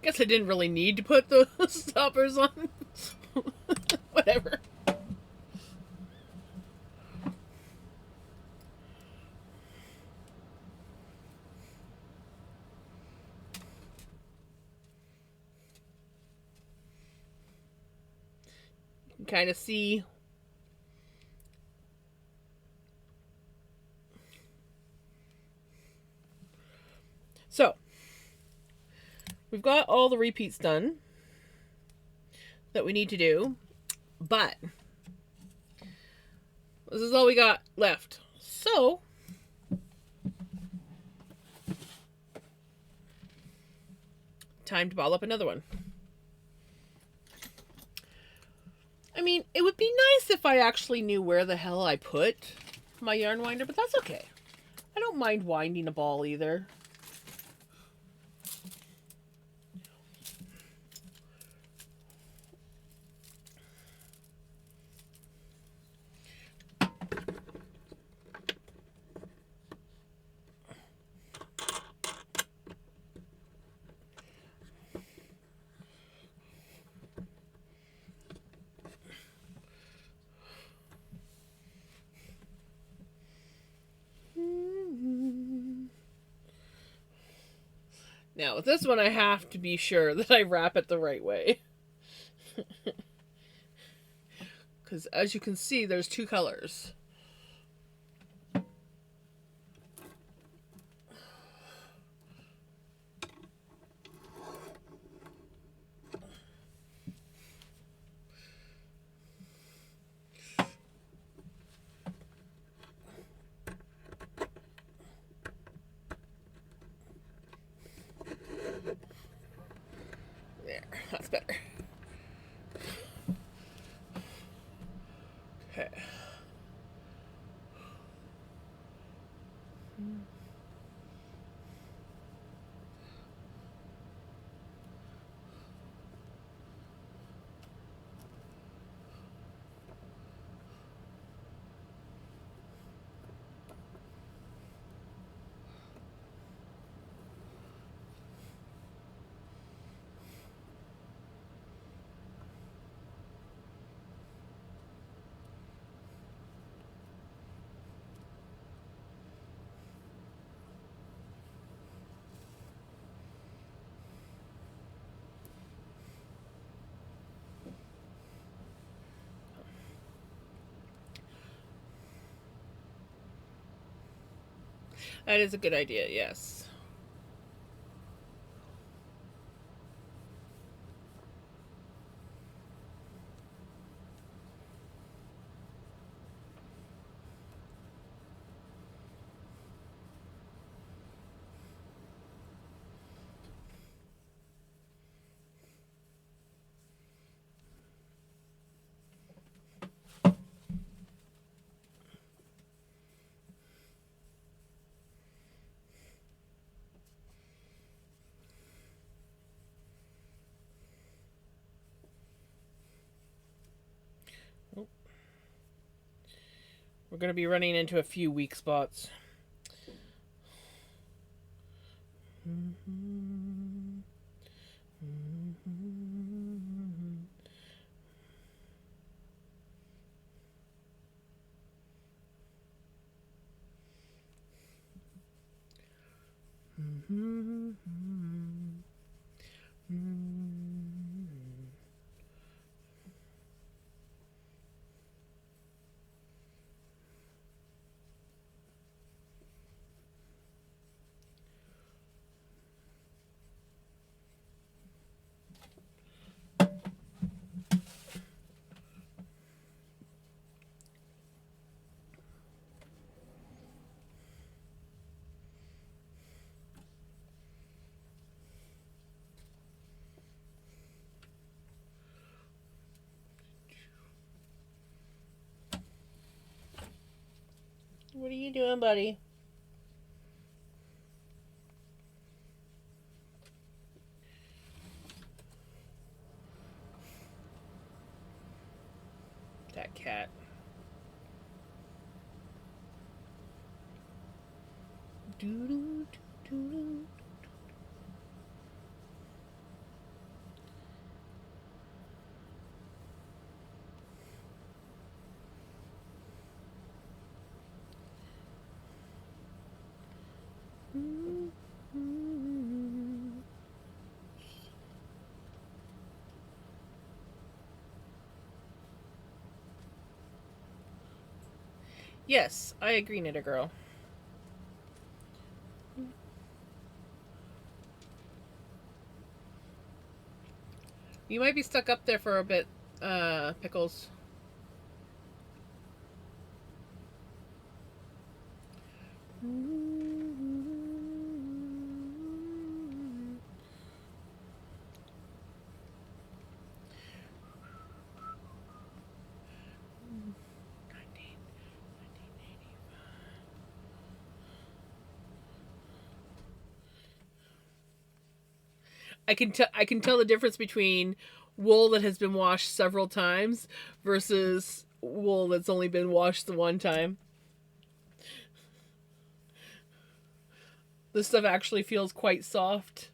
Guess I didn't really need to put the stoppers on. Whatever. You can kind of see. So, we've got all the repeats done that we need to do, but this is all we got left. So, time to ball up another one. I mean, it would be nice if I actually knew where the hell I put my yarn winder, but that's okay. I don't mind winding a ball either. Now, with this one, I have to be sure that I wrap it the right way. Because as you can see, there's two colors. There, that's better. Okay. That is a good idea, yes. We're going to be running into a few weak spots. What are you doing, buddy? That cat. Doo-doo, doo-doo. Yes, I agree, Knitter Girl. You might be stuck up there for a bit, Pickles. I can tell the difference between wool that has been washed several times versus wool that's only been washed the one time. This stuff actually feels quite soft.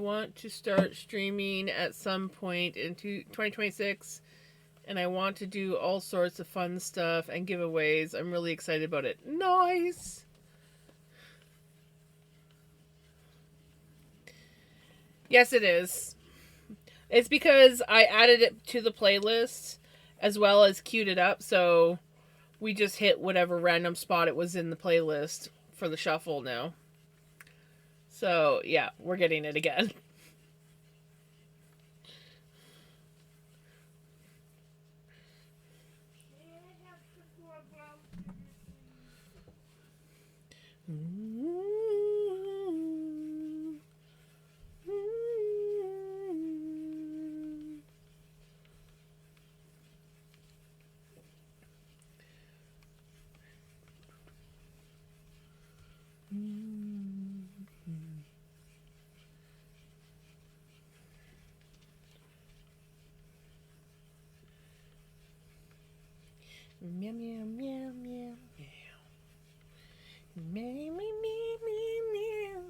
want to start streaming at some point into 2026, and I want to do all sorts of fun stuff and giveaways. I'm really excited about it. Nice! Yes, it is. It's because I added it to the playlist as well as queued it up, so we just hit whatever random spot it was in the playlist for the shuffle now. So, yeah, we're getting it again. Meow, meow, meow, meow, meow. Meow, meow, meow, meow, meow.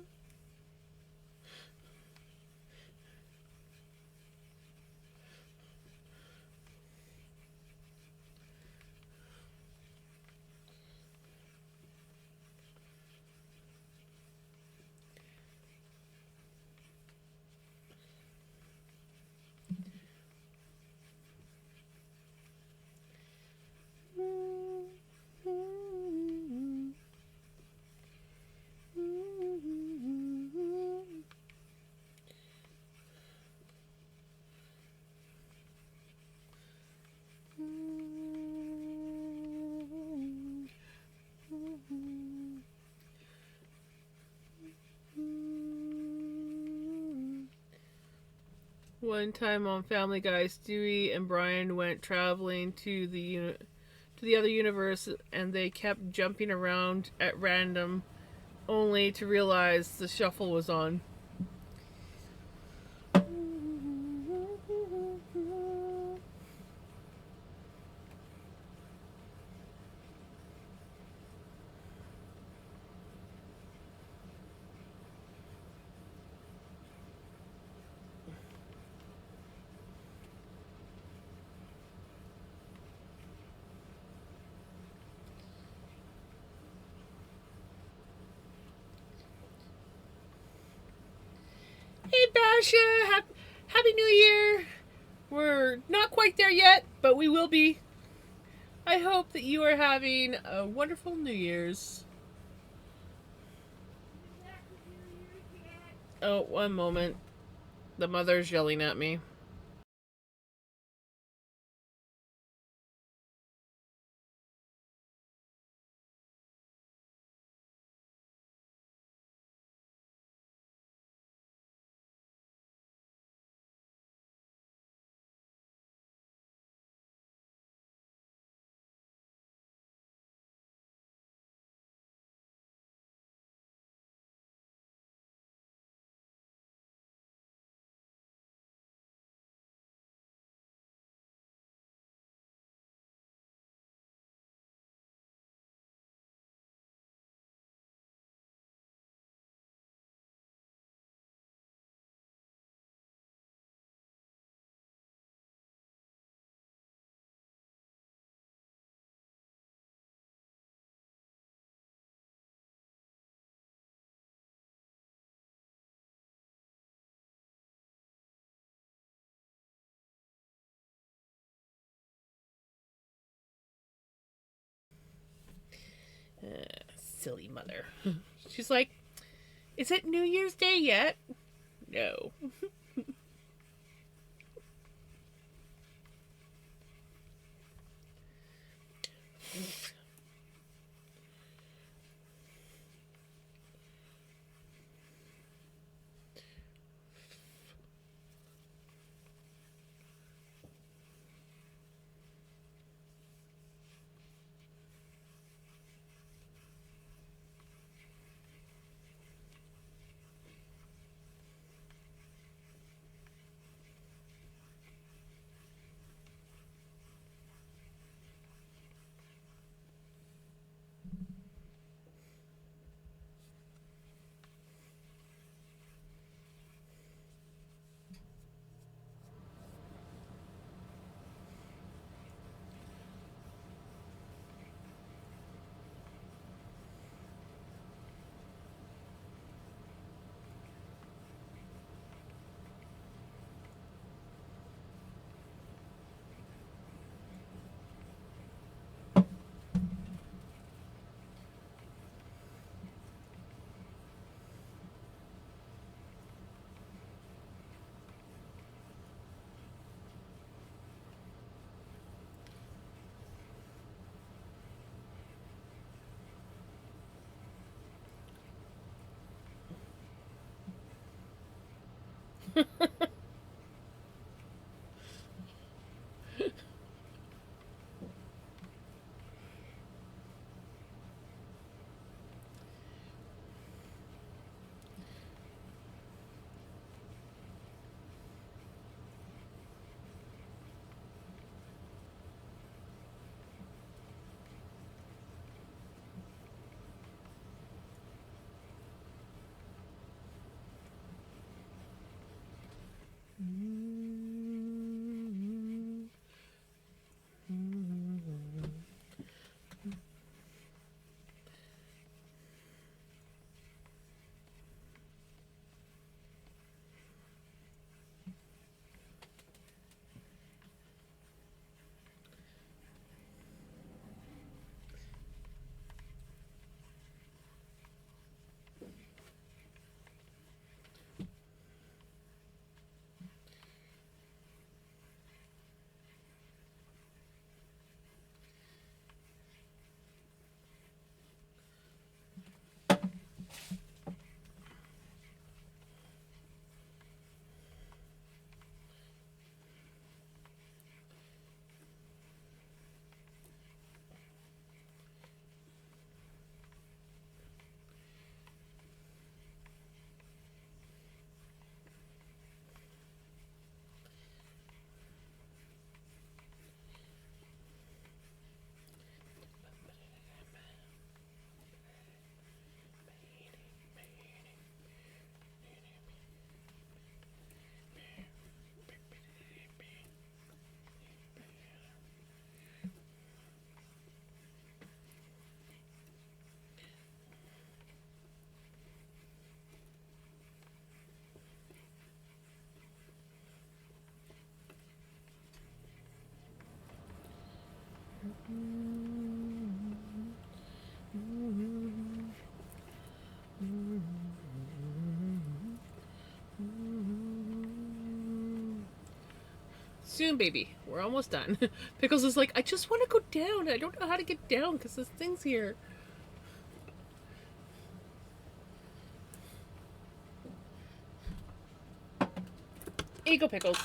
One time on Family Guy, Stewie and Brian went traveling to the other universe, and they kept jumping around at random, only to realize the shuffle was on. Hey Basha, Happy New Year! We're not quite there yet, but we will be. I hope that you are having a wonderful New Year's. Oh, one moment. The mother's yelling at me. Silly mother. She's like, is it New Year's Day yet? No. Soon, baby. We're almost done. Pickles is like, I just want to go down. I don't know how to get down because this thing's here. Here you go, Pickles.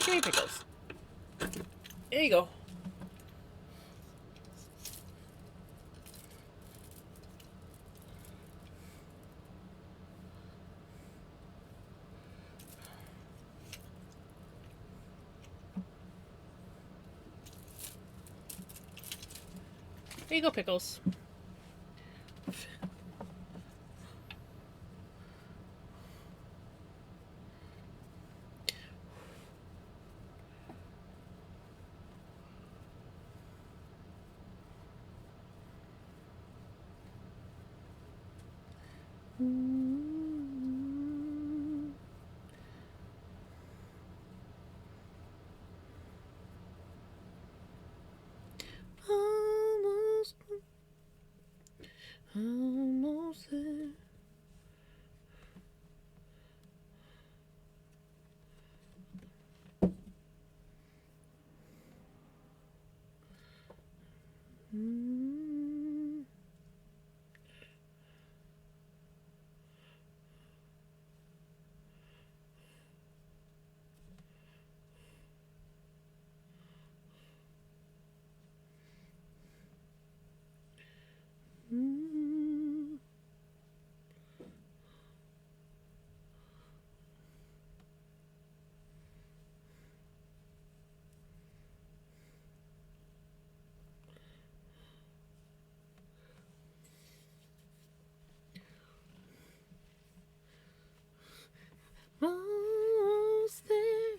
Here you go, Pickles. There you go. There you go, Pickles. Almost, almost there. Almost there.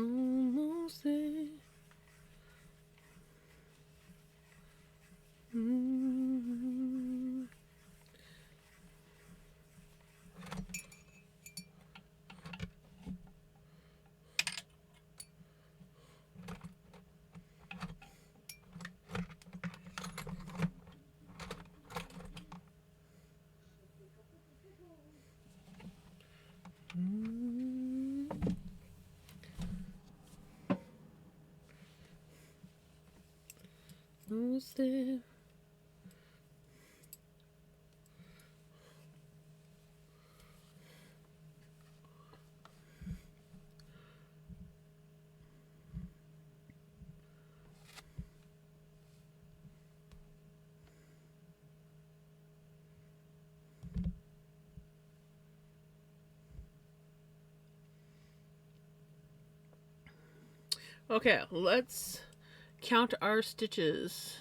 Almost there. Almost there. Okay, let's count our stitches.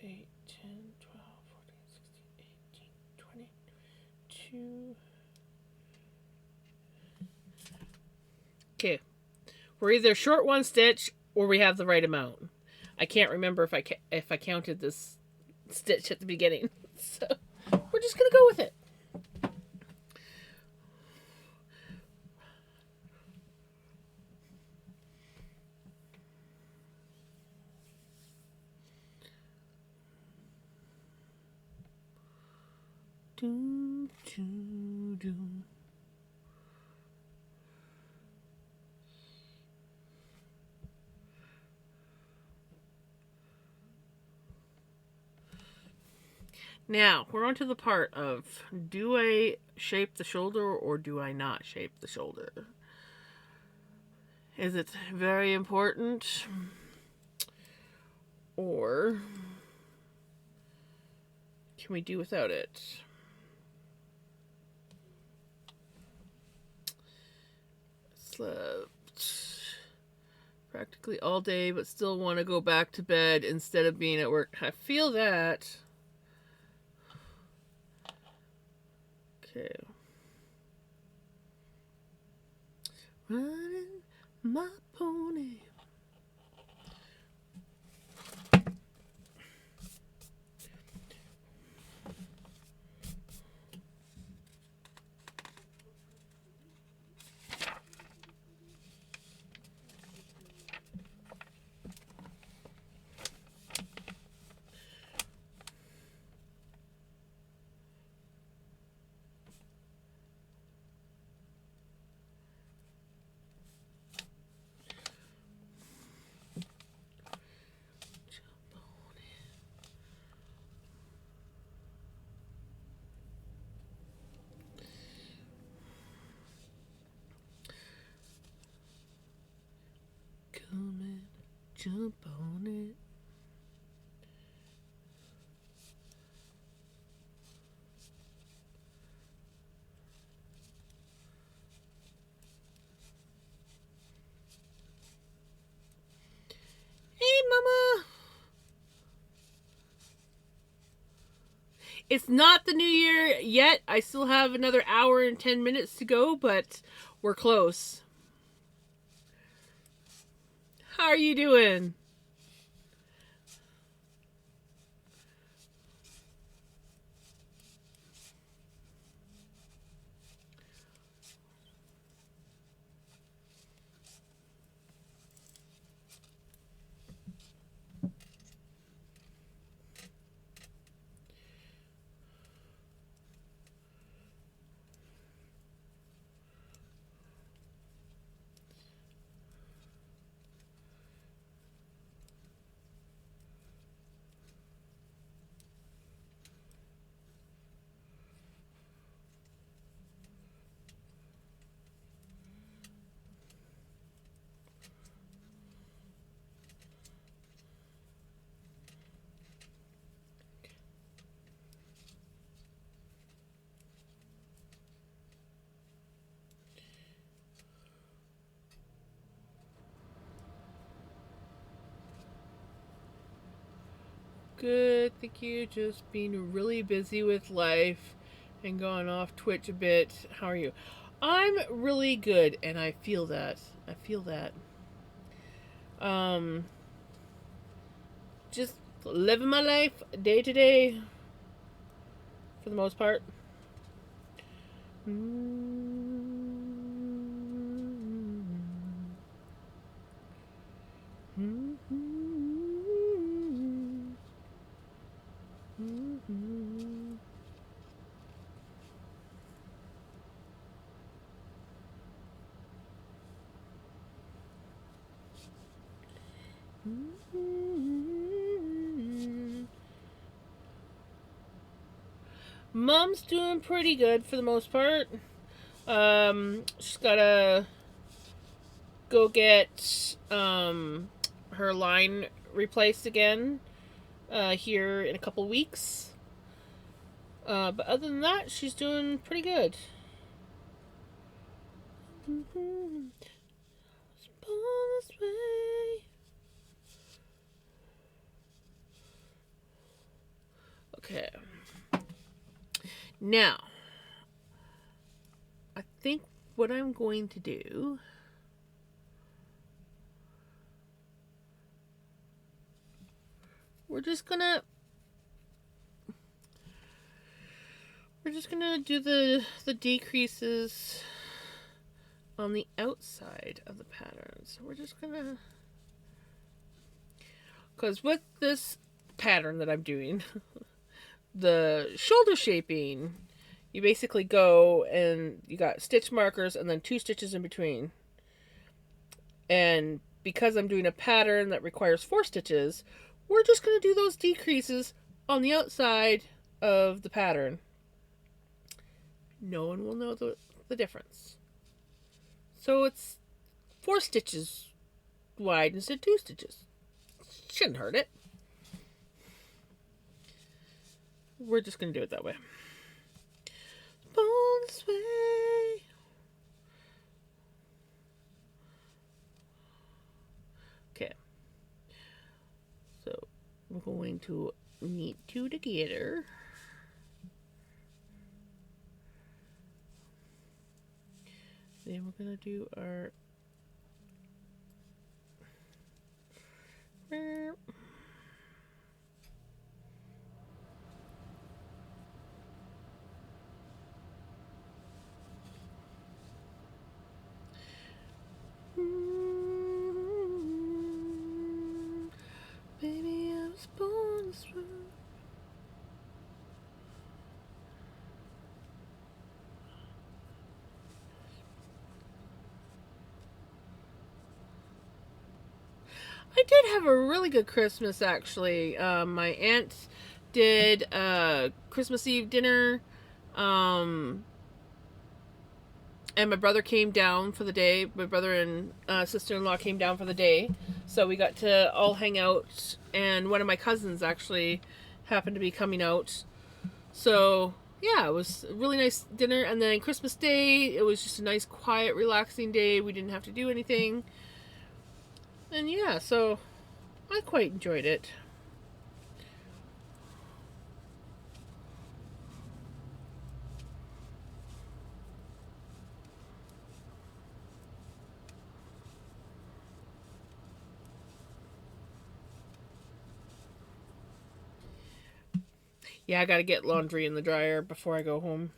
Eight, 10, 12, 14, 16, 18, 20, 22. Okay, we're either short one stitch or we have the right amount. I can't remember if I counted this stitch at the beginning, so we're just gonna go with it. Do, do, do. Now, we're on to the part of, do I shape the shoulder or do I not shape the shoulder? Is it very important? Or can we do without it? Slept practically all day, but still want to go back to bed instead of being at work. I feel that. Okay. Riding my pony. Come and jump on it. Hey, Mama. It's not the new year yet. I still have another hour and 10 minutes to go, but we're close. How are you doing? Good, thank you. Just being really busy with life and going off Twitch a bit. How are you? I'm really good, and I feel that. I feel that. Um, just living my life day to day, for the most part. Mom's doing pretty good for the most part. She's gotta go get her line replaced again here in a couple weeks. But other than that, she's doing pretty good. Okay. Now, I think what I'm going to do we're just gonna do the decreases on the outside of the pattern. So we're just gonna, because with this pattern that I'm doing, the shoulder shaping, you basically go and you got stitch markers and then 2 stitches in between. And because I'm doing a pattern that requires 4 stitches, we're just going to do those decreases on the outside of the pattern. No one will know the difference. So it's 4 stitches wide instead of 2 stitches. Shouldn't hurt it. We're just going to do it that way. Born this way. Okay. So we're going to knit 2 together. Then we're going to do our baby, I was born this way. I did have a really good Christmas, actually. My aunt did a Christmas Eve dinner, and my brother came down for the day. My brother and sister-in-law came down for the day, so we got to all hang out, and one of my cousins actually happened to be coming out. So, yeah, it was a really nice dinner, and then Christmas Day, it was just a nice, quiet, relaxing day. We didn't have to do anything. And yeah, so I quite enjoyed it. Yeah, I gotta get laundry in the dryer before I go home.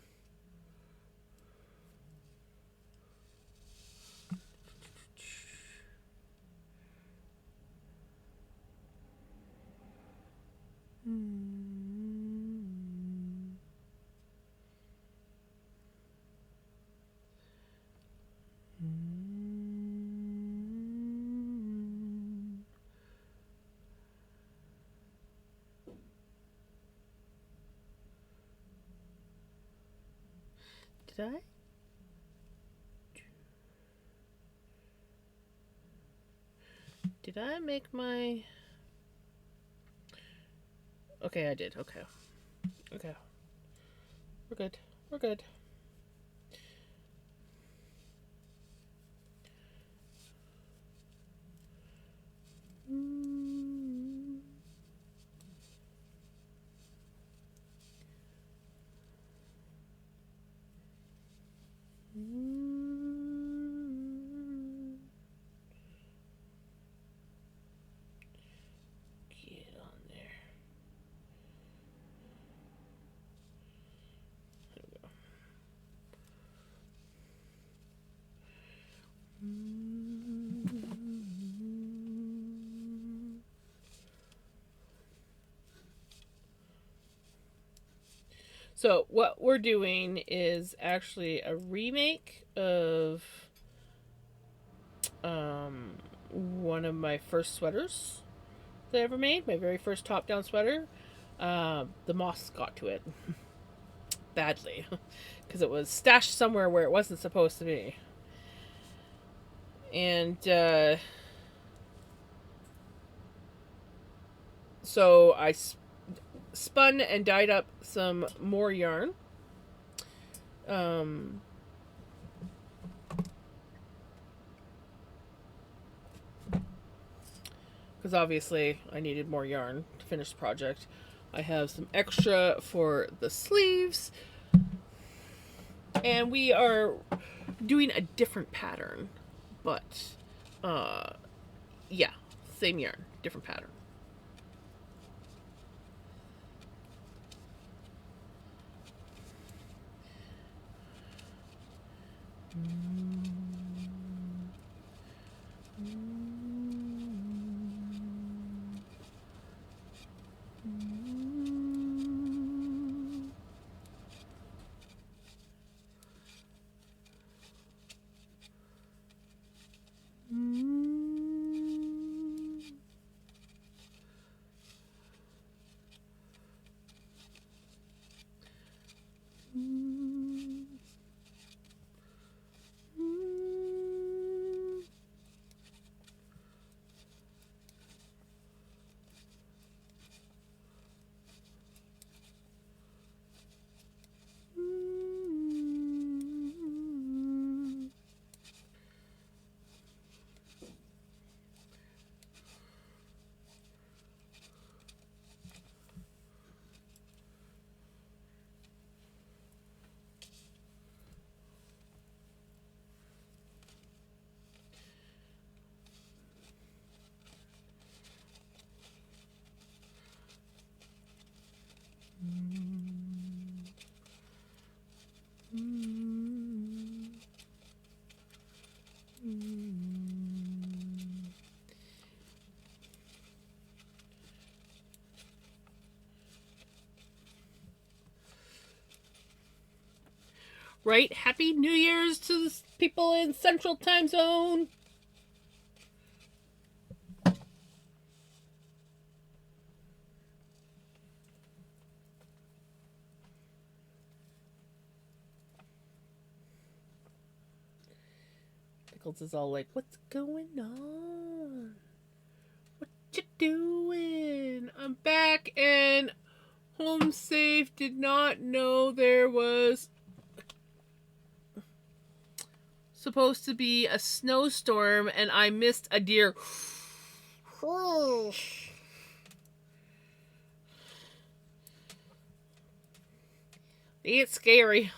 Did I? Did I make my... Okay, I did. Okay. Okay. We're good. We're good. Get on there. There we go. So what we're doing is actually a remake of one of my first sweaters that I ever made. My very first top-down sweater. The moths got to it badly because it was stashed somewhere where it wasn't supposed to be. And so I spun and dyed up some more yarn. Because obviously I needed more yarn to finish the project. I have some extra for the sleeves. And we are doing a different pattern. But, yeah, same yarn, different pattern. Right? Happy New Year's to the people in Central Time Zone. Pickles is all like, what's going on? What you doing? I'm back and home safe did not know there was supposed to be a snowstorm and I missed a deer. It's scary.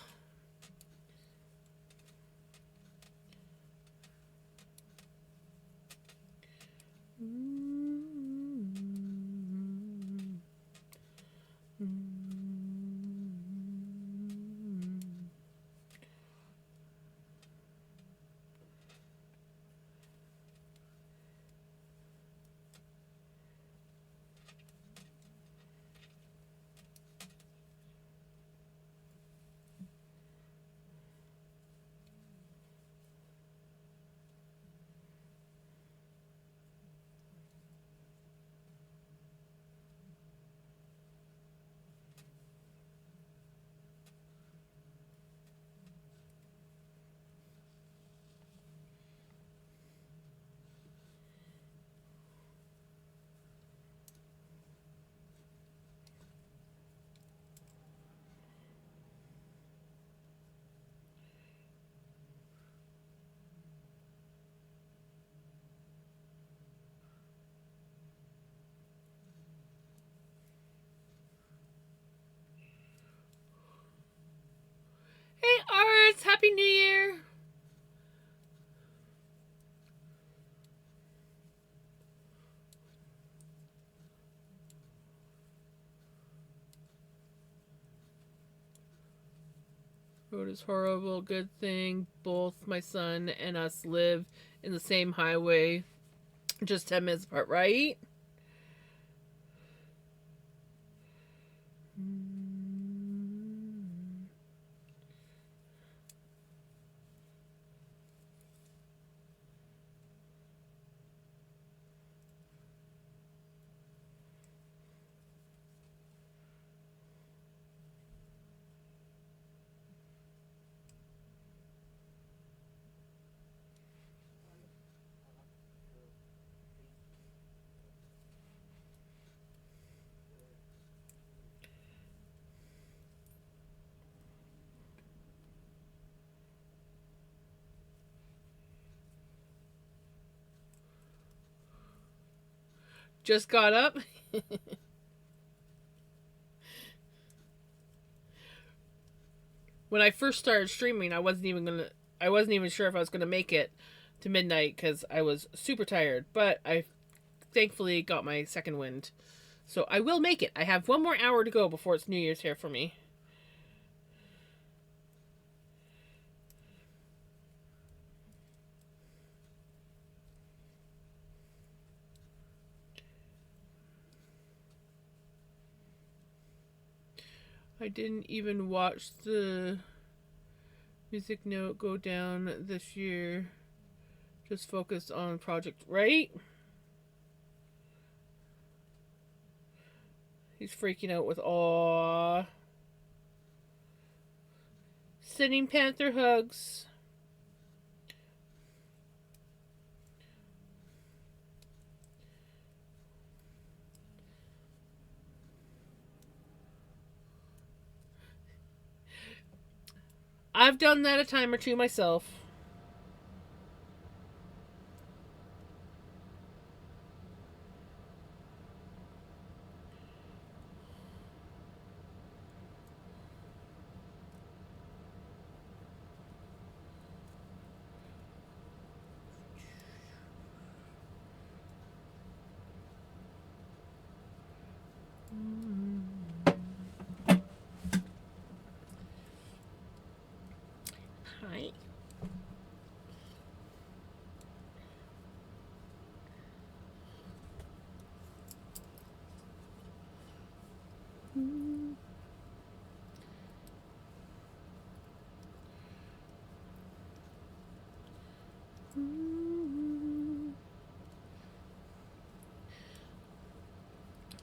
Road is horrible. Good thing both my son and us live in the same highway, just 10 minutes apart, right? Just got up. When I first started streaming, I wasn't even sure if I was gonna make it to midnight because I was super tired. But I thankfully got my second wind, so I will make it. I have one more hour to go before it's New Year's here for me. I didn't even watch the music note go down this year. Just focused on project, right? He's freaking out with aw. Sitting Panther hugs. I've done that a time or two myself. Hi.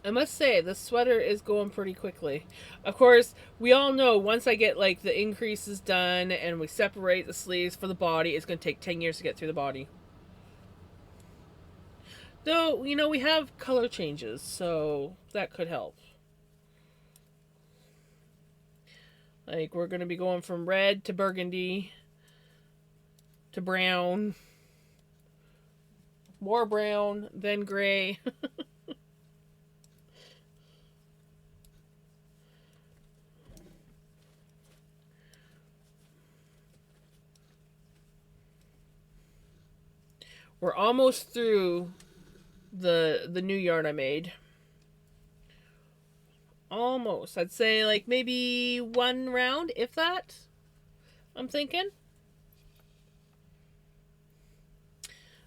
I must say, the sweater is going pretty quickly. Of course, we all know once I get like the increases done and we separate the sleeves for the body, it's going to take 10 years to get through the body. Though, you know, we have color changes, so that could help. Like, we're going to be going from red to burgundy to brown, more brown, then gray. We're almost through the new yarn I made. Almost. I'd say like maybe one round, if that. I'm thinking.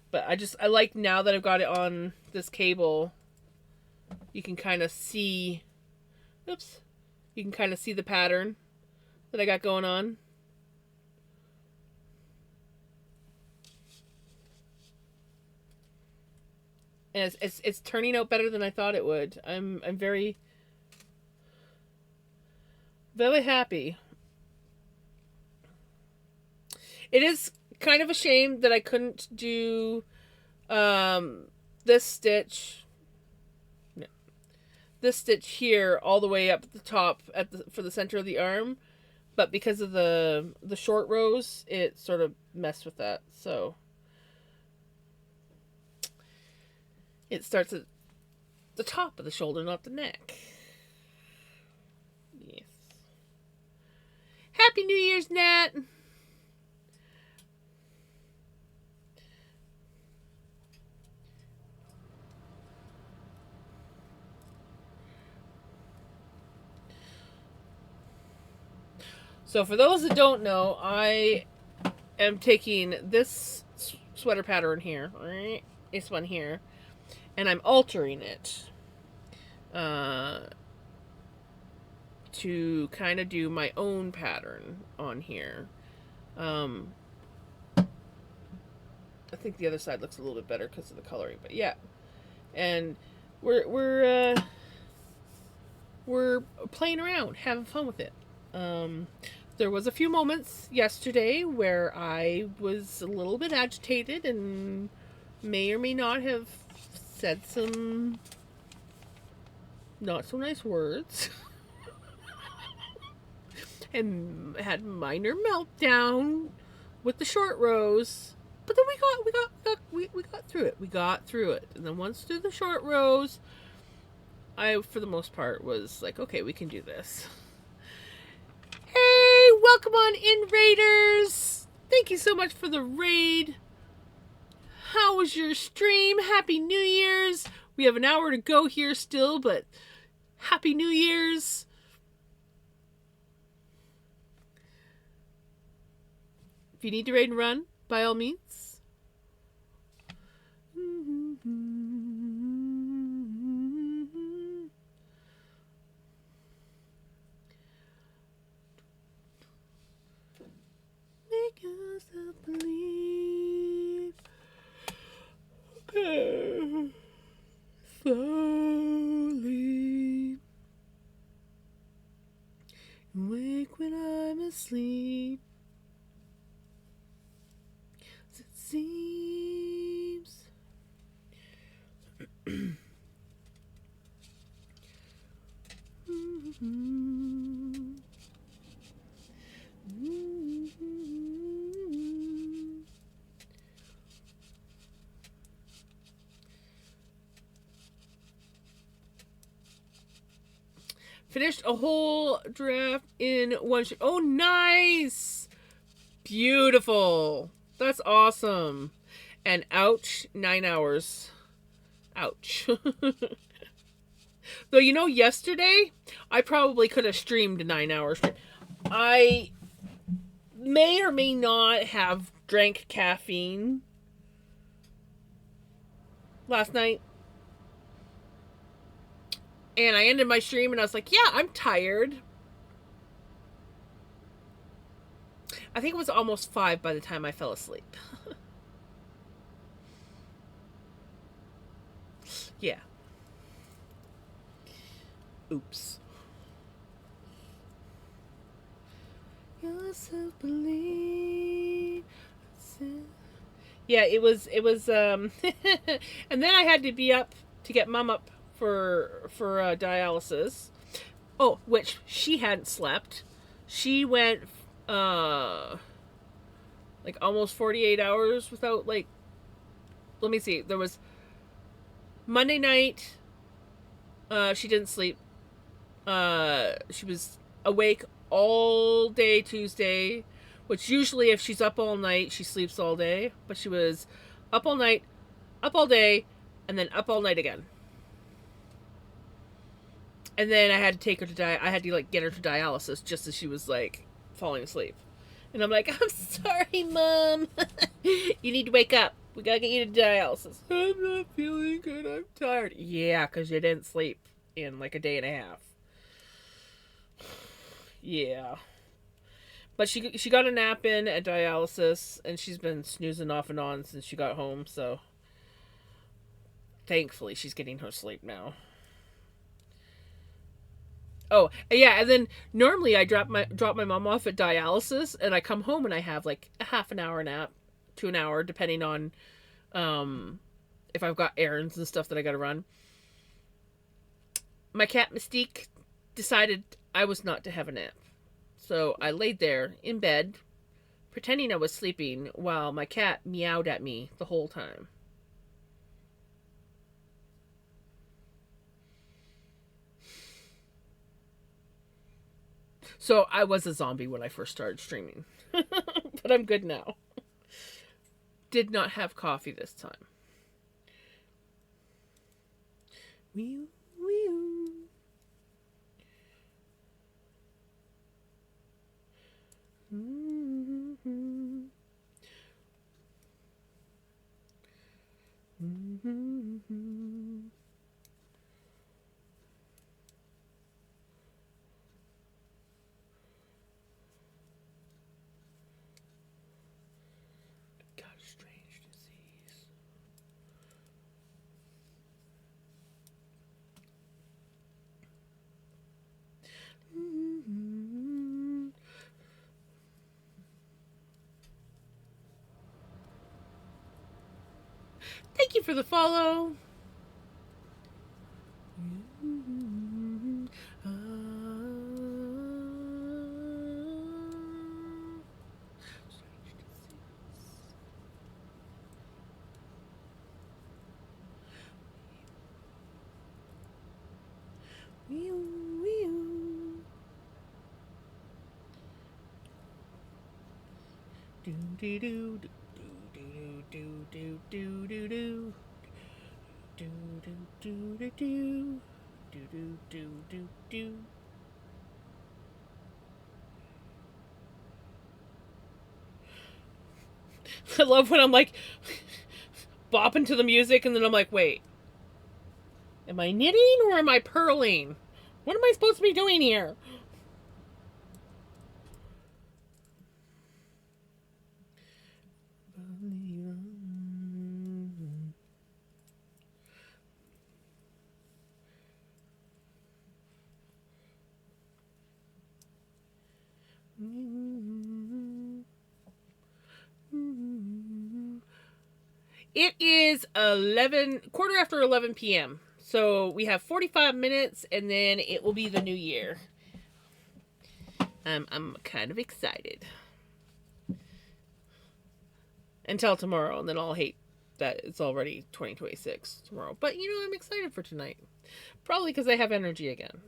But I like now that I've got it on this cable, you can kind of see. Oops. You can kind of see the pattern that I got going on. And it's turning out better than I thought it would. I'm very very happy. It is kind of a shame that I couldn't do this stitch, no, this stitch here all the way up at the top for the center of the arm, but because of the short rows, it sort of messed with that. So it starts at the top of the shoulder, not the neck. Yes. Happy New Year's, Nat. So for those that don't know, I am taking this sweater pattern here, right? This one here, and I'm altering it to kind of do my own pattern on here. I think the other side looks a little bit better because of the coloring, but yeah. And we're playing around, having fun with it. There was a few moments yesterday where I was a little bit agitated and may or may not have said some not so nice words. And had minor meltdown with the short rows. But then we got through it. We got through it. And then once through the short rows, I, for the most part, was like, okay, we can do this. Hey, welcome on in, Raiders. Thank you so much for the raid. How was your stream? Happy New Year's. We have an hour to go here still, but Happy New Year's. If you need to raid and run, by all means. Make yourself believe. Slowly. Wake when I'm asleep. It seems. Finished a whole draft in one shot. Oh, nice! Beautiful. That's awesome. And ouch, 9 hours. Ouch. Though, you know, yesterday, I probably could have streamed 9 hours. I may or may not have drank caffeine last night. And I ended my stream and I was like, yeah, I'm tired. I think it was almost 5 by the time I fell asleep. Yeah. Oops. Yourself believe. Yeah, it was and then I had to be up to get Mom up for dialysis. Oh, which she hadn't slept. She went like almost 48 hours without, like, let me see. There was Monday night, she didn't sleep. She was awake all day Tuesday, which usually if she's up all night, she sleeps all day. But she was up all night, up all day, and then up all night again. And then I had to take her to I had to, like, get her to dialysis just as she was, like, falling asleep. And I'm like, I'm sorry, Mom. You need to wake up. We gotta get you to dialysis. I'm not feeling good. I'm tired. Yeah, because you didn't sleep in like a day and a half. Yeah. But she got a nap in at dialysis, and she's been snoozing off and on since she got home, so thankfully she's getting her sleep now. Oh, yeah, and then normally I drop my mom off at dialysis, and I come home and I have like a half an hour nap to an hour, depending on if I've got errands and stuff that I gotta run. My cat Mystique decided I was not to have a nap. So I laid there in bed, pretending I was sleeping, while my cat meowed at me the whole time. So I was a zombie when I first started streaming. But I'm good now. Did not have coffee this time. Wee wee. Thank you for the follow. Do do do do do do do do do do do do do do do do do do do. I love when I'm like bopping to the music and then I'm like, wait, am I knitting or am I purling? What am I supposed to be doing here? It is quarter after 11 p.m. So we have 45 minutes and then it will be the new year. I'm kind of excited. Until tomorrow, and then I'll hate that it's already 2026 tomorrow. But, I'm excited for tonight. Probably because I have energy again.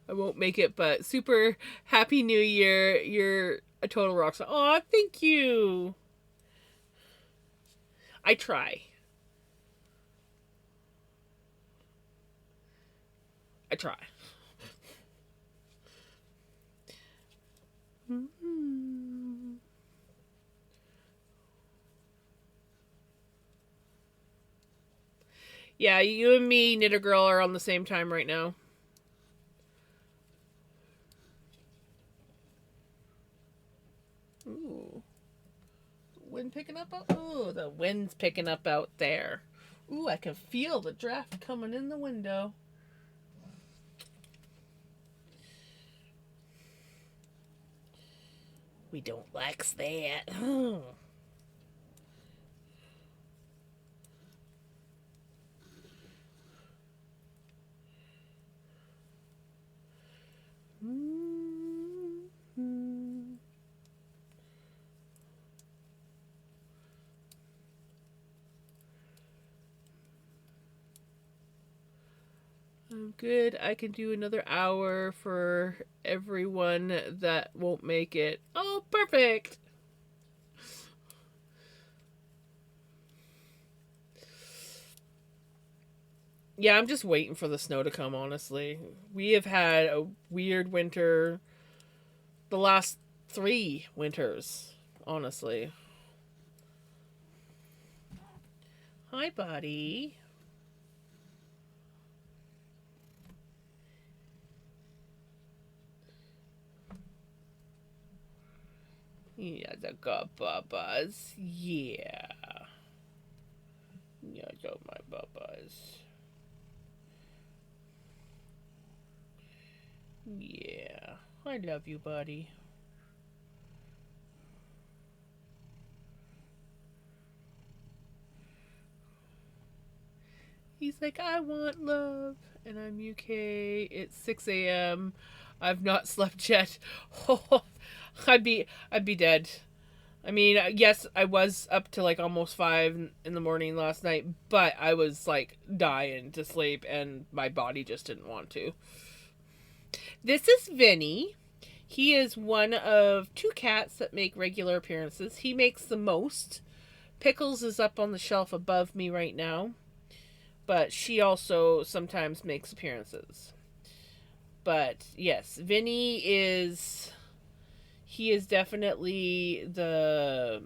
I won't make it, but super happy new year. You're a total rock star. Aw, thank you. I try. I try. Yeah, you and me, Knitter Girl, are on the same time right now. Ooh. Wind picking up out? Ooh, the wind's picking up out there. Ooh, I can feel the draft coming in the window. We don't like that. I'm good. I can do another hour for everyone that won't make it. Oh, perfect. Yeah, I'm just waiting for the snow to come, honestly. We have had a weird winter the last 3 winters, honestly. Hi, buddy. Yeah, the good bubbas. Yeah. Yeah, got my bubbas. Yeah. I love you, buddy. He's like, I want love. And I'm UK. It's 6 a.m. I've not slept yet. Oh, I'd be dead. I mean, yes, I was up to like almost 5 in the morning last night, but I was like dying to sleep and my body just didn't want to. This is Vinny. He is one of 2 cats that make regular appearances. He makes the most. Pickles is up on the shelf above me right now, but she also sometimes makes appearances. But yes, Vinny is... He is definitely the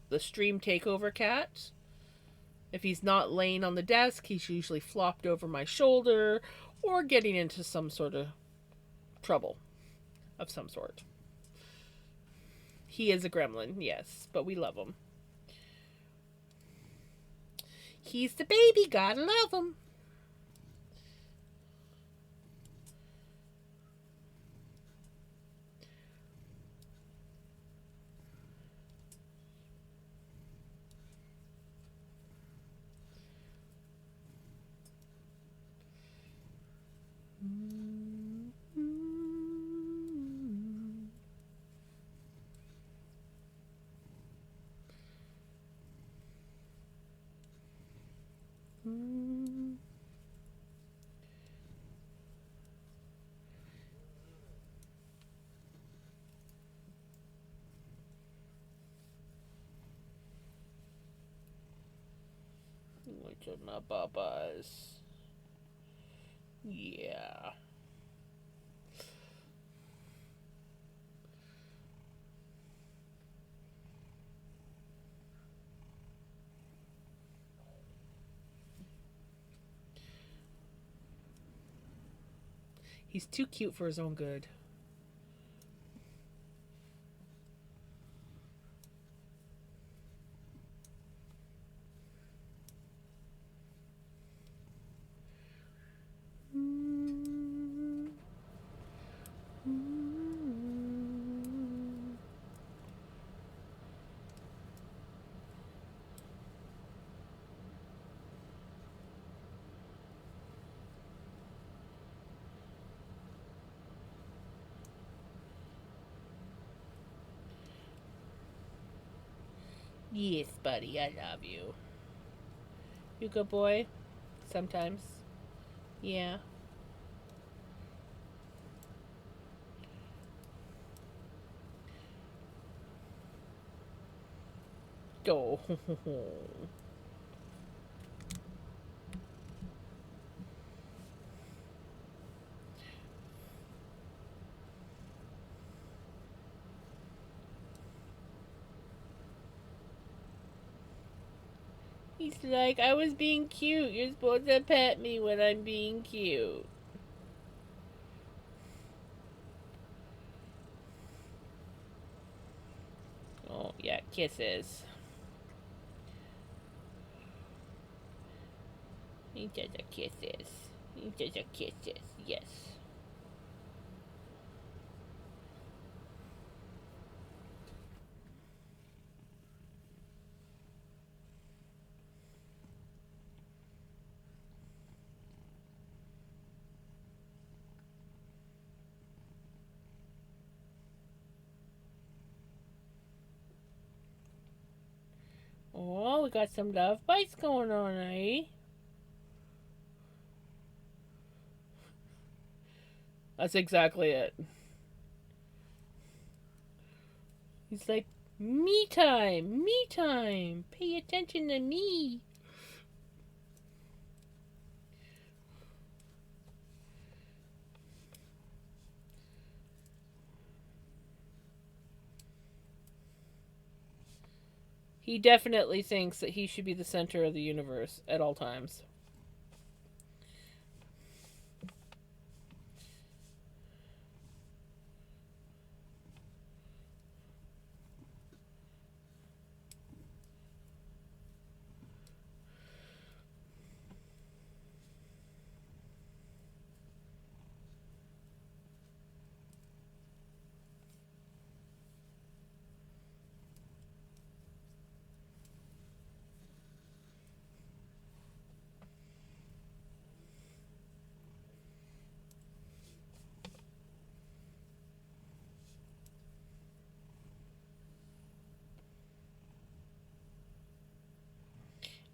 the stream takeover cat. If he's not laying on the desk, he's usually flopped over my shoulder or getting into some sort of trouble of some sort. He is a gremlin, yes, but we love him. He's the baby, gotta love him. Which of my babas? Yeah. He's too cute for his own good. Yes, buddy, I love you. You good boy? Sometimes. Yeah. Go. He's like, I was being cute. You're supposed to pet me when I'm being cute. Oh, yeah, kisses. He does a kisses. He does a kisses, yes. Oh, we got some love bites going on, eh? That's exactly it. He's like, me time, me time. Pay attention to me. He definitely thinks that he should be the center of the universe at all times.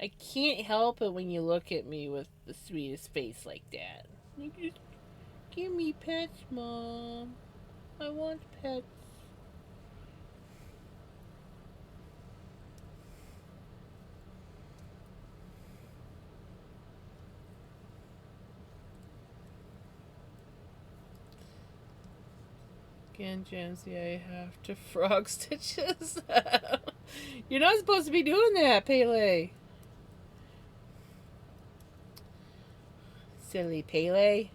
I can't help it when you look at me with the sweetest face like that. You just give me pets, Mom. I want pets. Again, Jancy, I have to frog stitches. You're not supposed to be doing that, Pele. Silly Pele.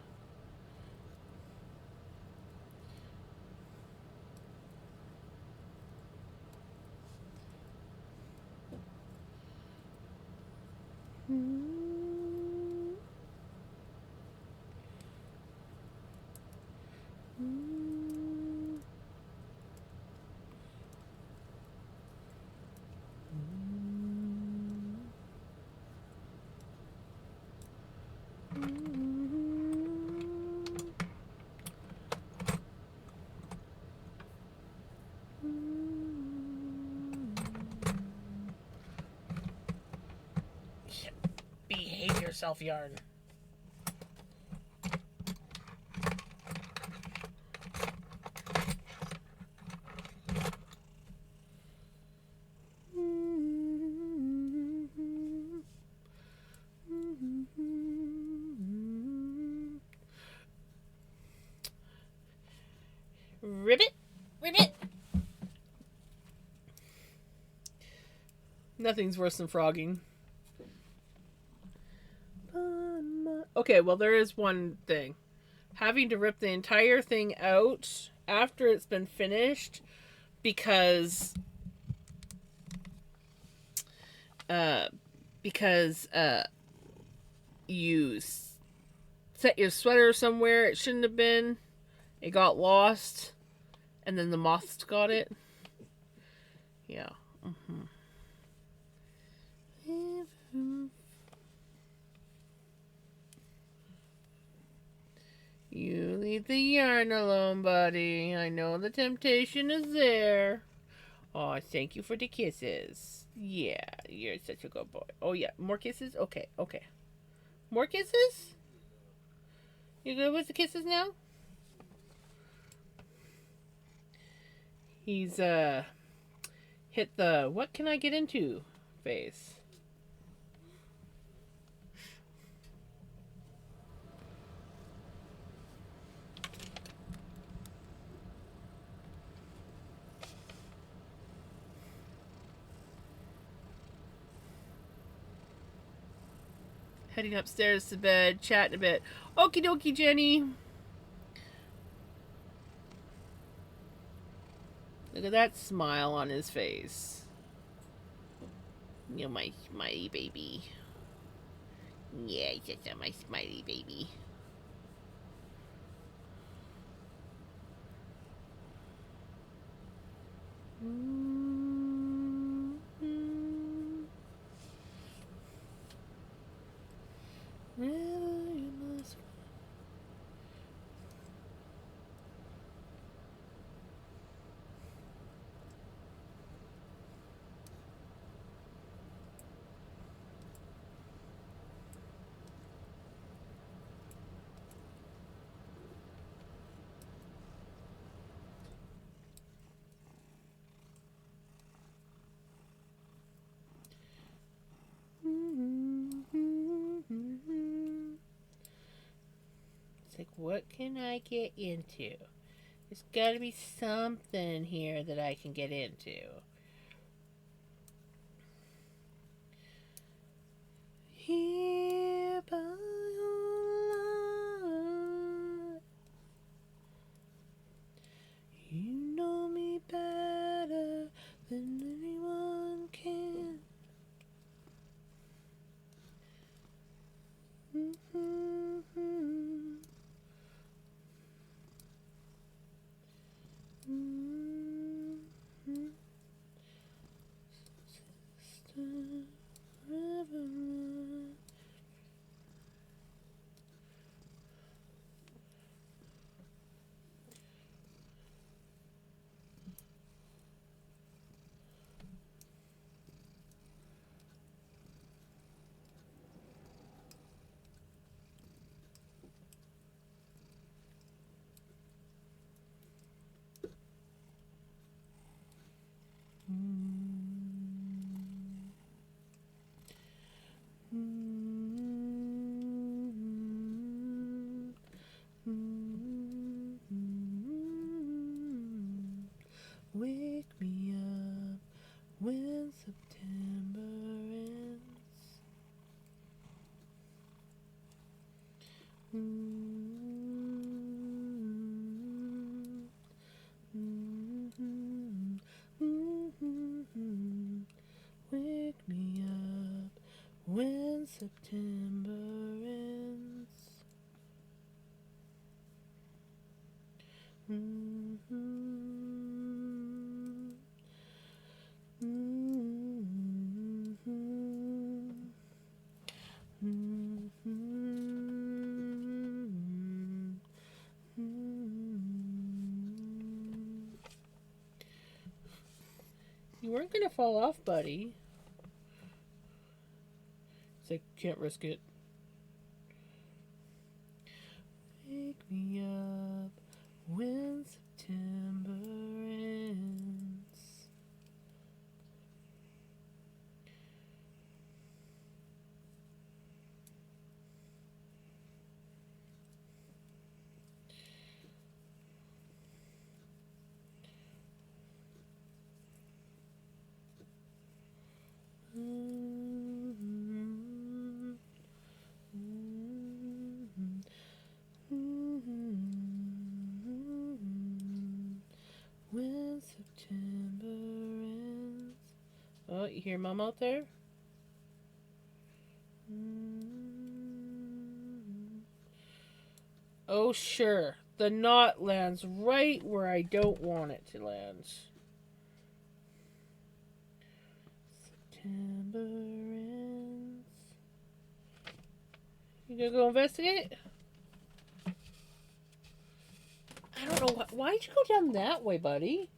Behave yourself, Yarn. Ribbit, ribbit. Nothing's worse than frogging. Okay, well, there is one thing. Having to rip the entire thing out after it's been finished because you set your sweater somewhere it shouldn't have been. It got lost, and then the moths got it. Yeah. You leave the yarn alone, buddy. I know the temptation is there. Oh, thank you for the kisses. Yeah, you're such a good boy. Oh, yeah, more kisses? Okay, okay. More kisses? You good with the kisses now? He's, hit the what can I get into face. Heading upstairs to bed, chatting a bit. Okie dokie, Jenny. Look at that smile on his face. You're my smiley baby. Yeah, just my smiley baby. It's like, what can I get into? There's got to be something here that I can get into. Here by your light, you know me better than anyone can. Wake me up when September ends. You weren't gonna fall off, buddy. It's like, can't risk it. Wake me up when September ends. When September ends. Oh, you hear Mom out there? Oh, sure. The knot lands right where I don't want it to land. September ends. You gonna go investigate? I don't know. Why'd you go down that way, buddy?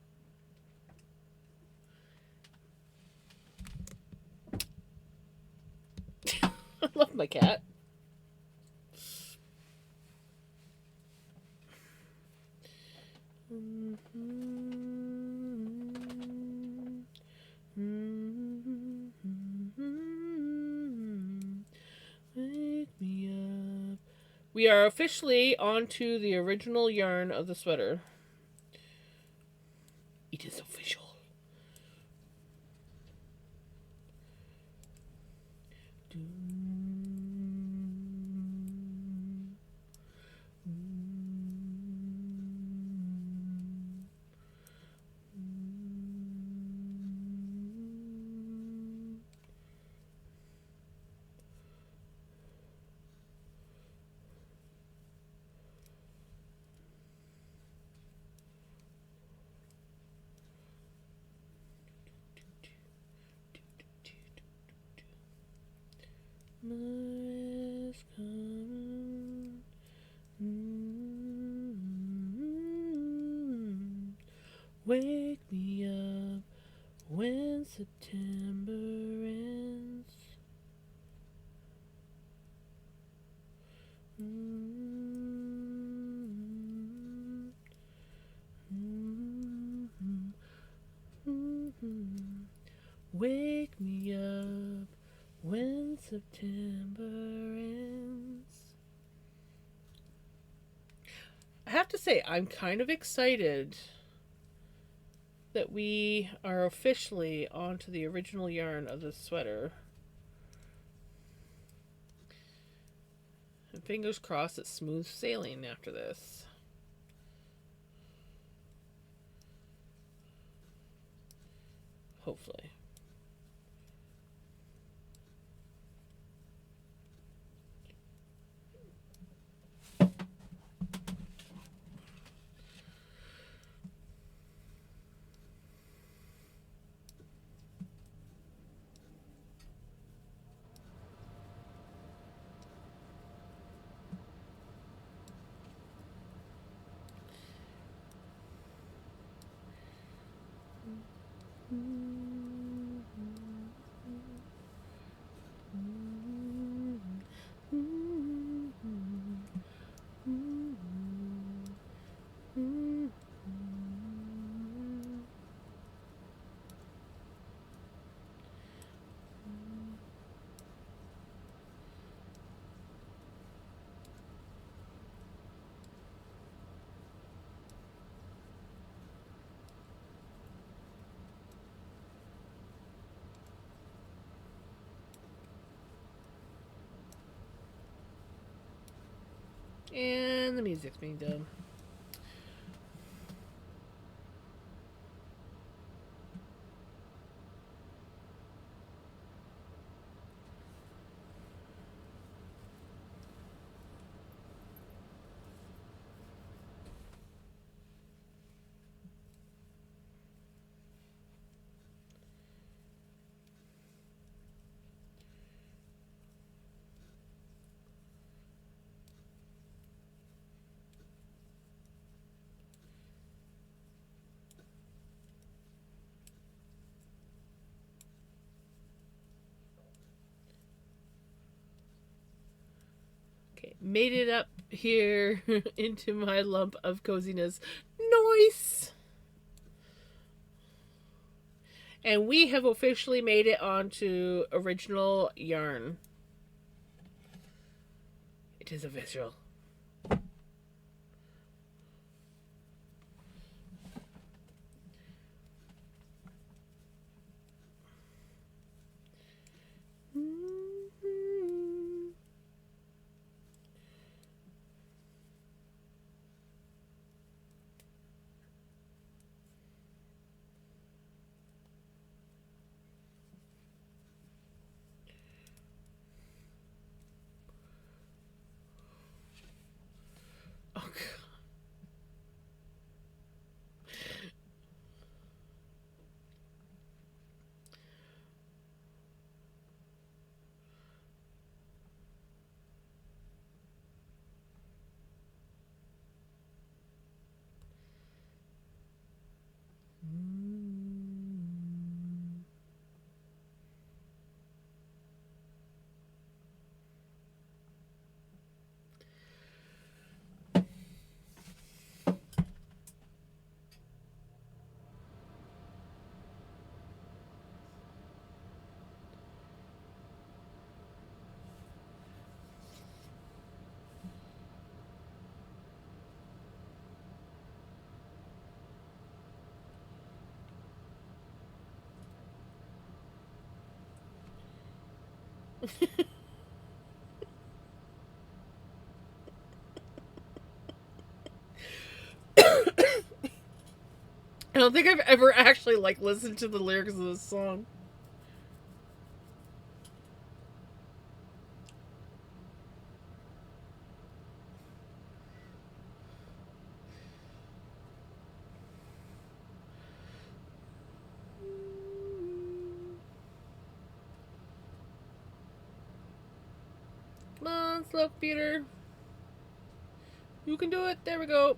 I love my cat. Wake me up. We are officially onto the original yarn of the sweater. It is official. My is coming. Wake me up when September ends. Wake me up when September ends. I have to say, I'm kind of excited that we are officially onto the original yarn of this sweater. And fingers crossed it's smooth sailing after this. Hopefully. And the music's being done. Okay, made it up here into my lump of coziness. Nice! And we have officially made it onto original yarn. It is official. Oh, God. I don't think I've ever actually listened to the lyrics of this song. Come on, Slow Peter. You can do it. There we go.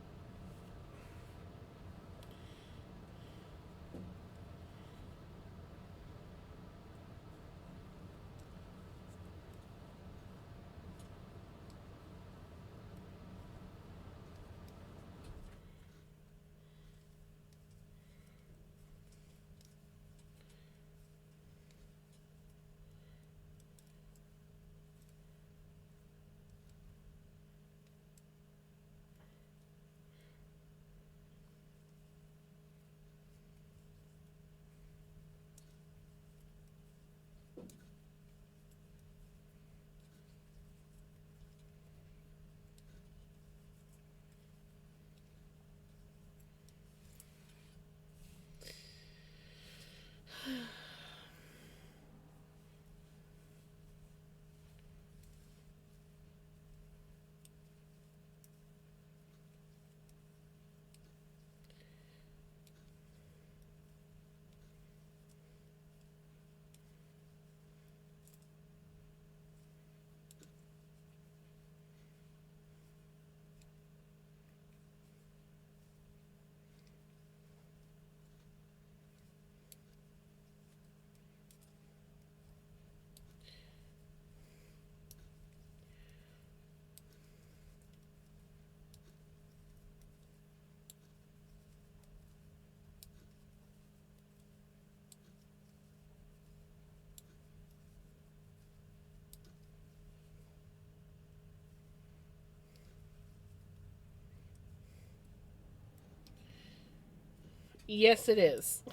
Yes, it is.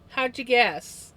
How'd you guess?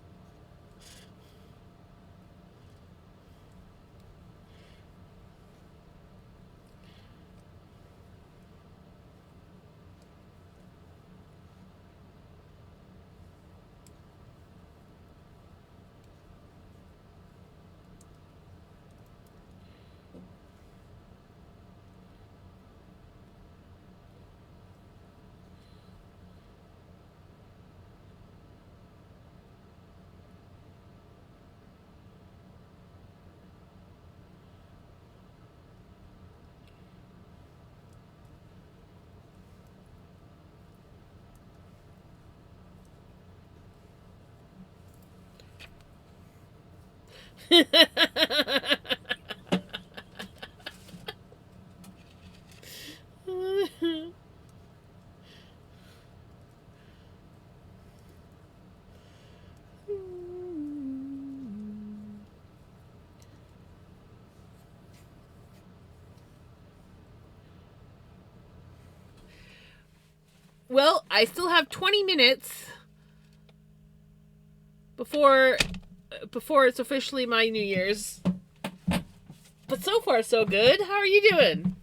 Well, I still have 20 minutes before it's officially my New Year's. But so far so good. How are you doing?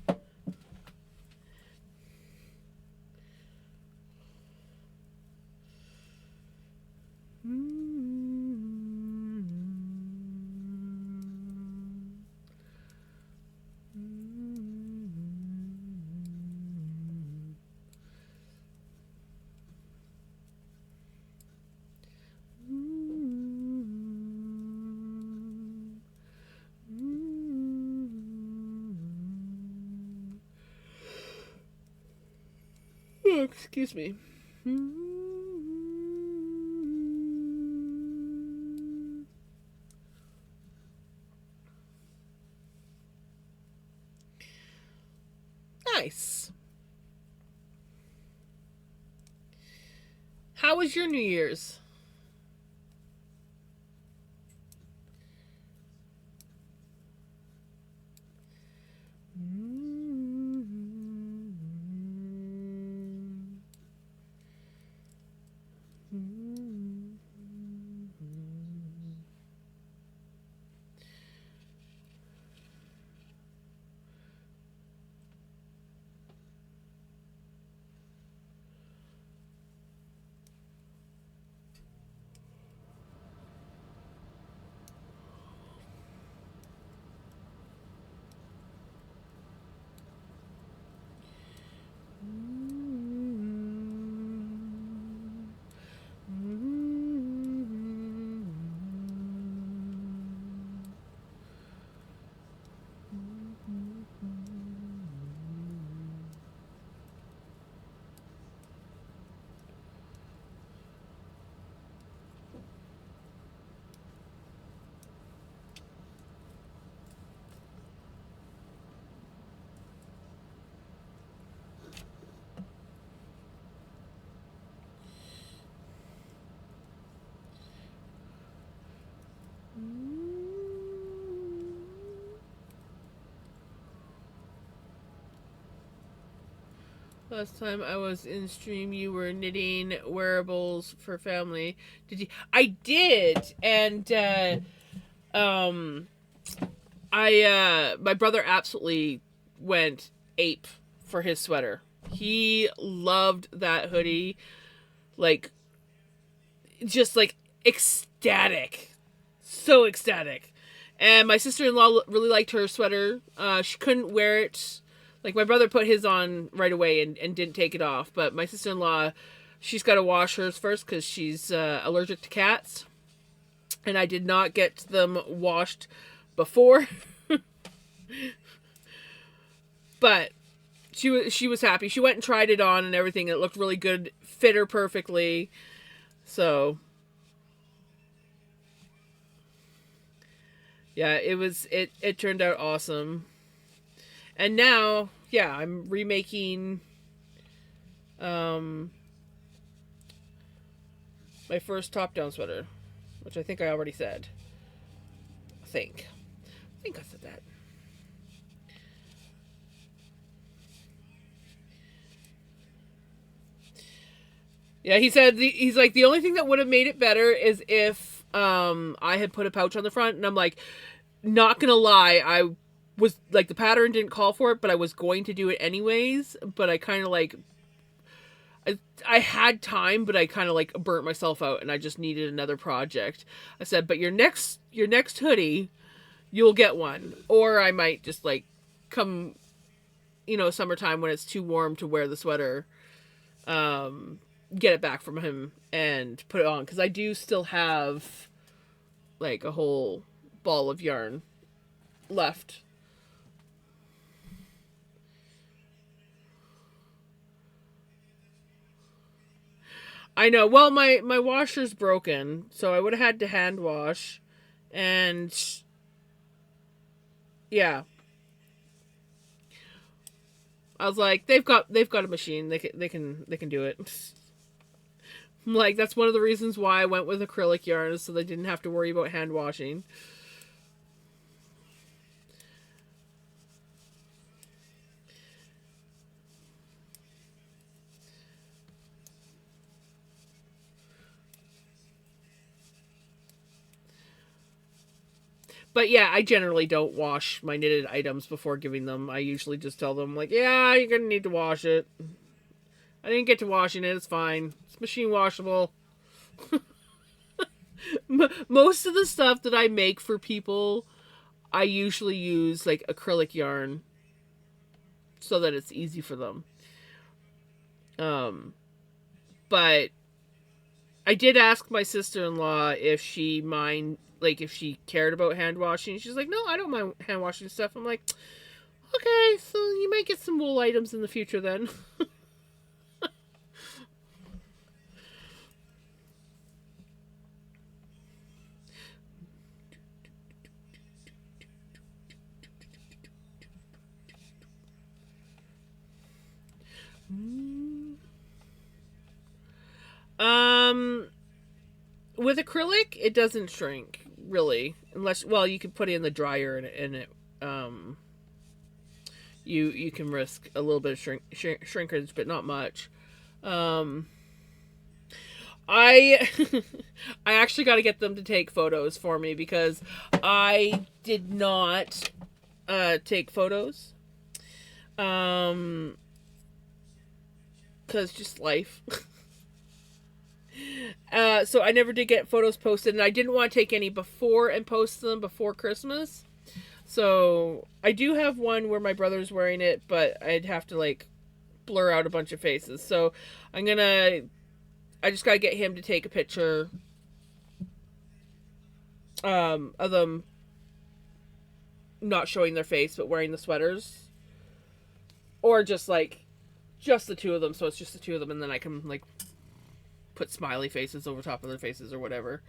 Oh, excuse me. Nice. How was your New Year's? Last time I was in stream, you were knitting wearables for family. Did you? I did, and my brother absolutely went ape for his sweater. He loved that hoodie, like just like ecstatic, so ecstatic. And my sister-in-law really liked her sweater. She couldn't wear it. Like, my brother put his on right away and didn't take it off. But my sister-in-law, she's got to wash hers first because she's allergic to cats. And I did not get them washed before. But she was happy. She went and tried it on and everything. It looked really good. Fit her perfectly. So, yeah, it turned out awesome. And now, yeah, I'm remaking my first top-down sweater, which I think I already said. I think I said that. Yeah, he's like, the only thing that would have made it better is if I had put a pouch on the front. And I'm like, not gonna lie, I was like, the pattern didn't call for it, but I was going to do it anyways. But I kind of like, I had time, but I kind of like burnt myself out, and I just needed another project. I said, but your next hoodie, you'll get one, or I might just like come, summertime when it's too warm to wear the sweater, get it back from him and put it on, because I do still have like a whole ball of yarn left. I know. Well, my washer's broken, so I would have had to hand wash, And yeah, I was like, they've got a machine. They can do it. Like, that's one of the reasons why I went with acrylic yarn, is so they didn't have to worry about hand washing. But yeah, I generally don't wash my knitted items before giving them. I usually just tell them, like, yeah, you're gonna need to wash it. I didn't get to washing it. It's fine. It's machine washable. Most of the stuff that I make for people, I usually use like acrylic yarn so that it's easy for them. Um, but I did ask my sister-in-law if she if she cared about hand washing. She's like, no, I don't mind hand washing stuff. I'm like, okay, so you might get some wool items in the future then. um, with acrylic, it doesn't shrink really, unless, well, you can put it in the dryer and it you can risk a little bit of shrinkage, but not much. Um, I I actually got to get them to take photos for me because I did not take photos. Cause just life. So I never did get photos posted, and I didn't want to take any before and post them before Christmas. So I do have one where my brother's wearing it, but I'd have to like blur out a bunch of faces. So I just gotta get him to take a picture of them not showing their face but wearing the sweaters, or just the two of them, so it's just the two of them, and then I can like put smiley faces over top of their faces or whatever.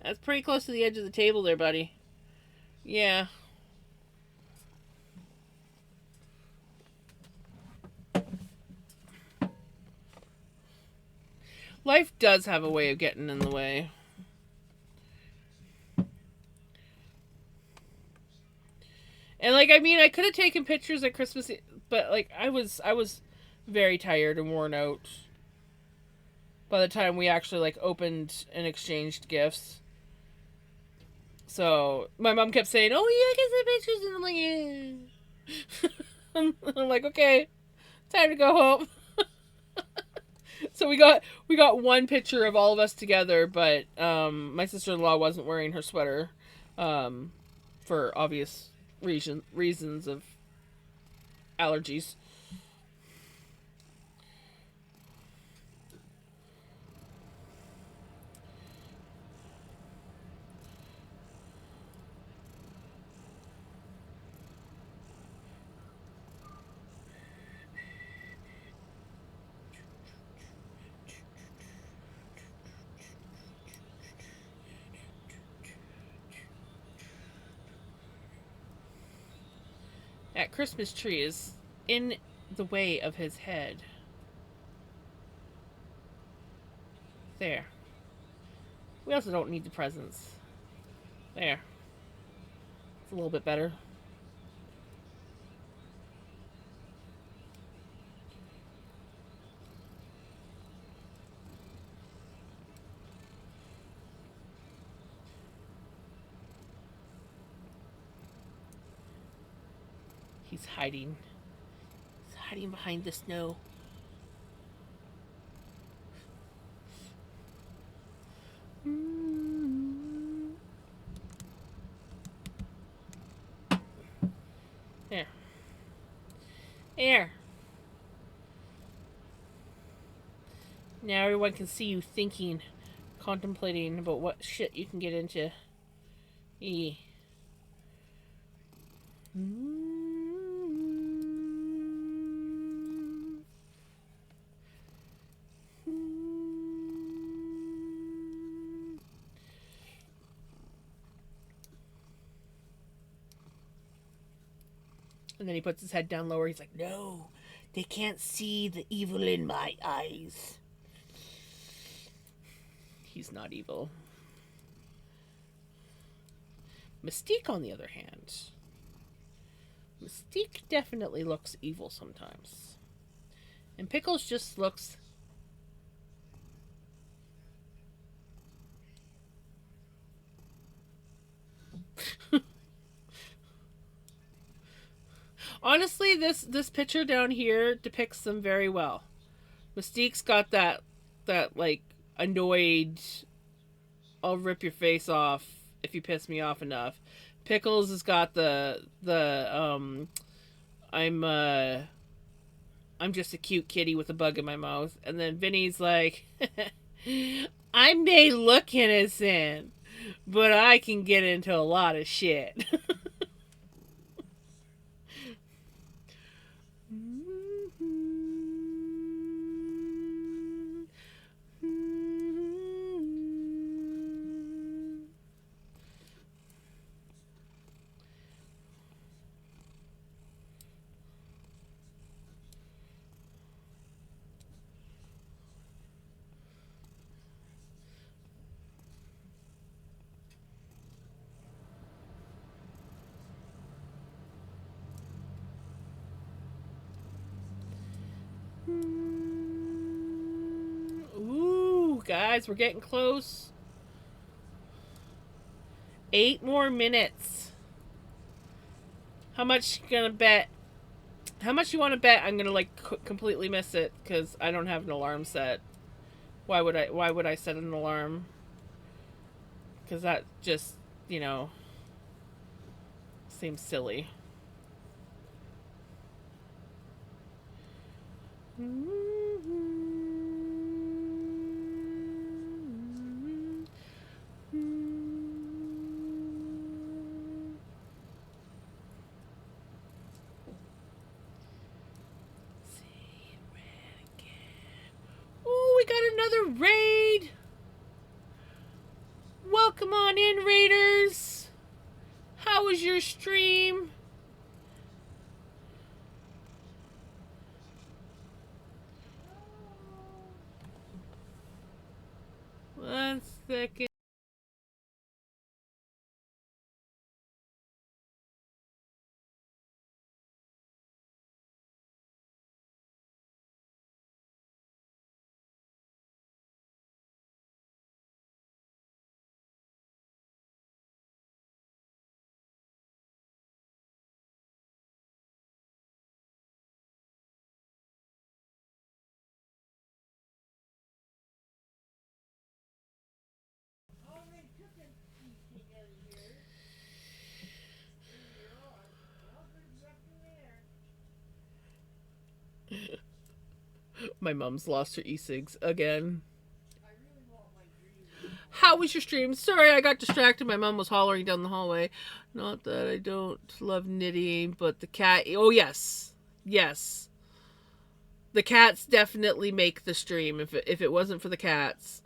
That's pretty close to the edge of the table there, buddy. Yeah. Life does have a way of getting in the way. And like, I mean, I could have taken pictures at Christmas, but like I was very tired and worn out by the time we actually like opened and exchanged gifts. So my mom kept saying, "Oh yeah, I can send pictures," and I'm like, "Yeah." I'm like, "Okay, time to go home." So we got one picture of all of us together, but my sister-in-law wasn't wearing her sweater, um, for obvious reasons of allergies. That Christmas tree is in the way of his head. There. We also don't need the presents. There. It's a little bit better. He's hiding. He's hiding behind the snow. There. There. Now everyone can see you thinking, contemplating about what shit you can get into. E. And then he puts his head down lower. He's like, no, they can't see the evil in my eyes. He's not evil. Mystique, on the other hand. Mystique definitely looks evil sometimes. And Pickles just looks... Honestly, this picture down here depicts them very well. Mystique's got that like annoyed, I'll rip your face off if you piss me off enough. Pickles has got the I'm just a cute kitty with a bug in my mouth, and then Vinny's like, I may look innocent, but I can get into a lot of shit. Ooh, guys, we're getting close. 8 more minutes. How much you gonna bet? How much you want to bet I'm gonna like completely miss it because I don't have an alarm set? Why would I set an alarm? Because that just, you know, seems silly. Oh, we got another raid. Welcome on in, raiders. How was your stream? One second. My mom's lost her e-cigs again. How was your stream? Sorry, I got distracted. My mom was hollering down the hallway. Not that I don't love knitting, but the cat... Oh, yes. Yes. The cats definitely make the stream if it wasn't for the cats.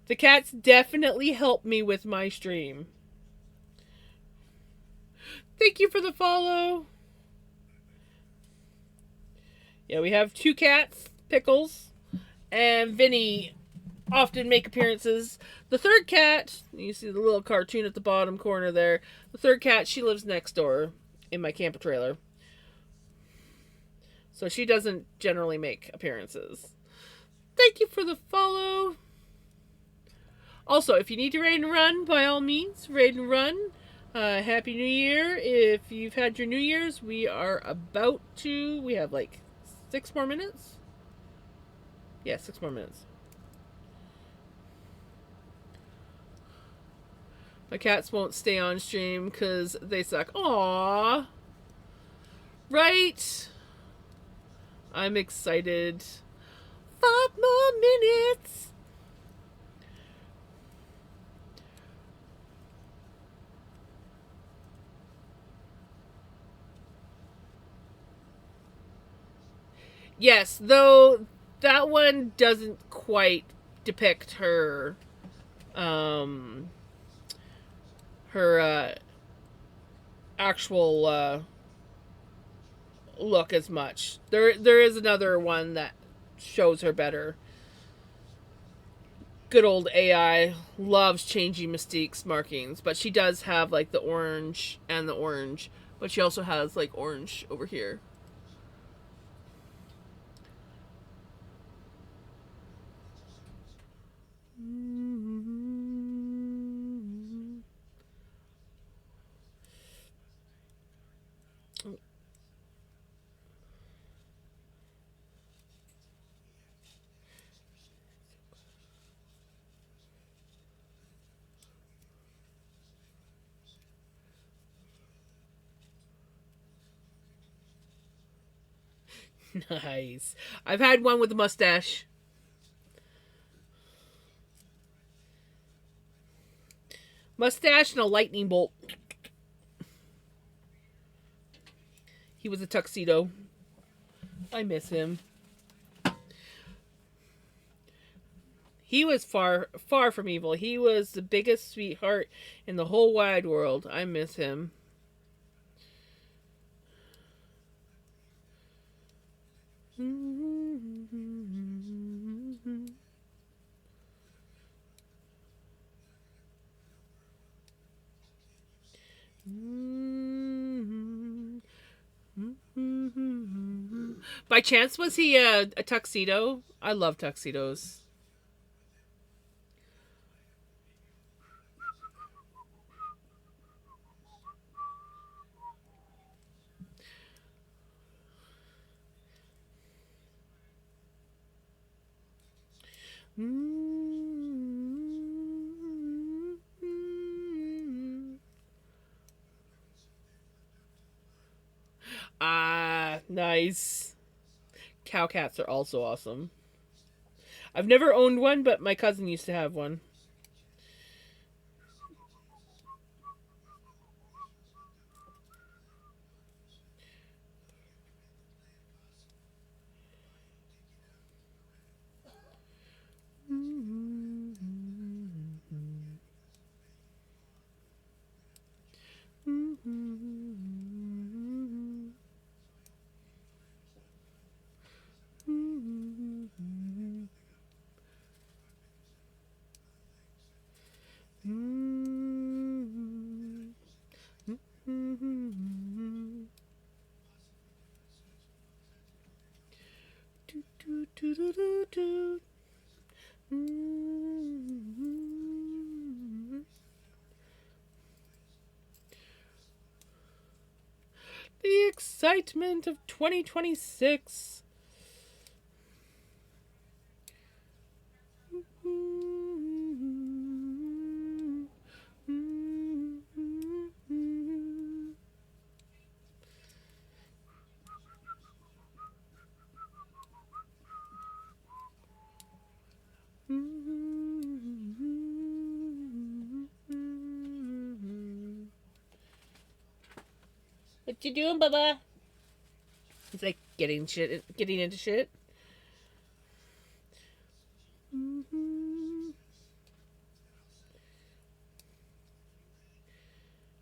The cats definitely help me with my stream. Thank you for the follow. Yeah, we have 2 cats, Pickles and Vinny, often make appearances. The third cat, you see the little cartoon at the bottom corner there. The third cat, she lives next door in my camper trailer. So she doesn't generally make appearances. Thank you for the follow. Also, if you need to raid and run, by all means, raid and run. Happy New Year. If you've had your New Year's, we are about to... We have like 6 more minutes? Yeah, 6 more minutes. My cats won't stay on stream because they suck. Aww. Right? I'm excited. 5 more minutes. Yes, though that one doesn't quite depict her her actual look as much. There is another one that shows her better. Good old AI loves changing Mystique's markings, but she does have like the orange and the orange, but she also has like orange over here. Nice. I've had one with a mustache. Mustache and a lightning bolt. He was a tuxedo. I miss him. He was far, far from evil. He was the biggest sweetheart in the whole wide world. I miss him. By chance, was he a tuxedo? I love tuxedos. Ah, nice. Cow cats are also awesome. I've never owned one, but my cousin used to have one. The excitement of 2026. What you doing, Bubba? He's like getting into shit.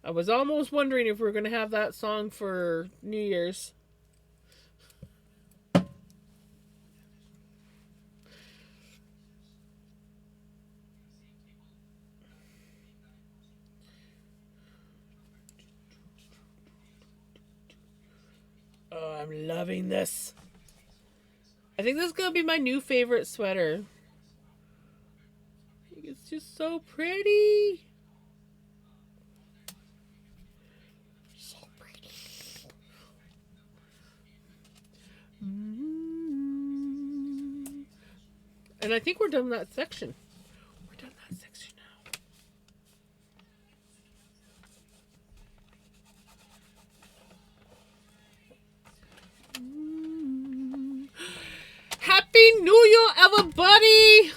I was almost wondering if we were going to have that song for New Year's. Oh, I'm loving this. I think this is going to be my new favorite sweater. It's just so pretty. So pretty. And I think we're done with that section. We're done with that section now. Happy New Year, everybody!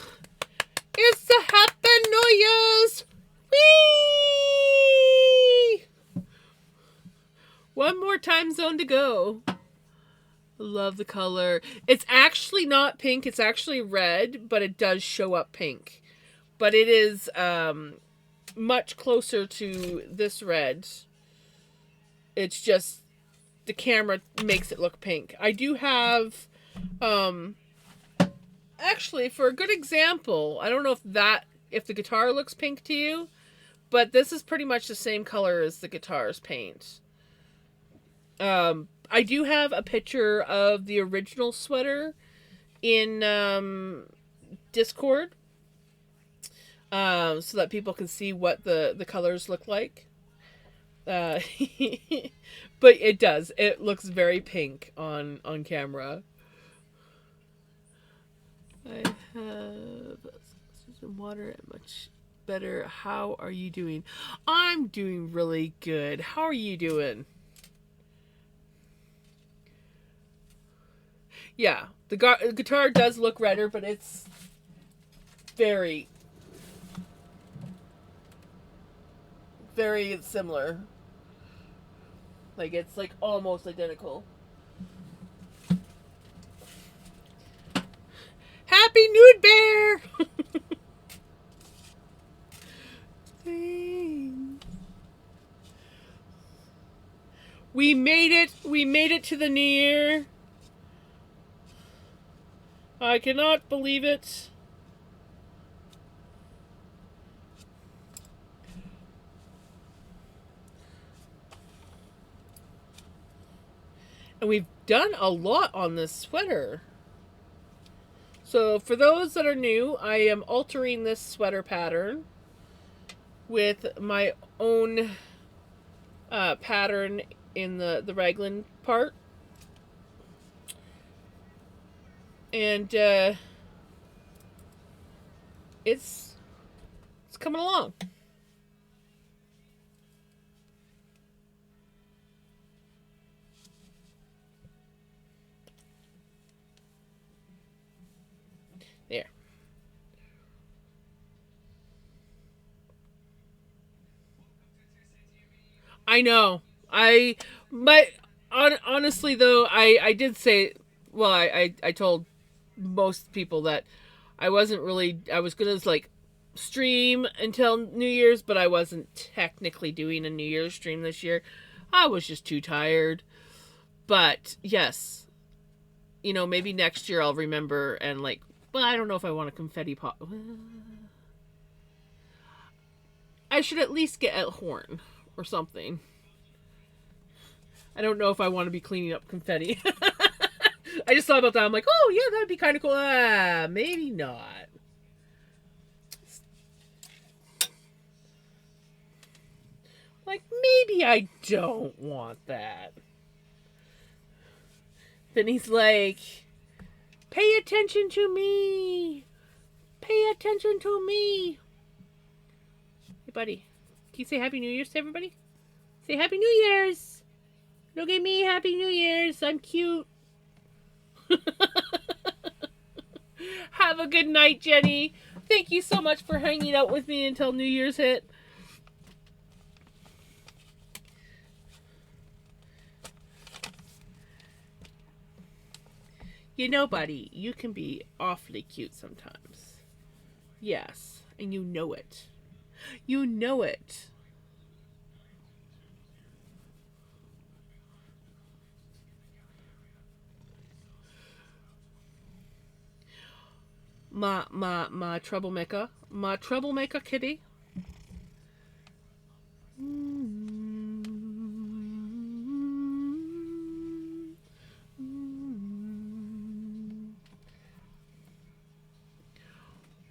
It's a Happy New Year's! Whee! One more time zone to go. Love the color. It's actually not pink. It's actually red, but it does show up pink. But it is much closer to this red. It's just the camera makes it look pink. I do have, actually, for a good example, I don't know if the guitar looks pink to you, but this is pretty much the same color as the guitar's paint. I do have a picture of the original sweater in Discord, so that people can see what the colors look like. But it does. It looks very pink on camera. I have some water and much better. How are you doing? I'm doing really good. How are you doing? Yeah, the guitar does look redder, but it's very, very similar. Like, it's like almost identical. Happy Nude Bear! Thanks. We made it. We made it to the new year. I cannot believe it. And we've done a lot on this sweater. So for those that are new, I am altering this sweater pattern with my own pattern in the raglan part. And it's coming along. There. I know. Honestly though, I did say, well, I told most people that I was gonna like stream until New Year's, but I wasn't technically doing a New Year's stream this year. I was just too tired. But yes, maybe next year I'll remember and like, well, I don't know if I want a confetti pot. I should at least get a horn or something. I don't know if I want to be cleaning up confetti. I just thought about that. I'm like, oh yeah, that'd be kind of cool. Maybe not. Like, maybe I don't want that. Then he's like, pay attention to me. Pay attention to me. Hey, buddy. Can you say Happy New Year's to everybody? Say Happy New Year's. Look at me. Happy New Year's. I'm cute. Have a good night, Jenny. Thank you so much for hanging out with me until New Year's hit. Buddy, you can be awfully cute sometimes. Yes, and you know it. You know it. My troublemaker. My troublemaker kitty.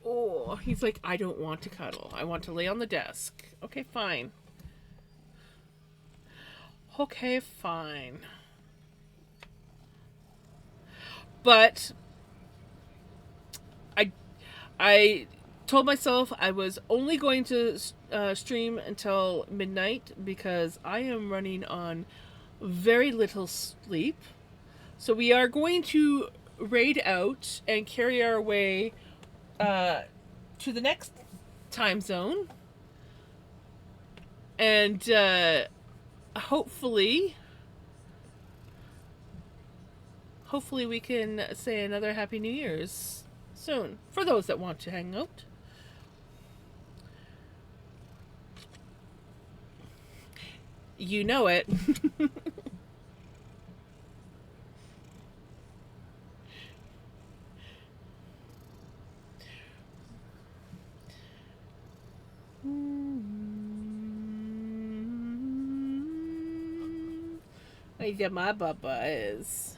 Oh, he's like, I don't want to cuddle. I want to lay on the desk. Okay, fine. Okay, fine. But I told myself I was only going to stream until midnight because I am running on very little sleep. So we are going to raid out and carry our way to the next time zone. And hopefully we can say another Happy New Year's soon for those that want to hang out. You know it. Yeah, my baba is.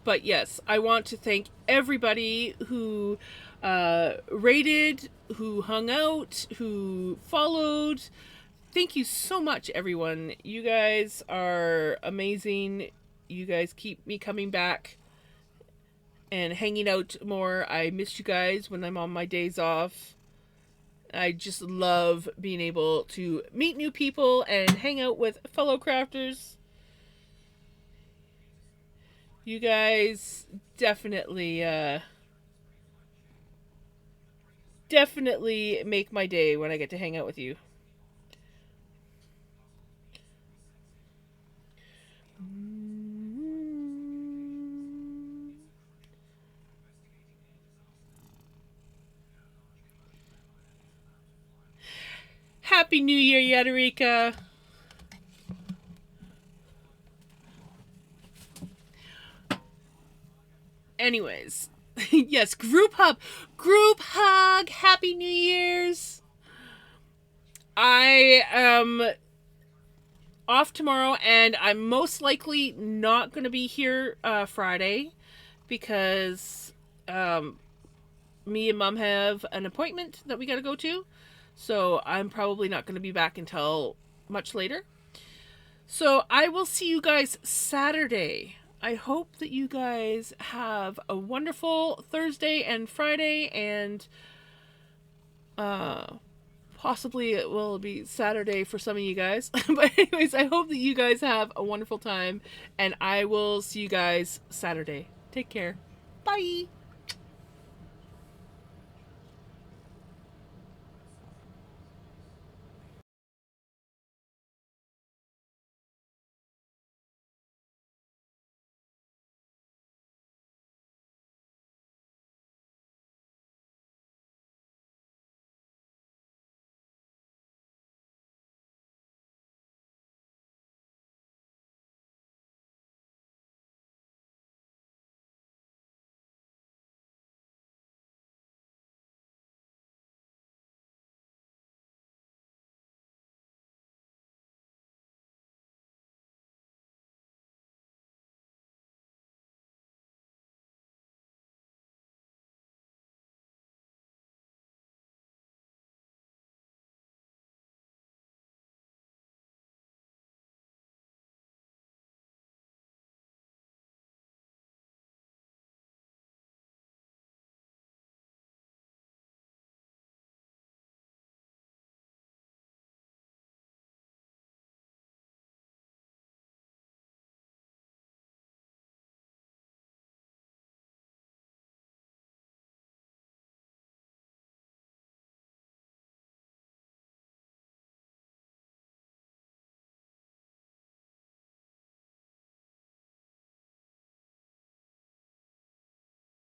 But yes, I want to thank everybody who rated, who hung out, who followed. Thank you so much, everyone. You guys are amazing. You guys keep me coming back and hanging out more. I miss you guys when I'm on my days off. I just love being able to meet new people and hang out with fellow crafters. You guys definitely make my day when I get to hang out with you. Happy New Year, Yadarika! Anyways, yes, group hug. Group hug! Happy New Year's! I am off tomorrow, and I'm most likely not going to be here Friday because me and Mom have an appointment that we got to go to. So I'm probably not going to be back until much later. So I will see you guys Saturday. I hope that you guys have a wonderful Thursday and Friday, and possibly it will be Saturday for some of you guys. But anyways, I hope that you guys have a wonderful time, and I will see you guys Saturday. Take care. Bye.